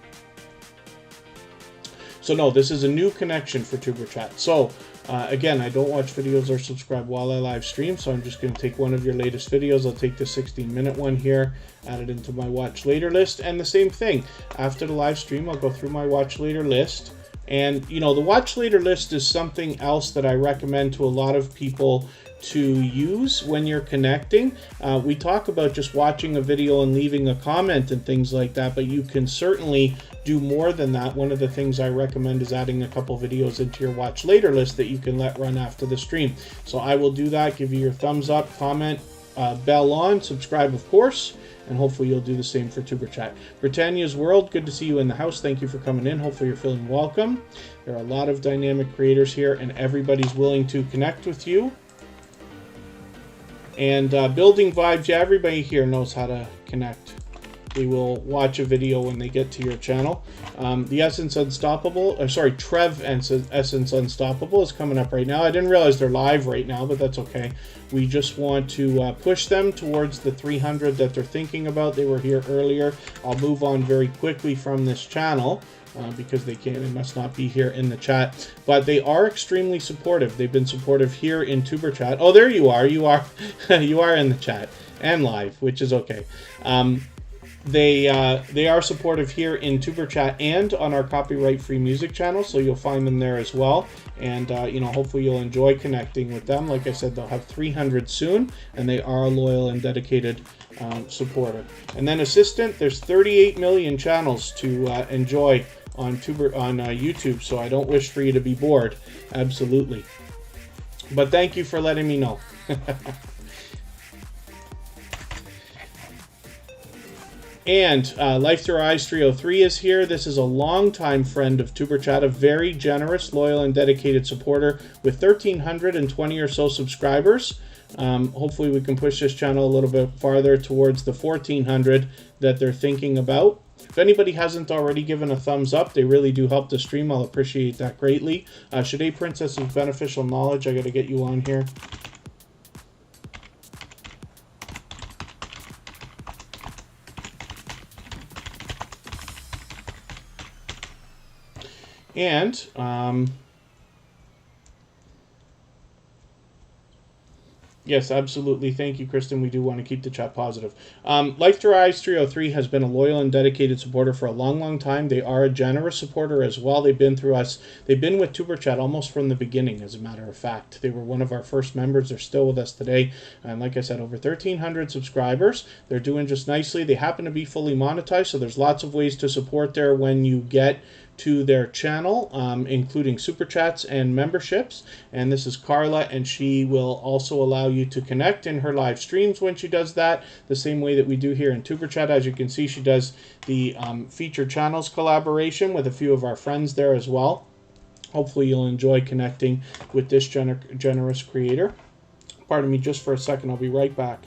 So no, this is a new connection for TuberChat. So again, I don't watch videos or subscribe while I live stream, so I'm just going to take one of your latest videos. I'll take the 16-minute one here, add it into my watch later list, and the same thing. After the live stream, I'll go through my watch later list. And, you know, the watch later list is something else that I recommend to a lot of people to use when you're connecting. We talk about just watching a video and leaving a comment and things like that, but you can certainly do more than that. One of the things I recommend is adding a couple videos into your watch later list that you can let run after the stream. So I will do that. Give you your thumbs up, comment, bell on, subscribe, of course. And hopefully you'll do the same for TuberChat. Britannia's World, good to see you in the house. Thank you for coming in. Hopefully you're feeling welcome. There are a lot of dynamic creators here, and everybody's willing to connect with you. And Building Vibes, yeah, everybody here knows how to connect. They will watch a video when they get to your channel. The Essence Unstoppable, Trev Essence Unstoppable is coming up right now. I didn't realize they're live right now, but that's okay. We just want to push them towards the 300 that they're thinking about. They were here earlier. I'll move on very quickly from this channel because they must not be here in the chat. But they are extremely supportive. They've been supportive here in TuberChat. Oh, there you are. You are in the chat and live, which is okay. They are supportive here in TuberChat and on our copyright-free music channel, so you'll find them there as well. And you know, hopefully you'll enjoy connecting with them. Like I said, they'll have 300 soon, and they are a loyal and dedicated supporter. And then Assistant, there's 38 million channels to enjoy on YouTube, so I don't wish for you to be bored. Absolutely. But thank you for letting me know. And Life Through Eyes 303 is here. This is a longtime friend of TuberChat, a very generous, loyal, and dedicated supporter with 1,320 or so subscribers. Hopefully we can push this channel a little bit farther towards the 1,400 that they're thinking about. If anybody hasn't already given a thumbs up, they really do help the stream. I'll appreciate that greatly. Shade Princess's Beneficial Knowledge, I got to get you on here. And yes, absolutely. Thank you, Kristen. We do want to keep the chat positive. Life Through Eyes 303 has been a loyal and dedicated supporter for a long, long time. They are a generous supporter as well. They've been through us. They've been with TuberChat almost from the beginning, as a matter of fact. They were one of our first members. They're still with us today. And like I said, over 1,300 subscribers. They're doing just nicely. They happen to be fully monetized, so there's lots of ways to support there when you get to their channel, including super chats and memberships. And this is Carla, and she will also allow you to connect in her live streams when she does that, the same way that we do here in Superchat. As you can see, she does the featured channels collaboration with a few of our friends there as well. Hopefully you'll enjoy connecting with this generous creator. Pardon me just for a second, I'll be right back.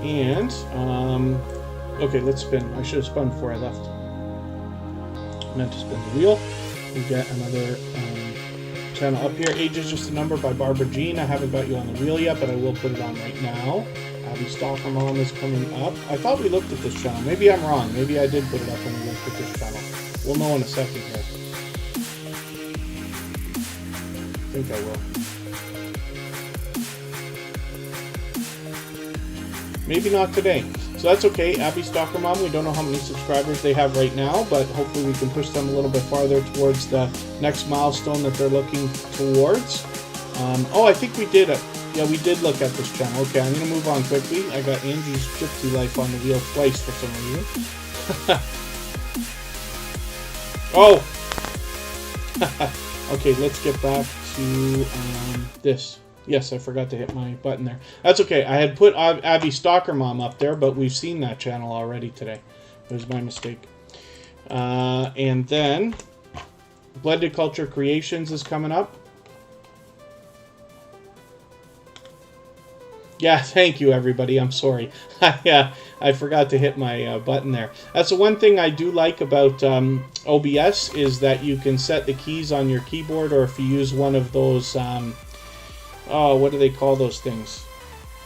And, okay, let's spin. I should have spun before I left. I meant to spin the wheel. We get another channel up here. Age is Just a Number by Barbara Jean. I haven't got you on the wheel yet, but I will put it on right now. Abby Stalker Mom is coming up. I thought we looked at this channel. Maybe I'm wrong. Maybe I did put it up when we looked at this channel. We'll know in a second here. I think I will. Maybe not today. So that's okay. Abby Stalker Mom, we don't know how many subscribers they have right now, but hopefully we can push them a little bit farther towards the next milestone that they're looking towards. Oh, I think we did it. Yeah, we did look at this channel. Okay, I'm going to move on quickly. I got Angie's Gypsy Life on the wheel twice for some reason. Oh! Okay, let's get back to this. Yes, I forgot to hit my button there. That's okay. I had put Abby Stalker Mom up there, but we've seen that channel already today. It was my mistake. And then Blended Culture Creations is coming up. Yeah, thank you, everybody. I'm sorry. I forgot to hit my button there. That's the one thing I do like about OBS is that you can set the keys on your keyboard, or if you use one of those... oh, what do they call those things?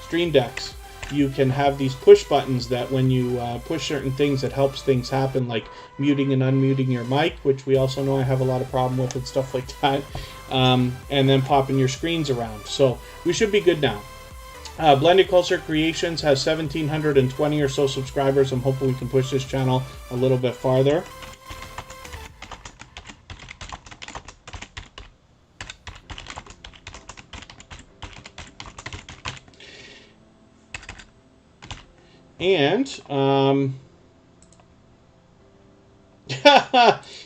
Stream decks. You can have these push buttons that when you push certain things, it helps things happen, like muting and unmuting your mic, which we also know I have a lot of problem with and stuff like that, and then popping your screens around. So we should be good now. Blended Culture Creations has 1,720 or so subscribers. I'm hoping we can push this channel a little bit farther. And,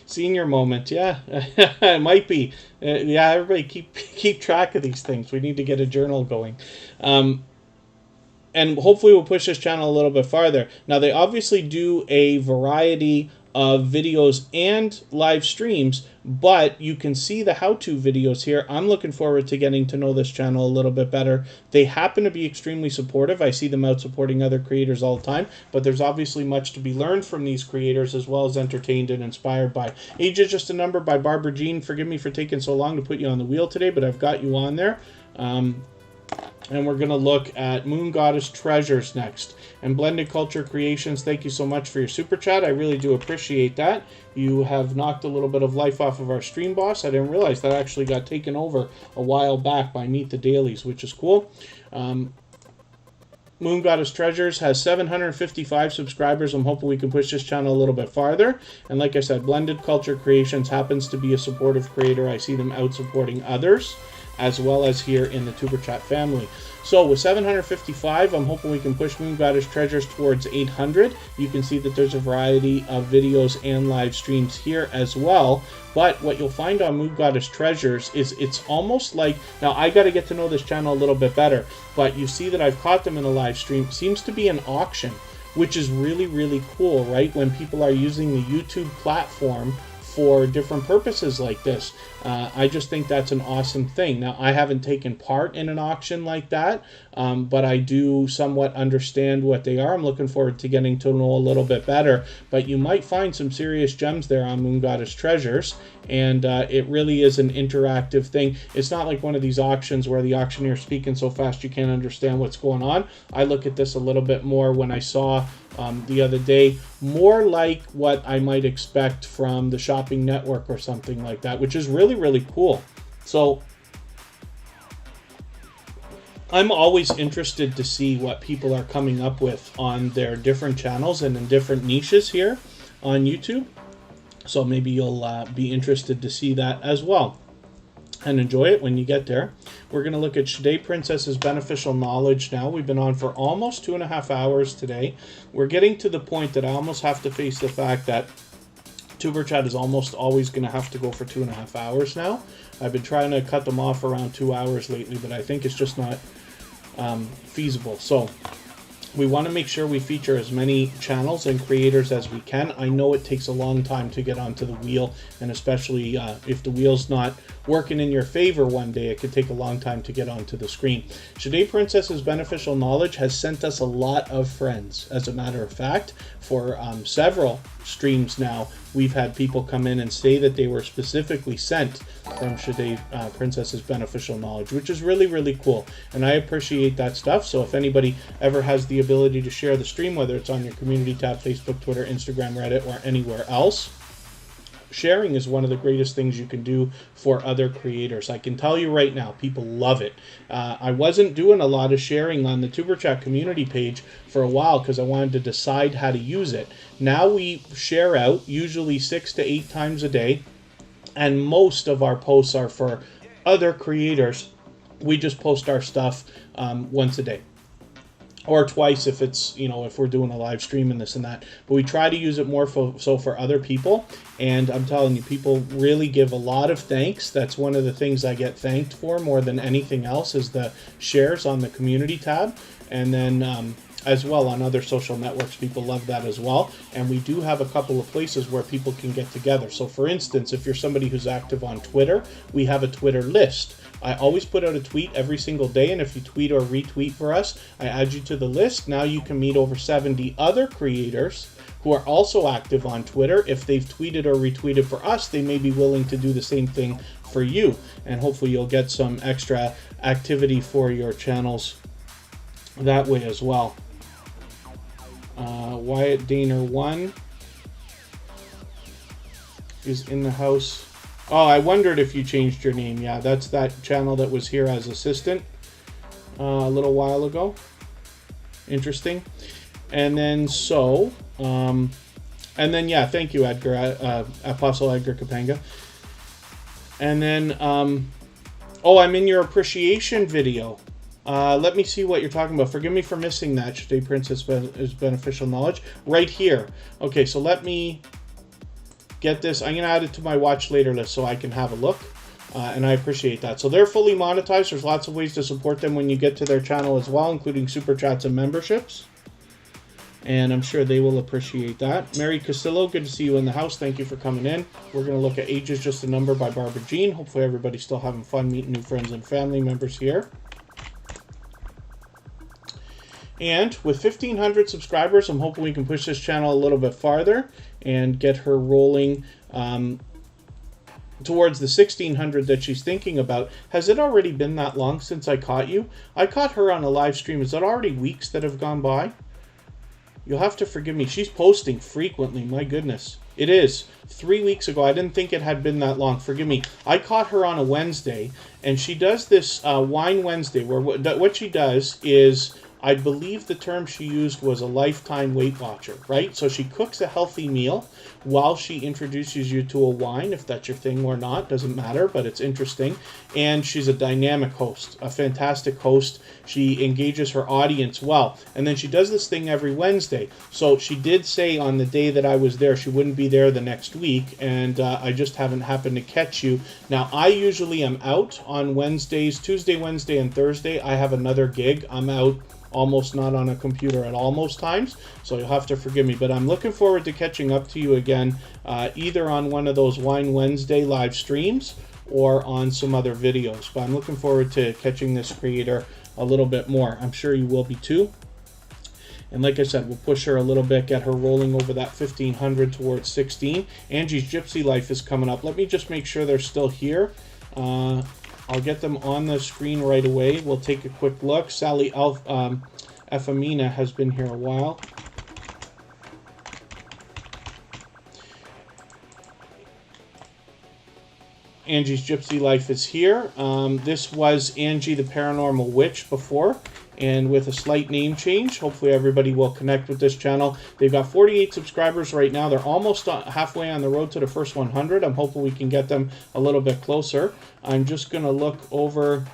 senior moment, yeah, it might be. Yeah, everybody keep track of these things. We need to get a journal going. And hopefully we'll push this channel a little bit farther. Now, they obviously do a variety of videos and live streams, but you can see the how-to videos here. I'm looking forward to getting to know this channel a little bit better. They happen to be extremely supportive. I see them out supporting other creators all the time, but there's obviously much to be learned from these creators, as well as entertained and inspired by. Age is Just a Number by Barbara Jean. Forgive me for taking so long to put you on the wheel today, but I've got you on there. And we're going to look at Moon Goddess Treasures next. And Blended Culture Creations, thank you so much for your super chat. I really do appreciate that. You have knocked a little bit of life off of our stream boss. I didn't realize that actually got taken over a while back by Meet the Dailies, which is cool. Moon Goddess Treasures has 755 subscribers. I'm hoping we can push this channel a little bit farther. And like I said, Blended Culture Creations happens to be a supportive creator. I see them out supporting others, as well as here in the Tuber Chat family. So with 755, I'm hoping we can push Moon Goddess Treasures towards 800. You can see that there's a variety of videos and live streams here as well. But what you'll find on Moon Goddess Treasures is it's almost like, now I got to get to know this channel a little bit better, but you see that I've caught them in a live stream. It seems to be an auction, which is really, really cool, right? When people are using the YouTube platform for different purposes like this. I just think that's an awesome thing. Now, I haven't taken part in an auction like that, but I do somewhat understand what they are. I'm looking forward to getting to know a little bit better, but you might find some serious gems there on Moon Goddess Treasures, and it really is an interactive thing. It's not like one of these auctions where the auctioneer's speaking so fast you can't understand what's going on. I look at this a little bit more when I saw the other day, more like what I might expect from the Shopping Network or something like that, which is really, really cool. So I'm always interested to see what people are coming up with on their different channels and in different niches here on YouTube. So maybe you'll be interested to see that as well and enjoy it when you get there. We're going to look at Shade Princess's beneficial knowledge now. We've been on for almost 2.5 hours today. We're getting to the point that I almost have to face the fact that Superchat is almost always going to have to go for 2.5 hours now. I've been trying to cut them off around 2 hours lately, but I think it's just not feasible. So we want to make sure we feature as many channels and creators as we can. I know it takes a long time to get onto the wheel, and especially if the wheel's not working in your favor one day, it could take a long time to get onto the screen. Shade Princess's beneficial knowledge has sent us a lot of friends. As a matter of fact, for several streams now, we've had people come in and say that they were specifically sent from Shade Princess's beneficial knowledge, which is really, really cool. And I appreciate that stuff. So if anybody ever has the ability to share the stream, whether it's on your community tab, Facebook, Twitter, Instagram, Reddit, or anywhere else, sharing is one of the greatest things you can do for other creators. I can tell you right now, people love it. I wasn't doing a lot of sharing on the Superchat community page for a while because I wanted to decide how to use it. Now we share out usually 6 to 8 times a day, and most of our posts are for other creators. We just post our stuff once a day, or twice if it's, if we're doing a live stream and this and that. But we try to use it more for other people. And I'm telling you, people really give a lot of thanks. That's one of the things I get thanked for more than anything else, is the shares on the community tab. And then as well on other social networks, people love that as well. And we do have a couple of places where people can get together. So for instance, if you're somebody who's active on Twitter, we have a Twitter list. I always put out a tweet every single day, and if you tweet or retweet for us, I add you to the list. Now you can meet over 70 other creators who are also active on Twitter. If they've tweeted or retweeted for us, they may be willing to do the same thing for you, and hopefully you'll get some extra activity for your channels that way as well. Wyatt Daner 1 is in the house. Oh, I wondered if you changed your name. Yeah, that's that channel that was here as assistant a little while ago. Interesting. And then yeah, thank you, Edgar, Apostle Edgar Kapanga. And then, I'm in your appreciation video. Let me see what you're talking about. Forgive me for missing that. Shade Princess is beneficial knowledge right here. Okay, so let me get this. I'm going to add it to my watch later list so I can have a look. And I appreciate that. So they're fully monetized. There's lots of ways to support them when you get to their channel as well, including super chats and memberships. And I'm sure they will appreciate that. Mary Castillo, good to see you in the house. Thank you for coming in. We're going to look at Age is Just a Number by Barbara Jean. Hopefully everybody's still having fun meeting new friends and family members here. And with 1,500 subscribers, I'm hoping we can push this channel a little bit farther and get her rolling towards the 1,600 that she's thinking about. Has it already been that long since I caught you? I caught her on a live stream. Is that already weeks that have gone by? You'll have to forgive me. She's posting frequently. My goodness. It is. 3 weeks ago. I didn't think it had been that long. Forgive me. I caught her on a Wednesday, and she does this Wine Wednesday, where what she does is, I believe the term she used was a lifetime Weight Watcher, right? So she cooks a healthy meal while she introduces you to a wine, if that's your thing or not, doesn't matter, but it's interesting. And she's a dynamic host, a fantastic host. She engages her audience well. And then she does this thing every Wednesday. So she did say on the day that I was there, she wouldn't be there the next week, and I just haven't happened to catch you. Now, I usually am out on Wednesdays, Tuesday, Wednesday, and Thursday. I have another gig. I'm out almost not on a computer at all most times, so you'll have to forgive me, but I'm looking forward to catching up to you again, either on one of those Wine Wednesday live streams or on some other videos. But I'm looking forward to catching this creator a little bit more. I'm sure you will be too. And like I said, we'll push her a little bit, get her rolling over that 1,500 towards 16. Angie's Gypsy Life is coming up. Let me just make sure they're still here. I'll get them on the screen right away. We'll take a quick look. Sally Efamina has been here a while. Angie's Gypsy Life is here. This was Angie the Paranormal Witch before. and with a slight name change. Hopefully everybody will connect with this channel. They've got 48 subscribers right now. They're almost halfway on the road to the first 100. I'm hoping we can get them a little bit closer. I'm just going to look over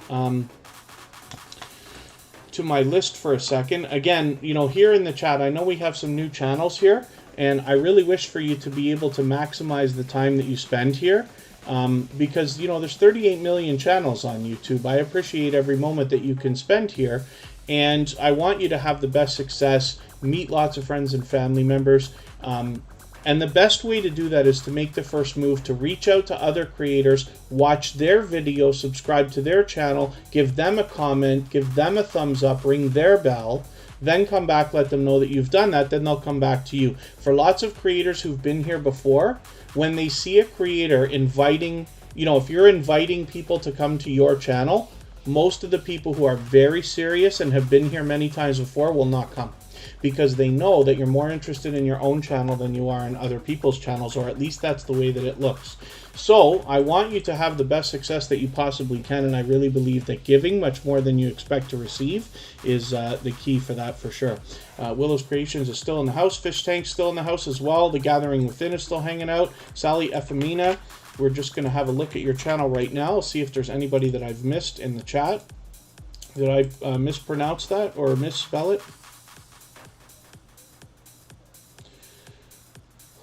to my list for a second. Again, you know, here in the chat, I know we have some new channels here, and I really wish for you to be able to maximize the time that you spend here. Because, you know, there's 38 million channels on YouTube. I appreciate every moment that you can spend here, and I want you to have the best success, meet lots of friends and family members, and the best way to do that is to make the first move, to reach out to other creators, watch their videos, subscribe to their channel, give them a comment, give them a thumbs up, ring their bell, then come back, let them know that you've done that, then they'll come back to you. For lots of creators who've been here before, when they see a creator inviting, you know, if you're inviting people to come to your channel, most of the people who are very serious and have been here many times before will not come, because they know that you're more interested in your own channel than you are in other people's channels, or at least that's the way that it looks. So I want you to have the best success that you possibly can, and I really believe that giving much more than you expect to receive is the key for that, for sure. Willow's Creations is still in the house. Fish Tank's still in the house as well. The Gathering Within is still hanging out. Sally Ephemina, we're just going to have a look at your channel right now. See if there's anybody that I've missed in the chat. Did I mispronounce that or misspell it?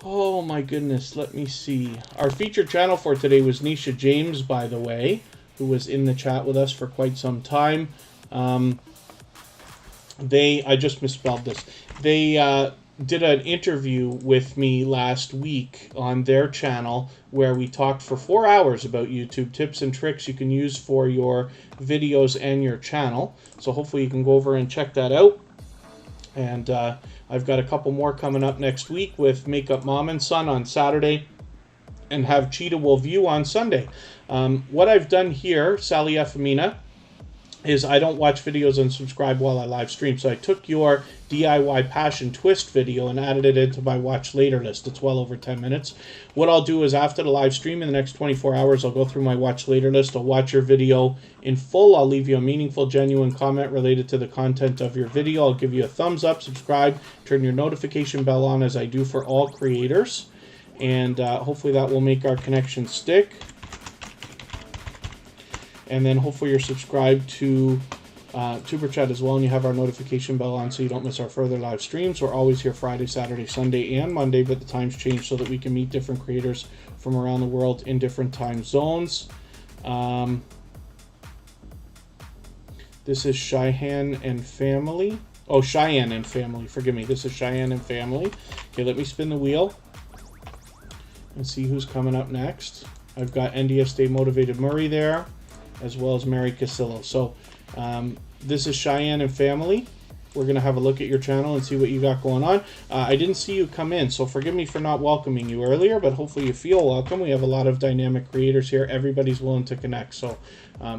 Oh my goodness, let me see. Our featured channel for today was Nisha James, by the way, who was in the chat with us for quite some time. I just misspelled this. They did an interview with me last week on their channel where we talked for 4 hours about YouTube tips and tricks you can use for your videos and your channel. So hopefully you can go over and check that out. And I've got a couple more coming up next week with Makeup Mom and Son on Saturday and have Cheetah Will View on Sunday. What I've done here, Sally Ephemina, is I don't watch videos and subscribe while I live stream. So I took your DIY Passion Twist video and added it into my watch later list. It's well over 10 minutes. What I'll do is after the live stream in the next 24 hours, I'll go through my watch later list. I'll watch your video in full. I'll leave you a meaningful, genuine comment related to the content of your video. I'll give you a thumbs up, subscribe, turn your notification bell on as I do for all creators. And hopefully that will make our connection stick. And then hopefully you're subscribed to Superchat as well, and you have our notification bell on so you don't miss our further live streams. We're always here Friday, Saturday, Sunday, and Monday, but the times change so that we can meet different creators from around the world in different time zones. This is Cheyenne and Family. Oh, Cheyenne and Family. Forgive me. This is Cheyenne and Family. Okay, let me spin the wheel and see who's coming up next. I've got NDS Stay Motivated Murray there, as well as Mary Casillo. So this is Cheyenne and Family. We're going to have a look at your channel and see what you got going on. I didn't see you come in, so forgive me for not welcoming you earlier, but hopefully you feel welcome. We have a lot of dynamic creators here. Everybody's willing to connect, so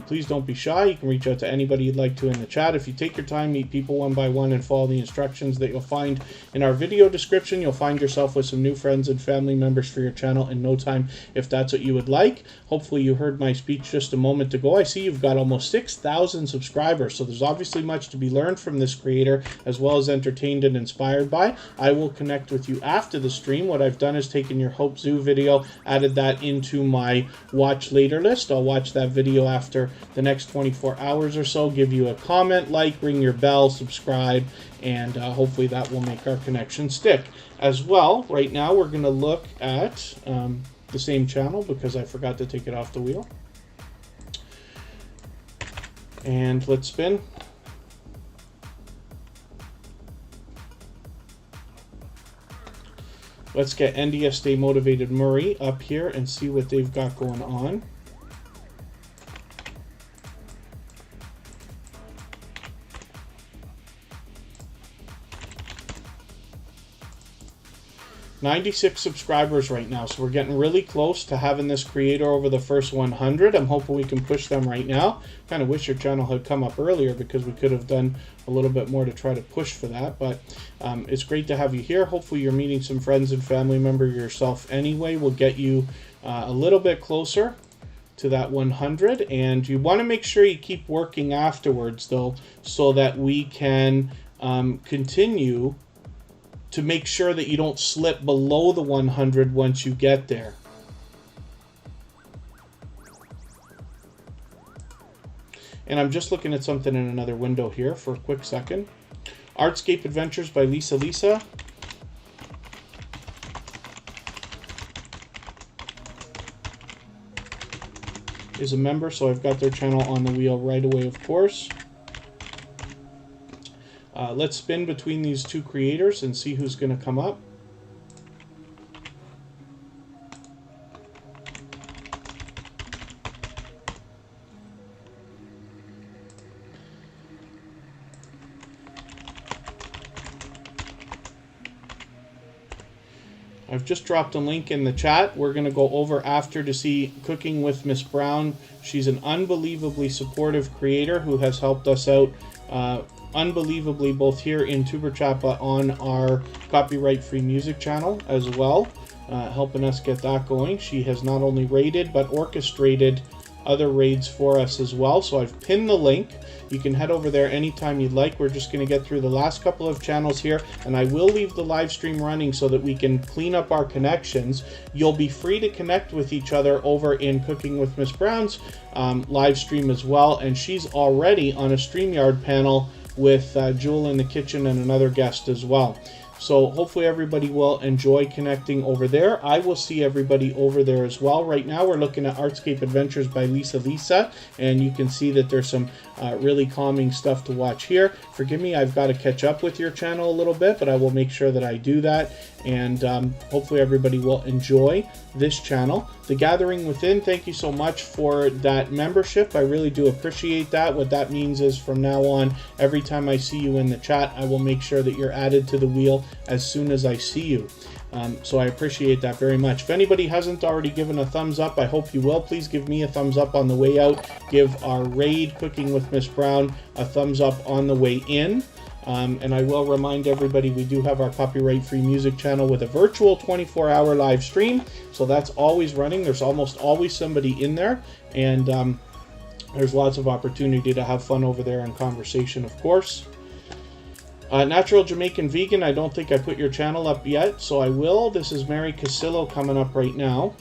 please don't be shy. You can reach out to anybody you'd like to in the chat. If you take your time, meet people one by one, and follow the instructions that you'll find in our video description, you'll find yourself with some new friends and family members for your channel in no time, if that's what you would like. Hopefully you heard my speech just a moment ago. I see you've got almost 6,000 subscribers, so there's obviously much to be learned from this creator, as well as entertained and inspired by. I will connect with you after the stream. What I've done is taken your Hope Zoo video, added that into my watch later list. I'll watch that video after the next 24 hours or so, give you a comment, like, ring your bell, subscribe, and hopefully that will make our connection stick. As well, right now we're going to look at the same channel because I forgot to take it off the wheel. And let's spin. Let's get NDS Stay Motivated Murray up here and see what they've got going on. $96 subscribers right now, so we're getting really close to having this creator over the first 100. I'm hoping we can push them right now. Kind of wish your channel had come up earlier because we could have done a little bit more to try to push for that, but it's great to have you here. Hopefully you're meeting some friends and family members yourself anyway. We'll get you a little bit closer to that 100, and you want to make sure you keep working afterwards though, so that we can continue to make sure that you don't slip below the 100 once you get there. And I'm just looking at something in another window here for a quick second. Artscape Adventures by Lisa is a member, so I've got their channel on the wheel right away, of course. Let's spin between these two creators and see who's going to come up. I've just dropped a link in the chat. We're going to go over after to see Cooking with Miss Brown. She's an unbelievably supportive creator who has helped us out unbelievably, both here in Superchat but on our copyright-free music channel as well, helping us get that going. She has not only raided but orchestrated other raids for us as well. So I've pinned the link. You can head over there anytime you'd like. We're just going to get through the last couple of channels here, and I will leave the live stream running so that we can clean up our connections. You'll be free to connect with each other over in Cooking with Miss Brown's live stream as well, and she's already on a StreamYard panel with Jewel in the kitchen and another guest as well. So hopefully everybody will enjoy connecting over there. I will see everybody over there as well. Right now we're looking at Artscape Adventures by Lisa, and you can see that there's some really calming stuff to watch here. Forgive me, I've got to catch up with your channel a little bit, but I will make sure that I do that, and hopefully everybody will enjoy this channel. The Gathering Within, thank you so much for that membership. I really do appreciate that. What that means is from now on, every time I see you in the chat, I will make sure that you're added to the wheel as soon as I see you. So I appreciate that very much. If anybody hasn't already given a thumbs up, I hope you will. Please give me a thumbs up on the way out. Give our raid Cooking with Miss Brown a thumbs up on the way in. And I will remind everybody, we do have our copyright-free music channel with a virtual 24-hour live stream. So that's always running. There's almost always somebody in there. And there's lots of opportunity to have fun over there and conversation, of course. Natural Jamaican Vegan, I don't think I put your channel up yet, so I will. This is Mary Casillo coming up right now.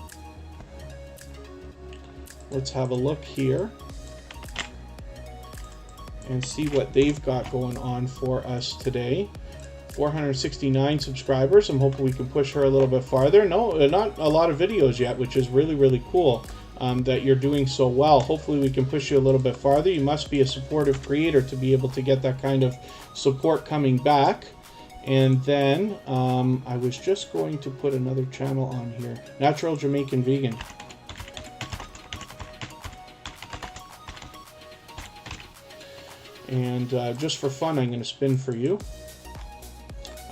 Let's have a look here and see what they've got going on for us today. 469 subscribers. I'm hoping we can push her a little bit farther. No, not a lot of videos yet, which is really, really cool. That you're doing so well. Hopefully we can push you a little bit farther. You must be a supportive creator to be able to get that kind of support coming back. And then I was just going to put another channel on here. Natural Jamaican Vegan. And just for fun, I'm going to spin for you.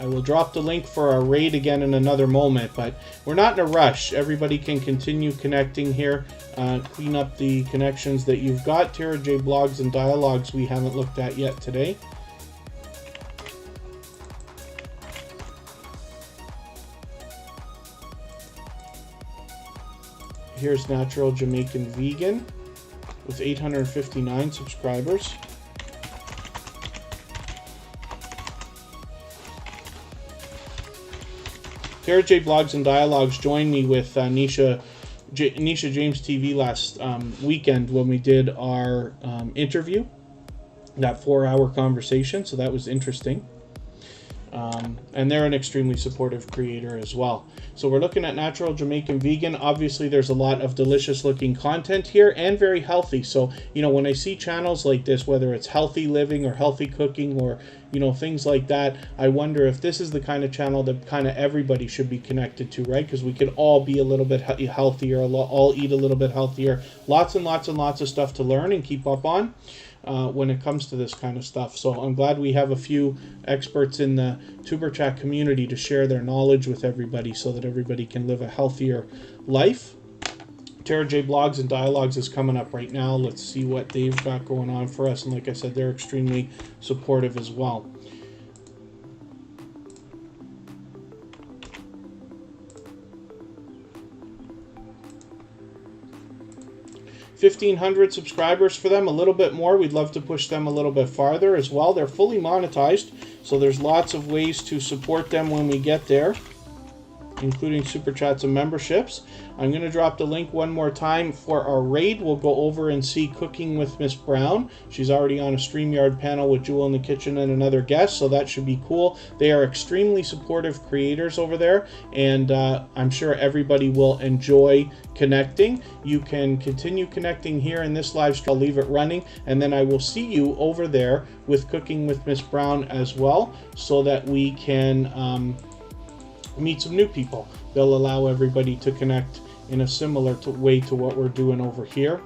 I will drop the link for our raid again in another moment, but we're not in a rush. Everybody can continue connecting here, clean up the connections that you've got. Tara J Blogs and Dialogues we haven't looked at yet today. Here's Natural Jamaican Vegan with 859 subscribers. Tara J Blogs and Dialogues joined me with Nisha James TV last weekend when we did our interview, that 4-hour conversation, so that was interesting. And they're an extremely supportive creator as well. So we're looking at Natural Jamaican Vegan. Obviously, there's a lot of delicious looking content here and very healthy. So, you know, when I see channels like this, whether it's healthy living or healthy cooking or, you know, things like that, I wonder if this is the kind of channel that kind of everybody should be connected to, right? Because we could all be a little bit healthier, all eat a little bit healthier. Lots and lots and lots of stuff to learn and keep up on. When it comes to this kind of stuff. So I'm glad we have a few experts in the Tuber Chat community to share their knowledge with everybody so that everybody can live a healthier life. Tara J Blogs and Dialogues is coming up right now. Let's see what they've got going on for us. And like I said, they're extremely supportive as well. 1,500 subscribers for them, a little bit more. We'd love to push them a little bit farther as well. They're fully monetized, so there's lots of ways to support them when we get there, including super chats and memberships. I'm going to drop the link one more time for our raid. We'll go over and see Cooking with Miss Brown. She's already on a StreamYard panel with Jewel in the Kitchen and another guest, so that should be cool. They are extremely supportive creators over there, and I'm sure everybody will enjoy connecting. You can continue connecting here in this live stream. I'll leave it running, and then I will see you over there with Cooking with Miss Brown as well, so that we can meet some new people. They'll allow everybody to connect in a similar way to what we're doing over here.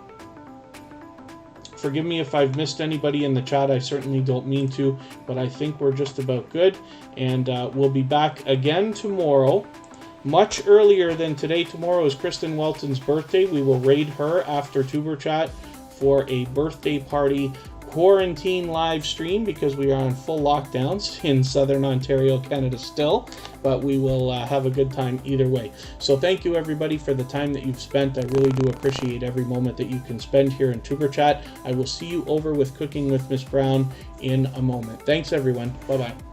Forgive me if I've missed anybody in the chat. I certainly don't mean to, but I think we're just about good. And we'll be back again tomorrow, much earlier than today. Tomorrow is Kristen Welton's birthday. We will raid her after Tuber Chat for a birthday party quarantine live stream, because we are on full lockdowns in Southern Ontario, Canada still, but we will have a good time either way. So thank you everybody for the time that you've spent. I really do appreciate every moment that you can spend here in Tuber Chat. I will see you over with Cooking with Miss Brown in a moment. Thanks everyone. Bye-bye.